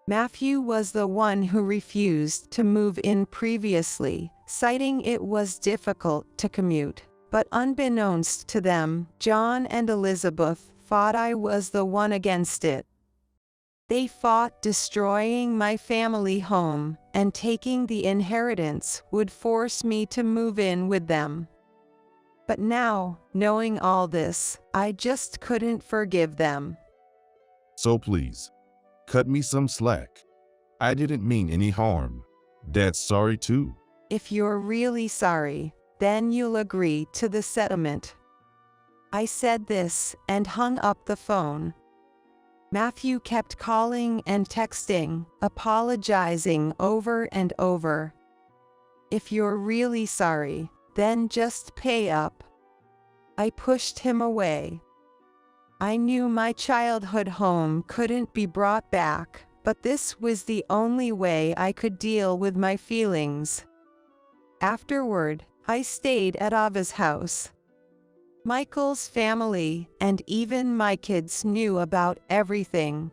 Matthew was the one who refused to move in previously, citing it was difficult to commute. But unbeknownst to them, John and Elizabeth thought I was the one against it. They fought destroying my family home, and taking the inheritance would force me to move in with them. But now, knowing all this, I just couldn't forgive them. So please, cut me some slack. I didn't mean any harm. Dad's sorry too. If you're really sorry, then you'll agree to the settlement. I said this and hung up the phone. Matthew kept calling and texting, apologizing over and over. If you're really sorry, then just pay up. I pushed him away. I knew my childhood home couldn't be brought back, but this was the only way I could deal with my feelings. Afterward, I stayed at Ava's house. Michael's family and even my kids knew about everything.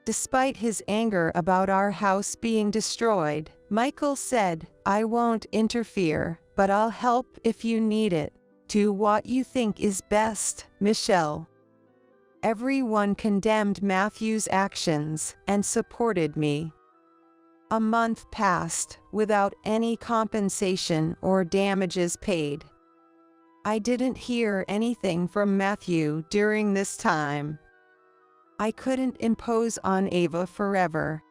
Despite his anger about our house being destroyed, Michael said, I won't interfere, but I'll help if you need it. Do what you think is best, Michelle. Everyone condemned Matthew's actions and supported me. A month passed without any compensation or damages paid. I didn't hear anything from Matthew during this time. I couldn't impose on Ava forever.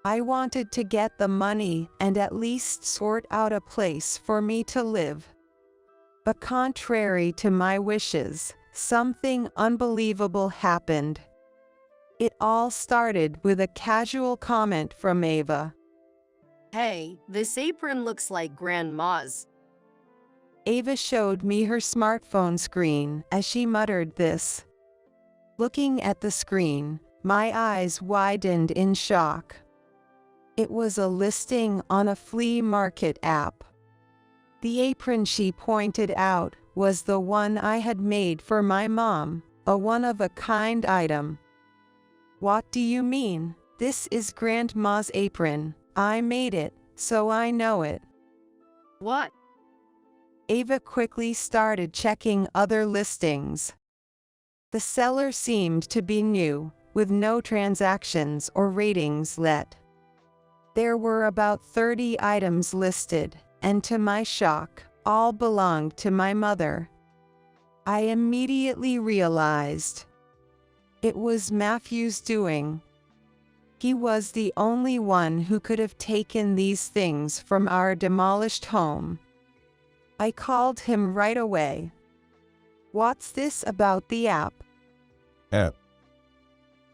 I wanted to get the money and at least sort out a place for me to live. But contrary to my wishes, something unbelievable happened. It all started with a casual comment from Ava. Hey, this apron looks like Grandma's. Ava showed me her smartphone screen as she muttered this. Looking at the screen, my eyes widened in shock. It was a listing on a flea market app. The apron she pointed out was the one I had made for my mom, a one-of-a-kind item. What do you mean? This is Grandma's apron. I made it, so I know it. What? Ava quickly started checking other listings. The seller seemed to be new, with no transactions or ratings let. There were about 30 items listed, and to my shock, all belonged to my mother. I immediately realized it was Matthew's doing. He was the only one who could have taken these things from our demolished home. I called him right away. "What's this about the app?" App.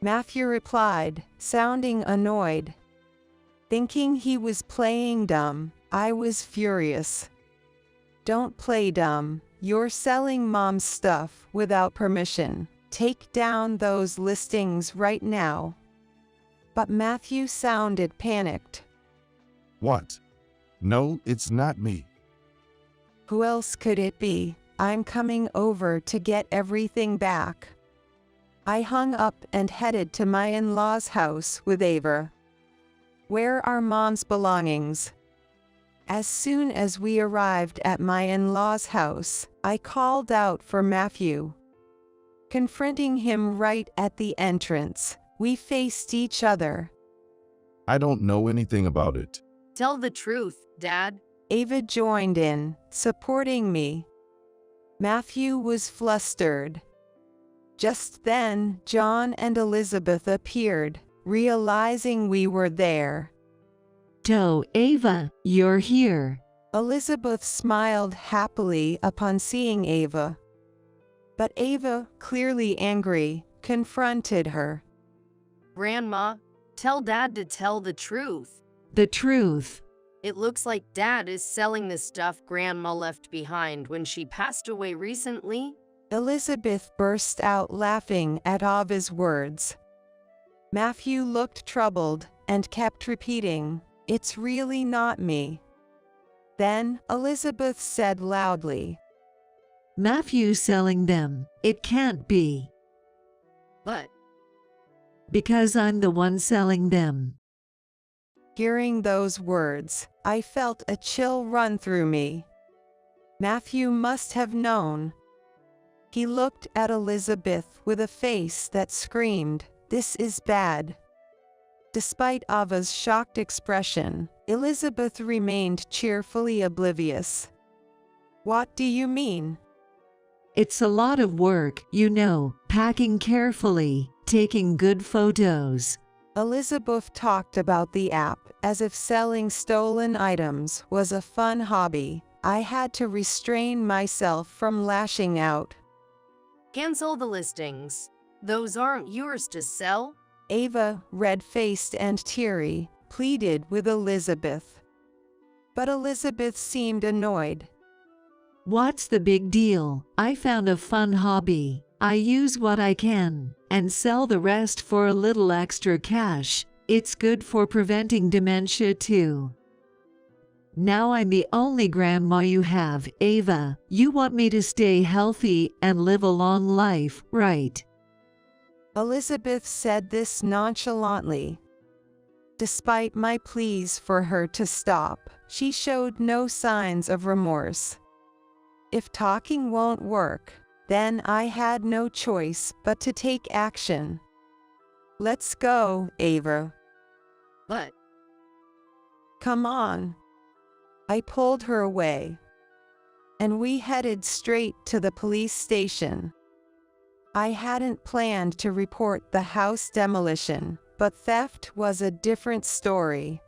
Matthew replied, sounding annoyed. Thinking he was playing dumb, I was furious. "Don't play dumb. You're selling Mom's stuff without permission. Take down those listings right now." But Matthew sounded panicked. What? No, it's not me. "Who else could it be? I'm coming over to get everything back." I hung up and headed to my in-laws' house with Ava. "Where are Mom's belongings?" As soon as we arrived at my in-laws' house, I called out for Matthew. Confronting him right at the entrance, we faced each other. I don't know anything about it. Tell the truth, Dad. Ava joined in, supporting me. Matthew was flustered. Just then, John and Elizabeth appeared, realizing we were there. "So, Ava, you're here." Elizabeth smiled happily upon seeing Ava. But Ava, clearly angry, confronted her. Grandma, tell Dad to tell the truth. "The truth." It looks like Dad is selling the stuff Grandma left behind when she passed away recently. Elizabeth burst out laughing at Ava's words. Matthew looked troubled and kept repeating, "It's really not me." Then Elizabeth said loudly, "Matthew's selling them. It can't be." But "Because I'm the one selling them." Hearing those words, I felt a chill run through me. Matthew must have known. He looked at Elizabeth with a face that screamed, "This is bad." Despite Ava's shocked expression, Elizabeth remained cheerfully oblivious. "What do you mean?" "It's a lot of work, you know, packing carefully, taking good photos." Elizabeth talked about the app as if selling stolen items was a fun hobby. I had to restrain myself from lashing out. Cancel the listings. Those aren't yours to sell. Ava, red-faced and teary, pleaded with Elizabeth. But Elizabeth seemed annoyed. "What's the big deal? I found a fun hobby. I use what I can and sell the rest for a little extra cash. It's good for preventing dementia too." "Now I'm the only grandma you have, Ava. You want me to stay healthy and live a long life, right?" Elizabeth said this nonchalantly. Despite my pleas for her to stop, she showed no signs of remorse. If talking won't work, then I had no choice but to take action. "Let's go, Ava." But "Come on." I pulled her away, and we headed straight to the police station. I hadn't planned to report the house demolition, but theft was a different story.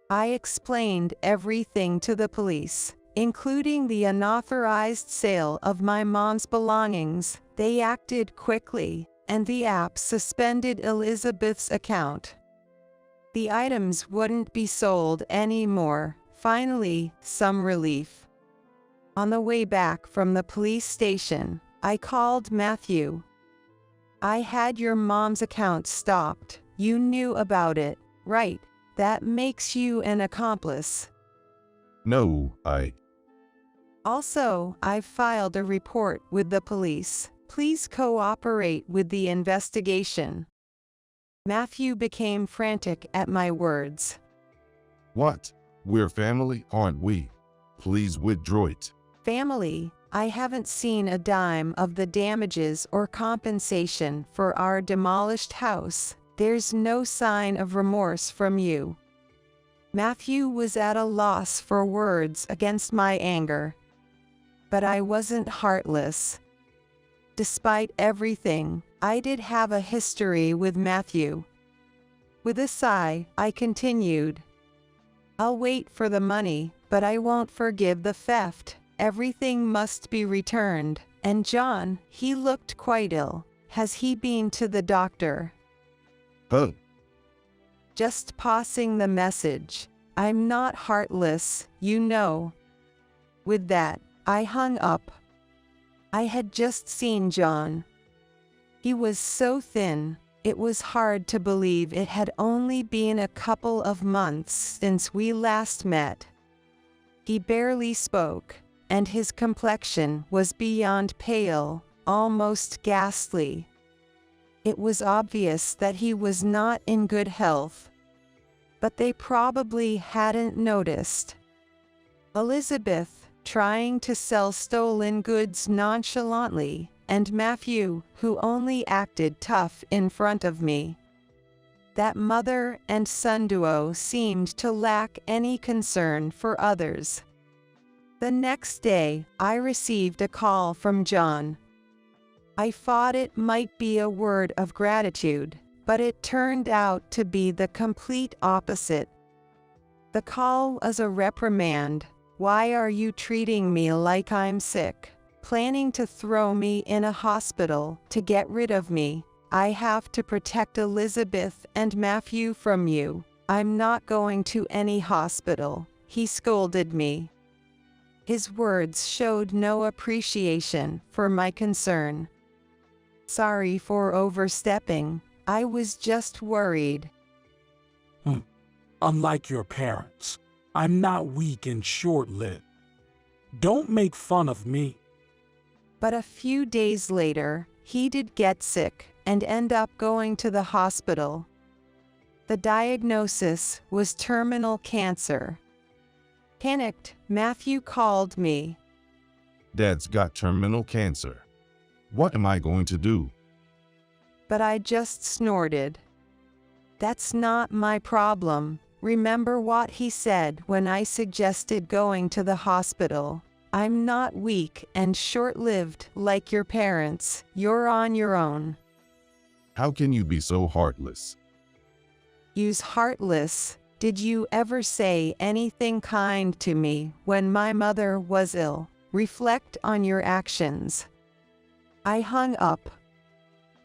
I explained everything to the police, including the unauthorized sale of my mom's belongings. They acted quickly, and the app suspended Elizabeth's account. The items wouldn't be sold anymore. Finally, some relief. On the way back from the police station, I called Matthew. "I had your mom's account stopped. You knew about it, right? That makes you an accomplice." No, Also, I've filed a report with the police. Please cooperate with the investigation." Matthew became frantic at my words. What? We're family, aren't we? Please withdraw it. Family, I haven't seen a dime of the damages or compensation for our demolished house. There's no sign of remorse from you. Matthew was at a loss for words against my anger. But I wasn't heartless. Despite everything, I did have a history with Matthew. With a sigh, I continued. I'll wait for the money, but I won't forgive the theft. Everything must be returned. And John, he looked quite ill. Has he been to the doctor? Huh? Just passing the message. I'm not heartless, you know. With that, I hung up. I had just seen John. He was so thin, it was hard to believe it had only been a couple of months since we last met. He barely spoke, and his complexion was beyond pale, almost ghastly. It was obvious that he was not in good health. But they probably hadn't noticed. Elizabeth, trying to sell stolen goods nonchalantly, and Matthew, who only acted tough in front of me. That mother and son duo seemed to lack any concern for others. The next day, I received a call from John. I thought it might be a word of gratitude, but it turned out to be the complete opposite. The call was a reprimand. Why are you treating me like I'm sick? Planning to throw me in a hospital to get rid of me. I have to protect Elizabeth and Matthew from you. I'm not going to any hospital, he scolded me. His words showed no appreciation for my concern. Sorry for overstepping. I was just worried. Unlike your parents, I'm not weak and short-lived. Don't make fun of me. But a few days later, he did get sick and end up going to the hospital. The diagnosis was terminal cancer. Panicked, Matthew called me. Dad's got terminal cancer. What am I going to do? But I just snorted. That's not my problem. Remember what he said when I suggested going to the hospital. I'm not weak and short-lived like your parents. You're on your own. How can you be so heartless? Use heartless. Did you ever say anything kind to me when my mother was ill? Reflect on your actions. I hung up.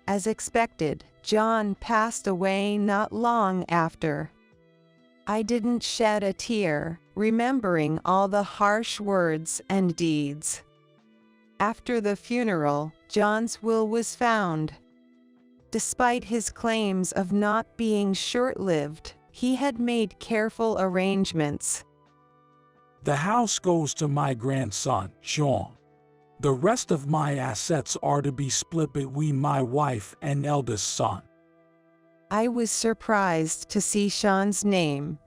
As expected, John passed away not long after. I didn't shed a tear, remembering all the harsh words and deeds. After the funeral, John's will was found. Despite his claims of not being short-lived, he had made careful arrangements. The house goes to my grandson, Sean. The rest of my assets are to be split between my wife and eldest son. I was surprised to see Sean's name.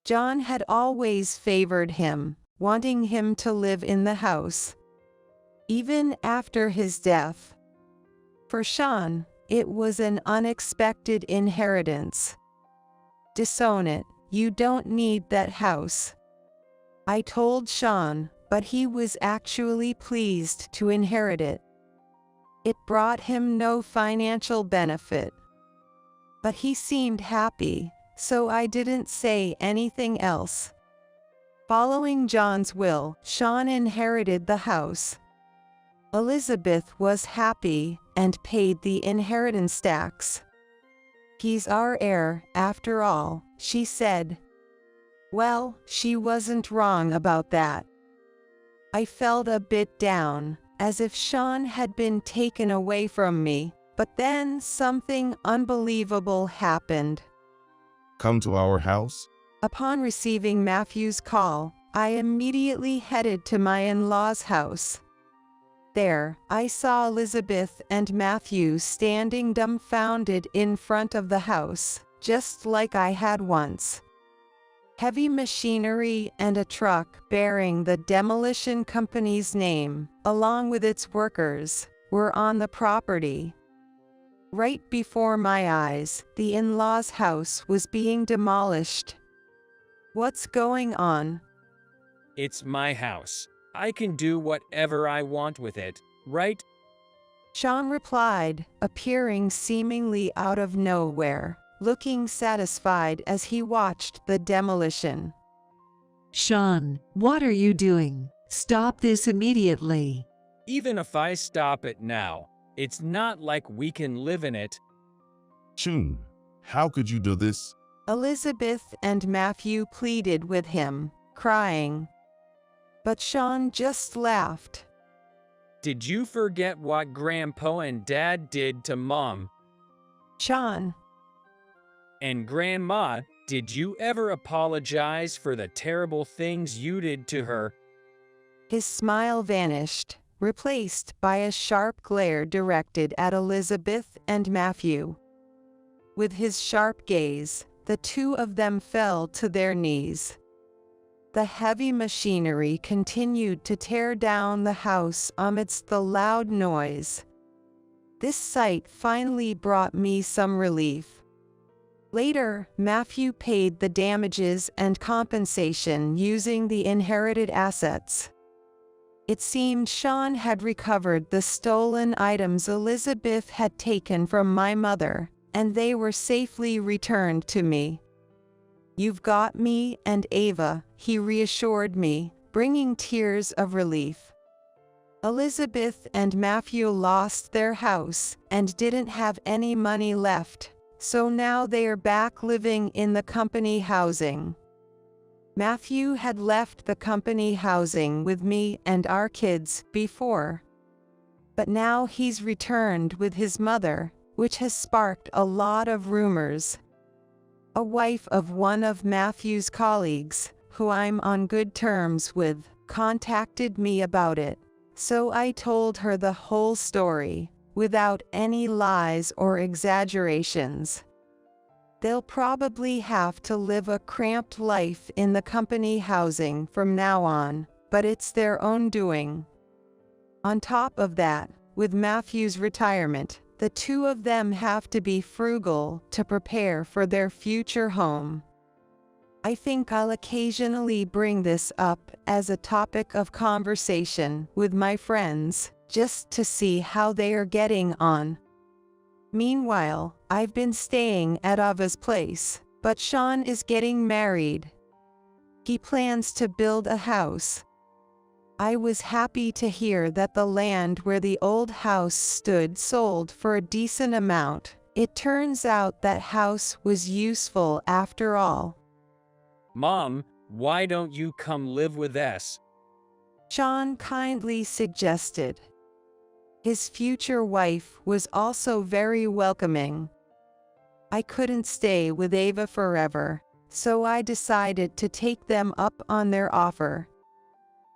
John had always favored him, wanting him to live in the house, even after his death. For Sean, it was an unexpected inheritance. Disown it, you don't need that house. I told Sean, but he was actually pleased to inherit it. It brought him no financial benefit. But he seemed happy, so I didn't say anything else. Following John's will, Sean inherited the house. Elizabeth was happy and paid the inheritance tax. He's our heir, after all, she said. Well, she wasn't wrong about that. I felt a bit down, as if Sean had been taken away from me, but then something unbelievable happened. Come to our house? Upon receiving Matthew's call, I immediately headed to my in-laws' house. There, I saw Elizabeth and Matthew standing dumbfounded in front of the house, just like I had once. Heavy machinery and a truck bearing the demolition company's name, along with its workers, were on the property. Right before my eyes, the in-laws' house was being demolished. What's going on? It's my house. I can do whatever I want with it, right? Sean replied, appearing seemingly out of nowhere, looking satisfied as he watched the demolition. Sean, what are you doing? Stop this immediately. Even if I stop it now, it's not like we can live in it. Sean, how could you do this? Elizabeth and Matthew pleaded with him, crying. But Sean just laughed. Did you forget what Grandpa and Dad did to Mom? Sean. And Grandma, did you ever apologize for the terrible things you did to her? His smile vanished, replaced by a sharp glare directed at Elizabeth and Matthew. With his sharp gaze, the two of them fell to their knees. The heavy machinery continued to tear down the house amidst the loud noise. This sight finally brought me some relief. Later, Matthew paid the damages and compensation using the inherited assets. It seemed Sean had recovered the stolen items Elizabeth had taken from my mother, and they were safely returned to me. "You've got me and Ava," he reassured me, bringing tears of relief. Elizabeth and Matthew lost their house and didn't have any money left, so now they are back living in the company housing. Matthew had left the company housing with me and our kids before, but now he's returned with his mother, which has sparked a lot of rumors. A wife of one of Matthew's colleagues, who I'm on good terms with, contacted me about it, so I told her the whole story, without any lies or exaggerations. They'll probably have to live a cramped life in the company housing from now on, but it's their own doing. On top of that, with Matthew's retirement, the two of them have to be frugal to prepare for their future home. I think I'll occasionally bring this up as a topic of conversation with my friends, just to see how they are getting on. Meanwhile, I've been staying at Ava's place, but Sean is getting married. He plans to build a house. I was happy to hear that the land where the old house stood sold for a decent amount. It turns out that house was useful after all. Mom, why don't you come live with us? Sean kindly suggested. His future wife was also very welcoming. I couldn't stay with Ava forever, so I decided to take them up on their offer.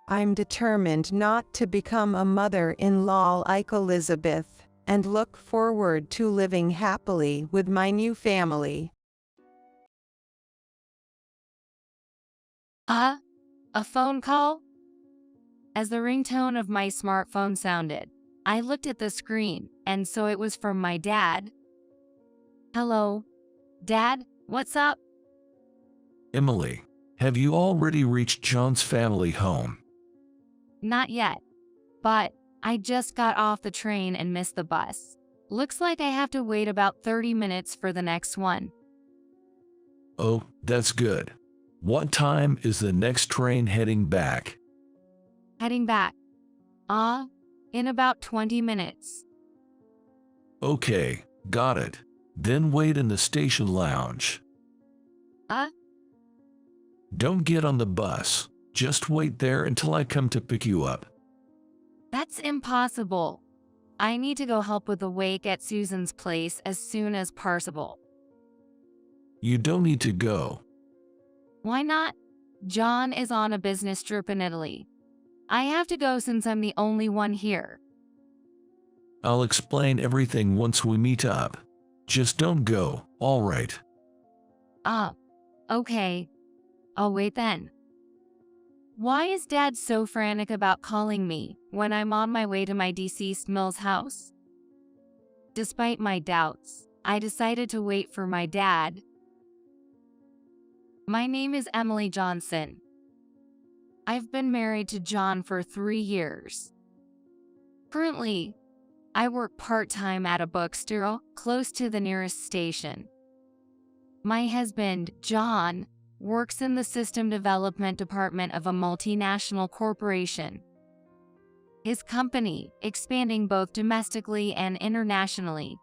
I'm determined not to become a mother-in-law like Elizabeth, and look forward to living happily with my new family. A phone call? As the ringtone of my smartphone sounded, I looked at the screen, and so it was from my dad. Hello? Dad, what's up? Emily, have you already reached John's family home? Not yet. But I just got off the train and missed the bus. Looks like I have to wait about 30 minutes for the next one. Oh, that's good. What time is the next train heading back? Heading back. In about 20 minutes. Okay, got it. Then wait in the station lounge. Don't get on the bus. Just wait there until I come to pick you up. That's impossible. I need to go help with the wake at Susan's place as soon as possible. You don't need to go. Why not? John is on a business trip in Italy. I have to go since I'm the only one here. I'll explain everything once we meet up. Just don't go, all right? Okay. I'll wait then. Why is Dad so frantic about calling me when I'm on my way to my deceased Mill's house? Despite my doubts, I decided to wait for my dad. My name is Emily Johnson. I've been married to John for 3 years. Currently, I work part-time at a bookstore close to the nearest station. My husband, John, works in the system development department of a multinational corporation. His company, expanding both domestically and internationally,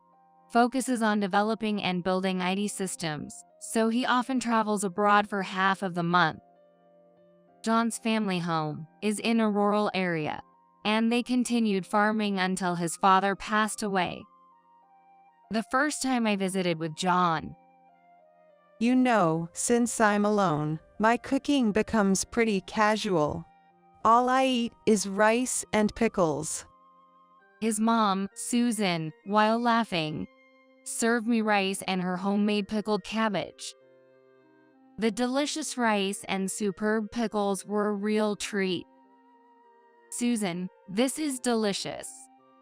focuses on developing and building IT systems, so he often travels abroad for half of the month. John's family home is in a rural area, and they continued farming until his father passed away. The first time I visited with John, You know, since I'm alone, my cooking becomes pretty casual. All I eat is rice and pickles. his mom, Susan, while laughing, served me rice and her homemade pickled cabbage. The delicious rice and superb pickles were a real treat. Susan, this is delicious.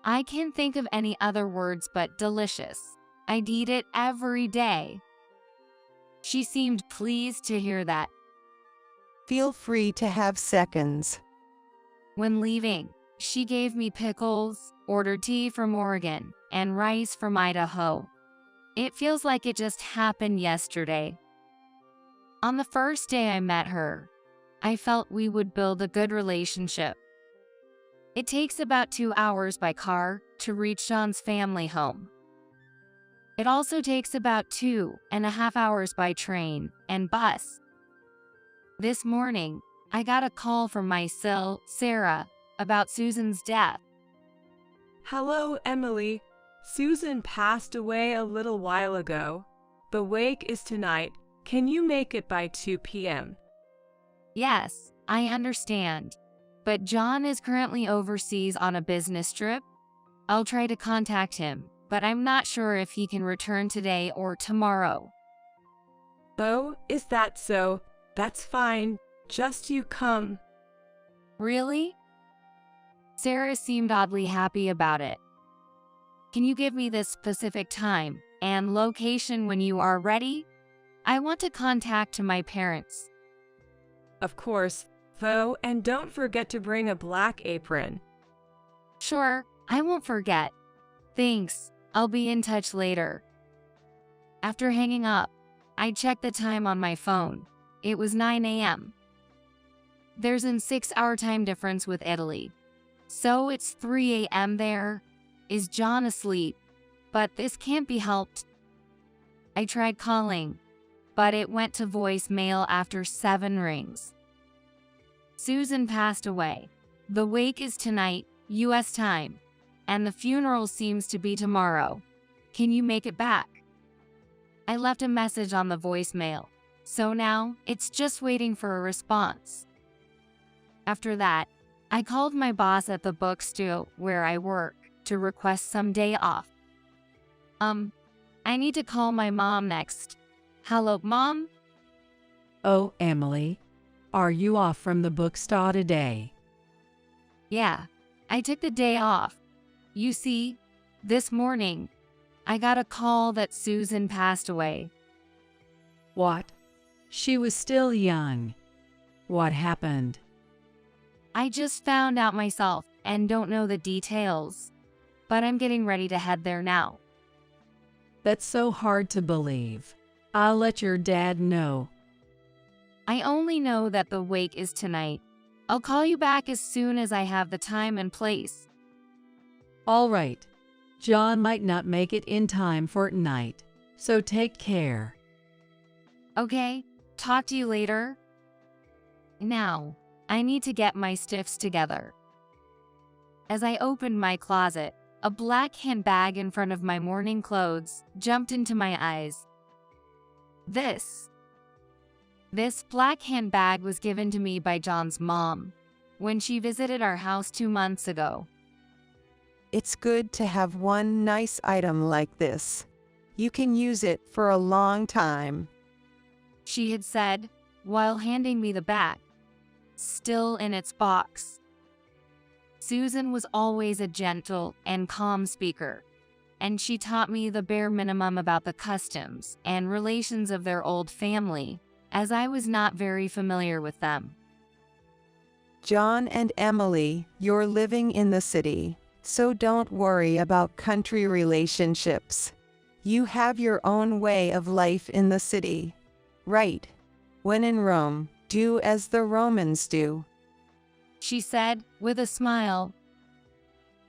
I can't think of any other words but delicious. I'd eat it every day. She seemed pleased to hear that. Feel free to have seconds. When leaving, she gave me pickles, ordered tea from Oregon, and rice from Idaho. It feels like it just happened yesterday. On the first day I met her, I felt we would build a good relationship. It takes about 2 hours by car to reach John's family home. It also takes about 2.5 hours by train and bus. This morning, I got a call from my sil, Sarah, about Susan's death. Hello, Emily. Susan passed away a little while ago. The wake is tonight. Can you make it by 2 p.m.? Yes, I understand. But John is currently overseas on a business trip. I'll try to contact him, but I'm not sure if he can return today or tomorrow. Oh, is that so? That's fine. Just you come. Really? Sarah seemed oddly happy about it. Can you give me the specific time and location when you are ready? I want to contact my parents. Of course, though, and don't forget to bring a black apron. Sure, I won't forget. Thanks, I'll be in touch later. After hanging up, I checked the time on my phone. It was 9 a.m. There's a 6-hour time difference with Italy, so it's 3 a.m. there. Is John asleep? But this can't be helped. I tried calling, but it went to voicemail after 7 rings. Susan passed away. The wake is tonight, U.S. time, and the funeral seems to be tomorrow. Can you make it back? I left a message on the voicemail, so now it's just waiting for a response. After that, I called my boss at the bookstore where I work to request some day off. I need to call my mom next. Hello, Mom? Oh, Emily, are you off from the bookstore today? Yeah, I took the day off. You see, this morning, I got a call that Susan passed away. What? She was still young. What happened? I just found out myself and don't know the details, but I'm getting ready to head there now. That's so hard to believe. I'll let your dad know. I only know that the wake is tonight. I'll call you back as soon as I have the time and place. All right. John might not make it in time for tonight, so take care. Okay, talk to you later. Now, I need to get my stiffs together. As I opened my closet, a black handbag in front of my morning clothes jumped into my eyes. This black handbag was given to me by John's mom when she visited our house 2 months ago. It's good to have one nice item like this. You can use it for a long time. She had said, while handing me the bag, still in its box. Susan was always a gentle and calm speaker, and she taught me the bare minimum about the customs and relations of their old family, as I was not very familiar with them. John and Emily, you're living in the city, so don't worry about country relationships. You have your own way of life in the city. Right. When in Rome, do as the Romans do, she said with a smile.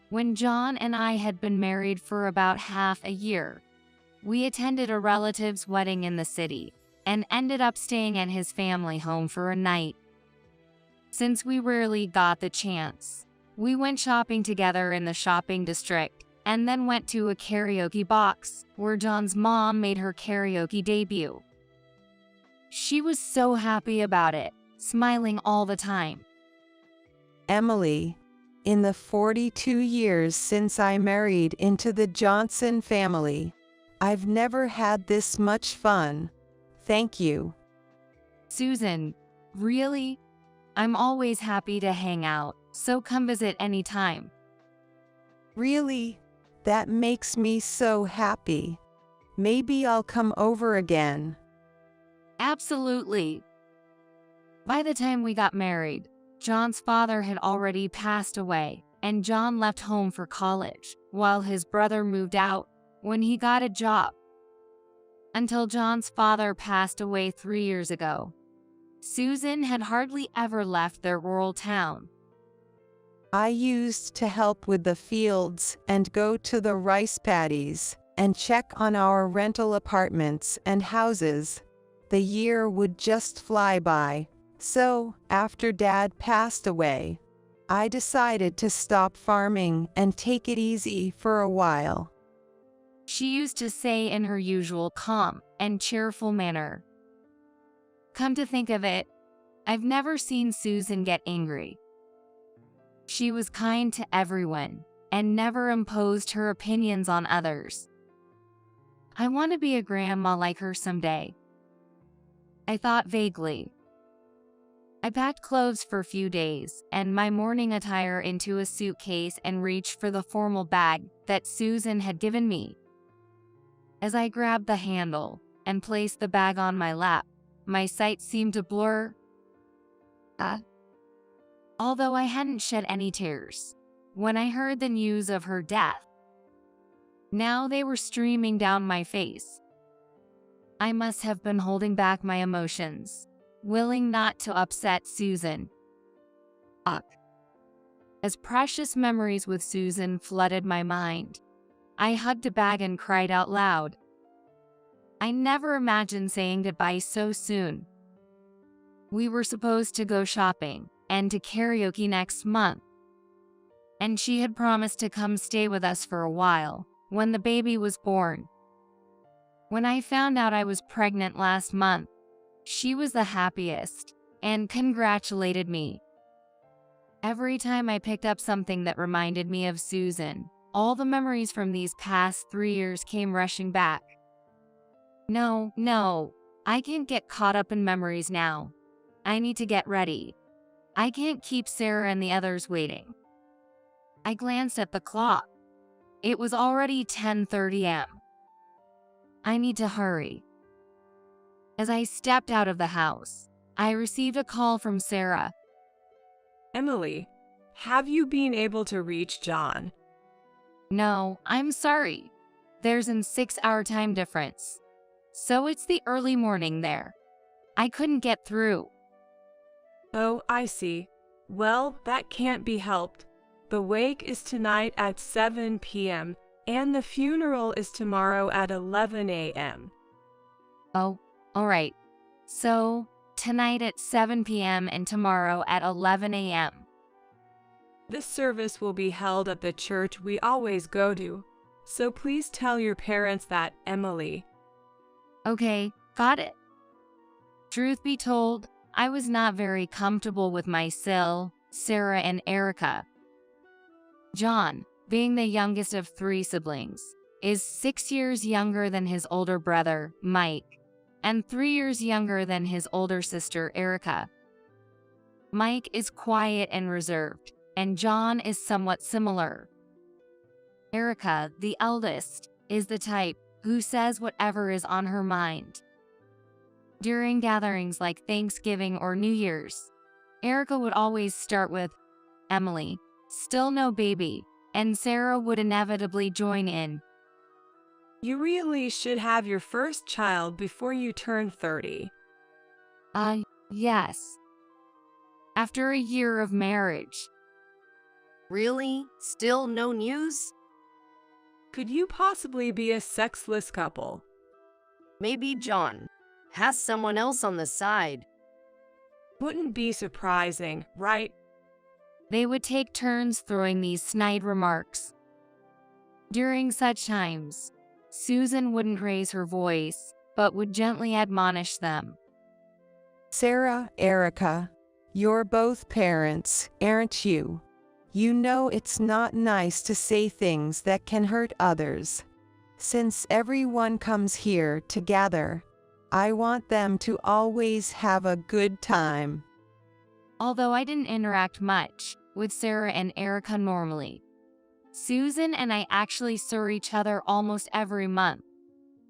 When John and I had been married for about half a year, we attended a relative's wedding in the city and ended up staying at his family home for a night. Since we rarely got the chance, we went shopping together in the shopping district and then went to a karaoke box where John's mom made her karaoke debut. She was so happy about it, smiling all the time. Emily, in the 42 years since I married into the Johnson family, I've never had this much fun. Thank you. Susan, really? I'm always happy to hang out, so come visit anytime. Really? That makes me so happy. Maybe I'll come over again. Absolutely. By the time we got married, John's father had already passed away, and John left home for college, while his brother moved out when he got a job. Until John's father passed away 3 years ago, Susan had hardly ever left their rural town. I used to help with the fields and go to the rice paddies and check on our rental apartments and houses. The year would just fly by. So, after Dad passed away, I decided to stop farming and take it easy for a while, she used to say in her usual calm and cheerful manner. Come to think of it, I've never seen Susan get angry. She was kind to everyone and never imposed her opinions on others. I want to be a grandma like her someday, I thought vaguely. I packed clothes for a few days and my morning attire into a suitcase and reached for the formal bag that Susan had given me. As I grabbed the handle and placed the bag on my lap, my sight seemed to blur. Although I hadn't shed any tears when I heard the news of her death, now they were streaming down my face. I must have been holding back my emotions, willing not to upset Susan. As precious memories with Susan flooded my mind, I hugged a bag and cried out loud. I never imagined saying goodbye so soon. We were supposed to go shopping and to karaoke next month, and she had promised to come stay with us for a while when the baby was born. When I found out I was pregnant last month, she was the happiest and congratulated me. Every time I picked up something that reminded me of Susan, all the memories from these past 3 years came rushing back. No, I can't get caught up in memories now. I need to get ready. I can't keep Sarah and the others waiting. I glanced at the clock. It was already 10:30 a.m. I need to hurry. As I stepped out of the house, I received a call from Sarah. Emily, have you been able to reach John? No, I'm sorry. There's a 6-hour time difference. So it's the early morning there. I couldn't get through. Oh, I see. Well, that can't be helped. The wake is tonight at 7 p.m. and the funeral is tomorrow at 11 a.m. Oh, all right. So, tonight at 7 p.m. and tomorrow at 11 a.m. This service will be held at the church we always go to, so please tell your parents that, Emily. Okay, got it. Truth be told, I was not very comfortable with my Sarah and Erica. John, being the youngest of 3 siblings, is 6 years younger than his older brother, Mike, and 3 years younger than his older sister, Erica. Mike is quiet and reserved, and John is somewhat similar. Erica, the eldest, is the type who says whatever is on her mind. During gatherings like Thanksgiving or New Year's, Erica would always start with, "Emily, still no baby," and Sarah would inevitably join in. You really should have your first child before you turn 30. Yes. After a year of marriage. Really? Still no news? Could you possibly be a sexless couple? Maybe John has someone else on the side. Wouldn't be surprising, right? They would take turns throwing these snide remarks. During such times, Susan wouldn't raise her voice, but would gently admonish them. Sarah, Erica, you're both parents, aren't you? You know it's not nice to say things that can hurt others. Since everyone comes here to gather, I want them to always have a good time. Although I didn't interact much with Sarah and Erica normally, Susan and I actually saw each other almost every month.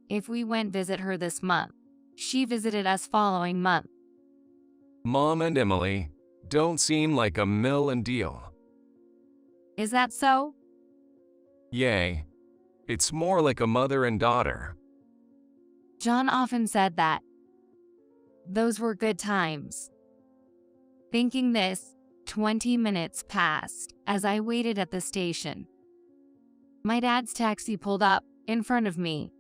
If we went visit her this month, she visited us following month. Mom and Emily don't seem like a mill and deal. Is that so? Yay. It's more like a mother and daughter. John often said that. Those were good times. Thinking this, 20 minutes passed as I waited at the station. My dad's taxi pulled up in front of me.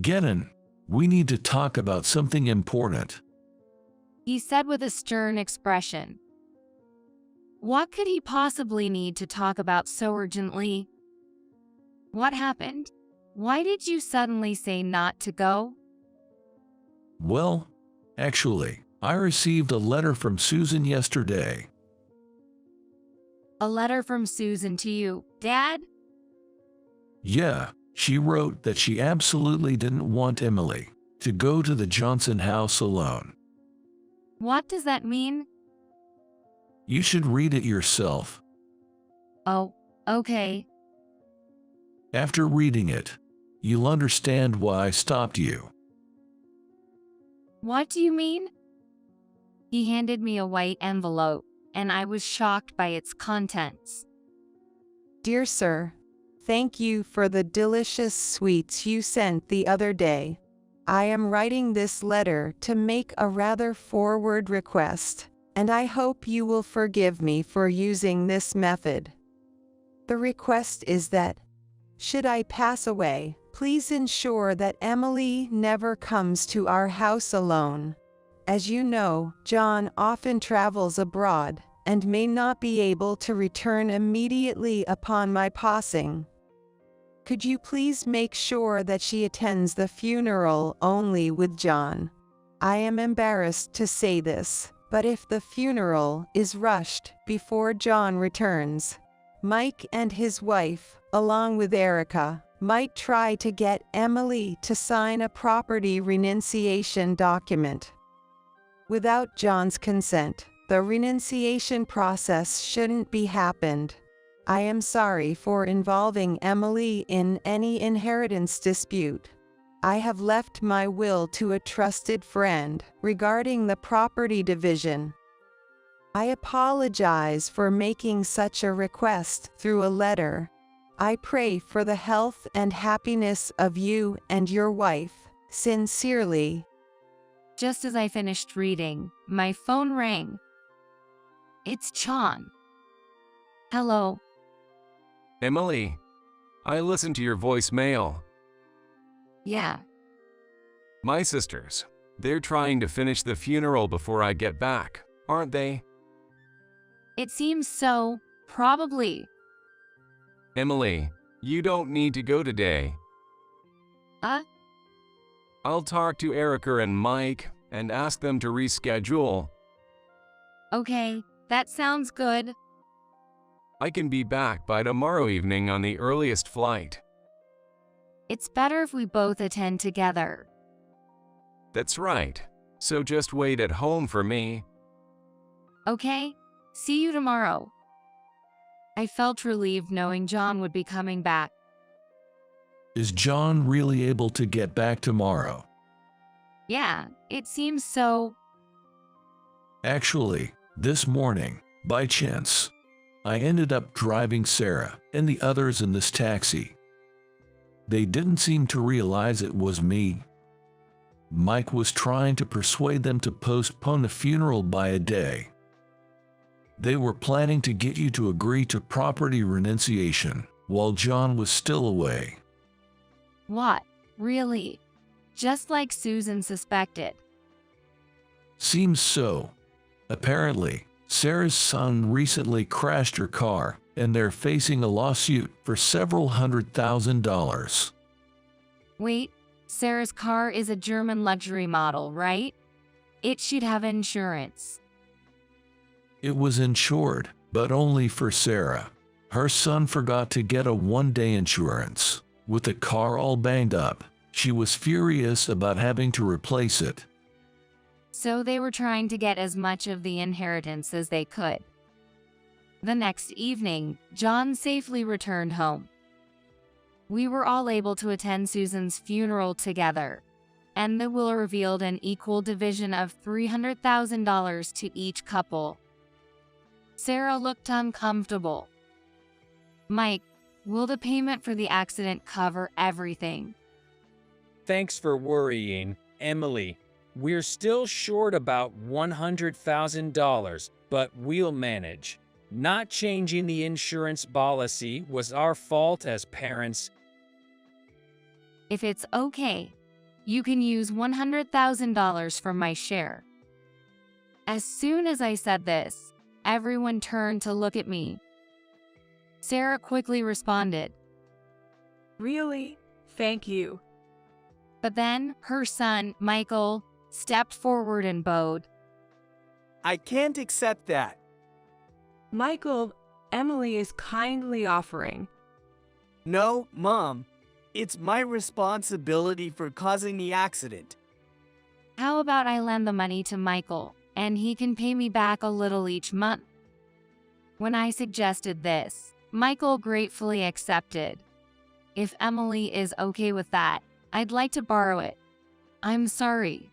Get in. We need to talk about something important. He said with a stern expression. What could he possibly need to talk about so urgently? What happened? Why did you suddenly say not to go? Well, actually, I received a letter from Susan yesterday. A letter from Susan to you, Dad? Yeah, she wrote that she absolutely didn't want Emily to go to the Johnson house alone. What does that mean? You should read it yourself. Oh, okay. After reading it, you'll understand why I stopped you. What do you mean? He handed me a white envelope, and I was shocked by its contents. Dear Sir, thank you for the delicious sweets you sent the other day. I am writing this letter to make a rather forward request, and I hope you will forgive me for using this method. The request is that, should I pass away, please ensure that Emily never comes to our house alone. As you know, John often travels abroad and may not be able to return immediately upon my passing. Could you please make sure that she attends the funeral only with John? I am embarrassed to say this, but if the funeral is rushed before John returns, Mike and his wife, along with Erica, might try to get Emily to sign a property renunciation document. Without John's consent, the renunciation process shouldn't be happened. I am sorry for involving Emily in any inheritance dispute. I have left my will to a trusted friend regarding the property division. I apologize for making such a request through a letter. I pray for the health and happiness of you and your wife. Sincerely. Just as I finished reading, my phone rang. It's John. Hello. Emily, I listened to your voicemail. Yeah. My sisters, they're trying to finish the funeral before I get back, aren't they? It seems so, probably. Emily, you don't need to go today. I'll talk to Erica and Mike and ask them to reschedule. Okay, that sounds good. I can be back by tomorrow evening on the earliest flight. It's better if we both attend together. That's right. So just wait at home for me. Okay, see you tomorrow. I felt relieved knowing John would be coming back. Is John really able to get back tomorrow? Yeah, it seems so. Actually, this morning, by chance, I ended up driving Sarah and the others in this taxi. They didn't seem to realize it was me. Mike was trying to persuade them to postpone the funeral by a day. They were planning to get you to agree to property renunciation while John was still away. What? Really? Just like Susan suspected. Seems so. Apparently, Sarah's son recently crashed her car, and they're facing a lawsuit for several $100,000. Wait, Sarah's car is a German luxury model, right? It should have insurance. It was insured, but only for Sarah. Her son forgot to get a one-day insurance. With the car all banged up, she was furious about having to replace it. So they were trying to get as much of the inheritance as they could. The next evening, John safely returned home. We were all able to attend Susan's funeral together, and the will revealed an equal division of $300,000 to each couple. Sarah looked uncomfortable. Mike, will the payment for the accident cover everything? Thanks for worrying, Emily. We're still short about $100,000, but we'll manage. Not changing the insurance policy was our fault as parents. If it's okay, you can use $100,000 from my share. As soon as I said this, everyone turned to look at me. Sarah quickly responded, Really? Thank you. But then her son, Michael, stepped forward and bowed. I can't accept that. Michael, Emily is kindly offering. No, Mom. It's my responsibility for causing the accident. How about I lend the money to Michael, and he can pay me back a little each month? When I suggested this, Michael gratefully accepted. If Emily is okay with that, I'd like to borrow it. I'm sorry.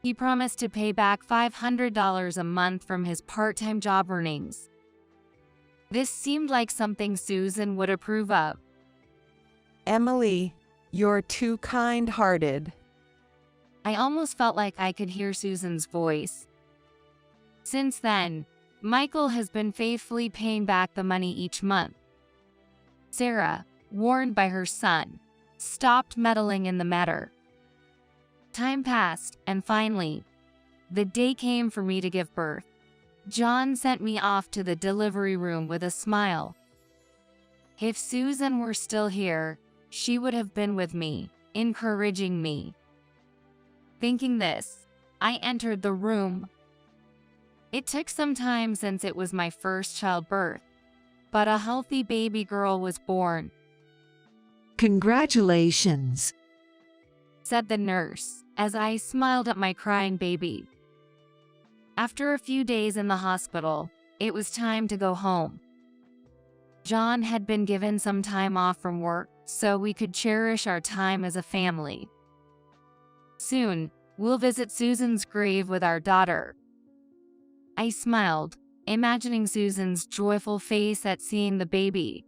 He promised to pay back $500 a month from his part-time job earnings. This seemed like something Susan would approve of. Emily, you're too kind-hearted. I almost felt like I could hear Susan's voice. Since then, Michael has been faithfully paying back the money each month. Sarah, warned by her son, stopped meddling in the matter. Time passed, and finally, the day came for me to give birth. John sent me off to the delivery room with a smile. If Susan were still here, she would have been with me, encouraging me. Thinking this, I entered the room. It took some time since it was my first childbirth, but a healthy baby girl was born. Congratulations, said the nurse, as I smiled at my crying baby. After a few days in the hospital, it was time to go home. John had been given some time off from work so we could cherish our time as a family. Soon, we'll visit Susan's grave with our daughter. I smiled, imagining Susan's joyful face at seeing the baby.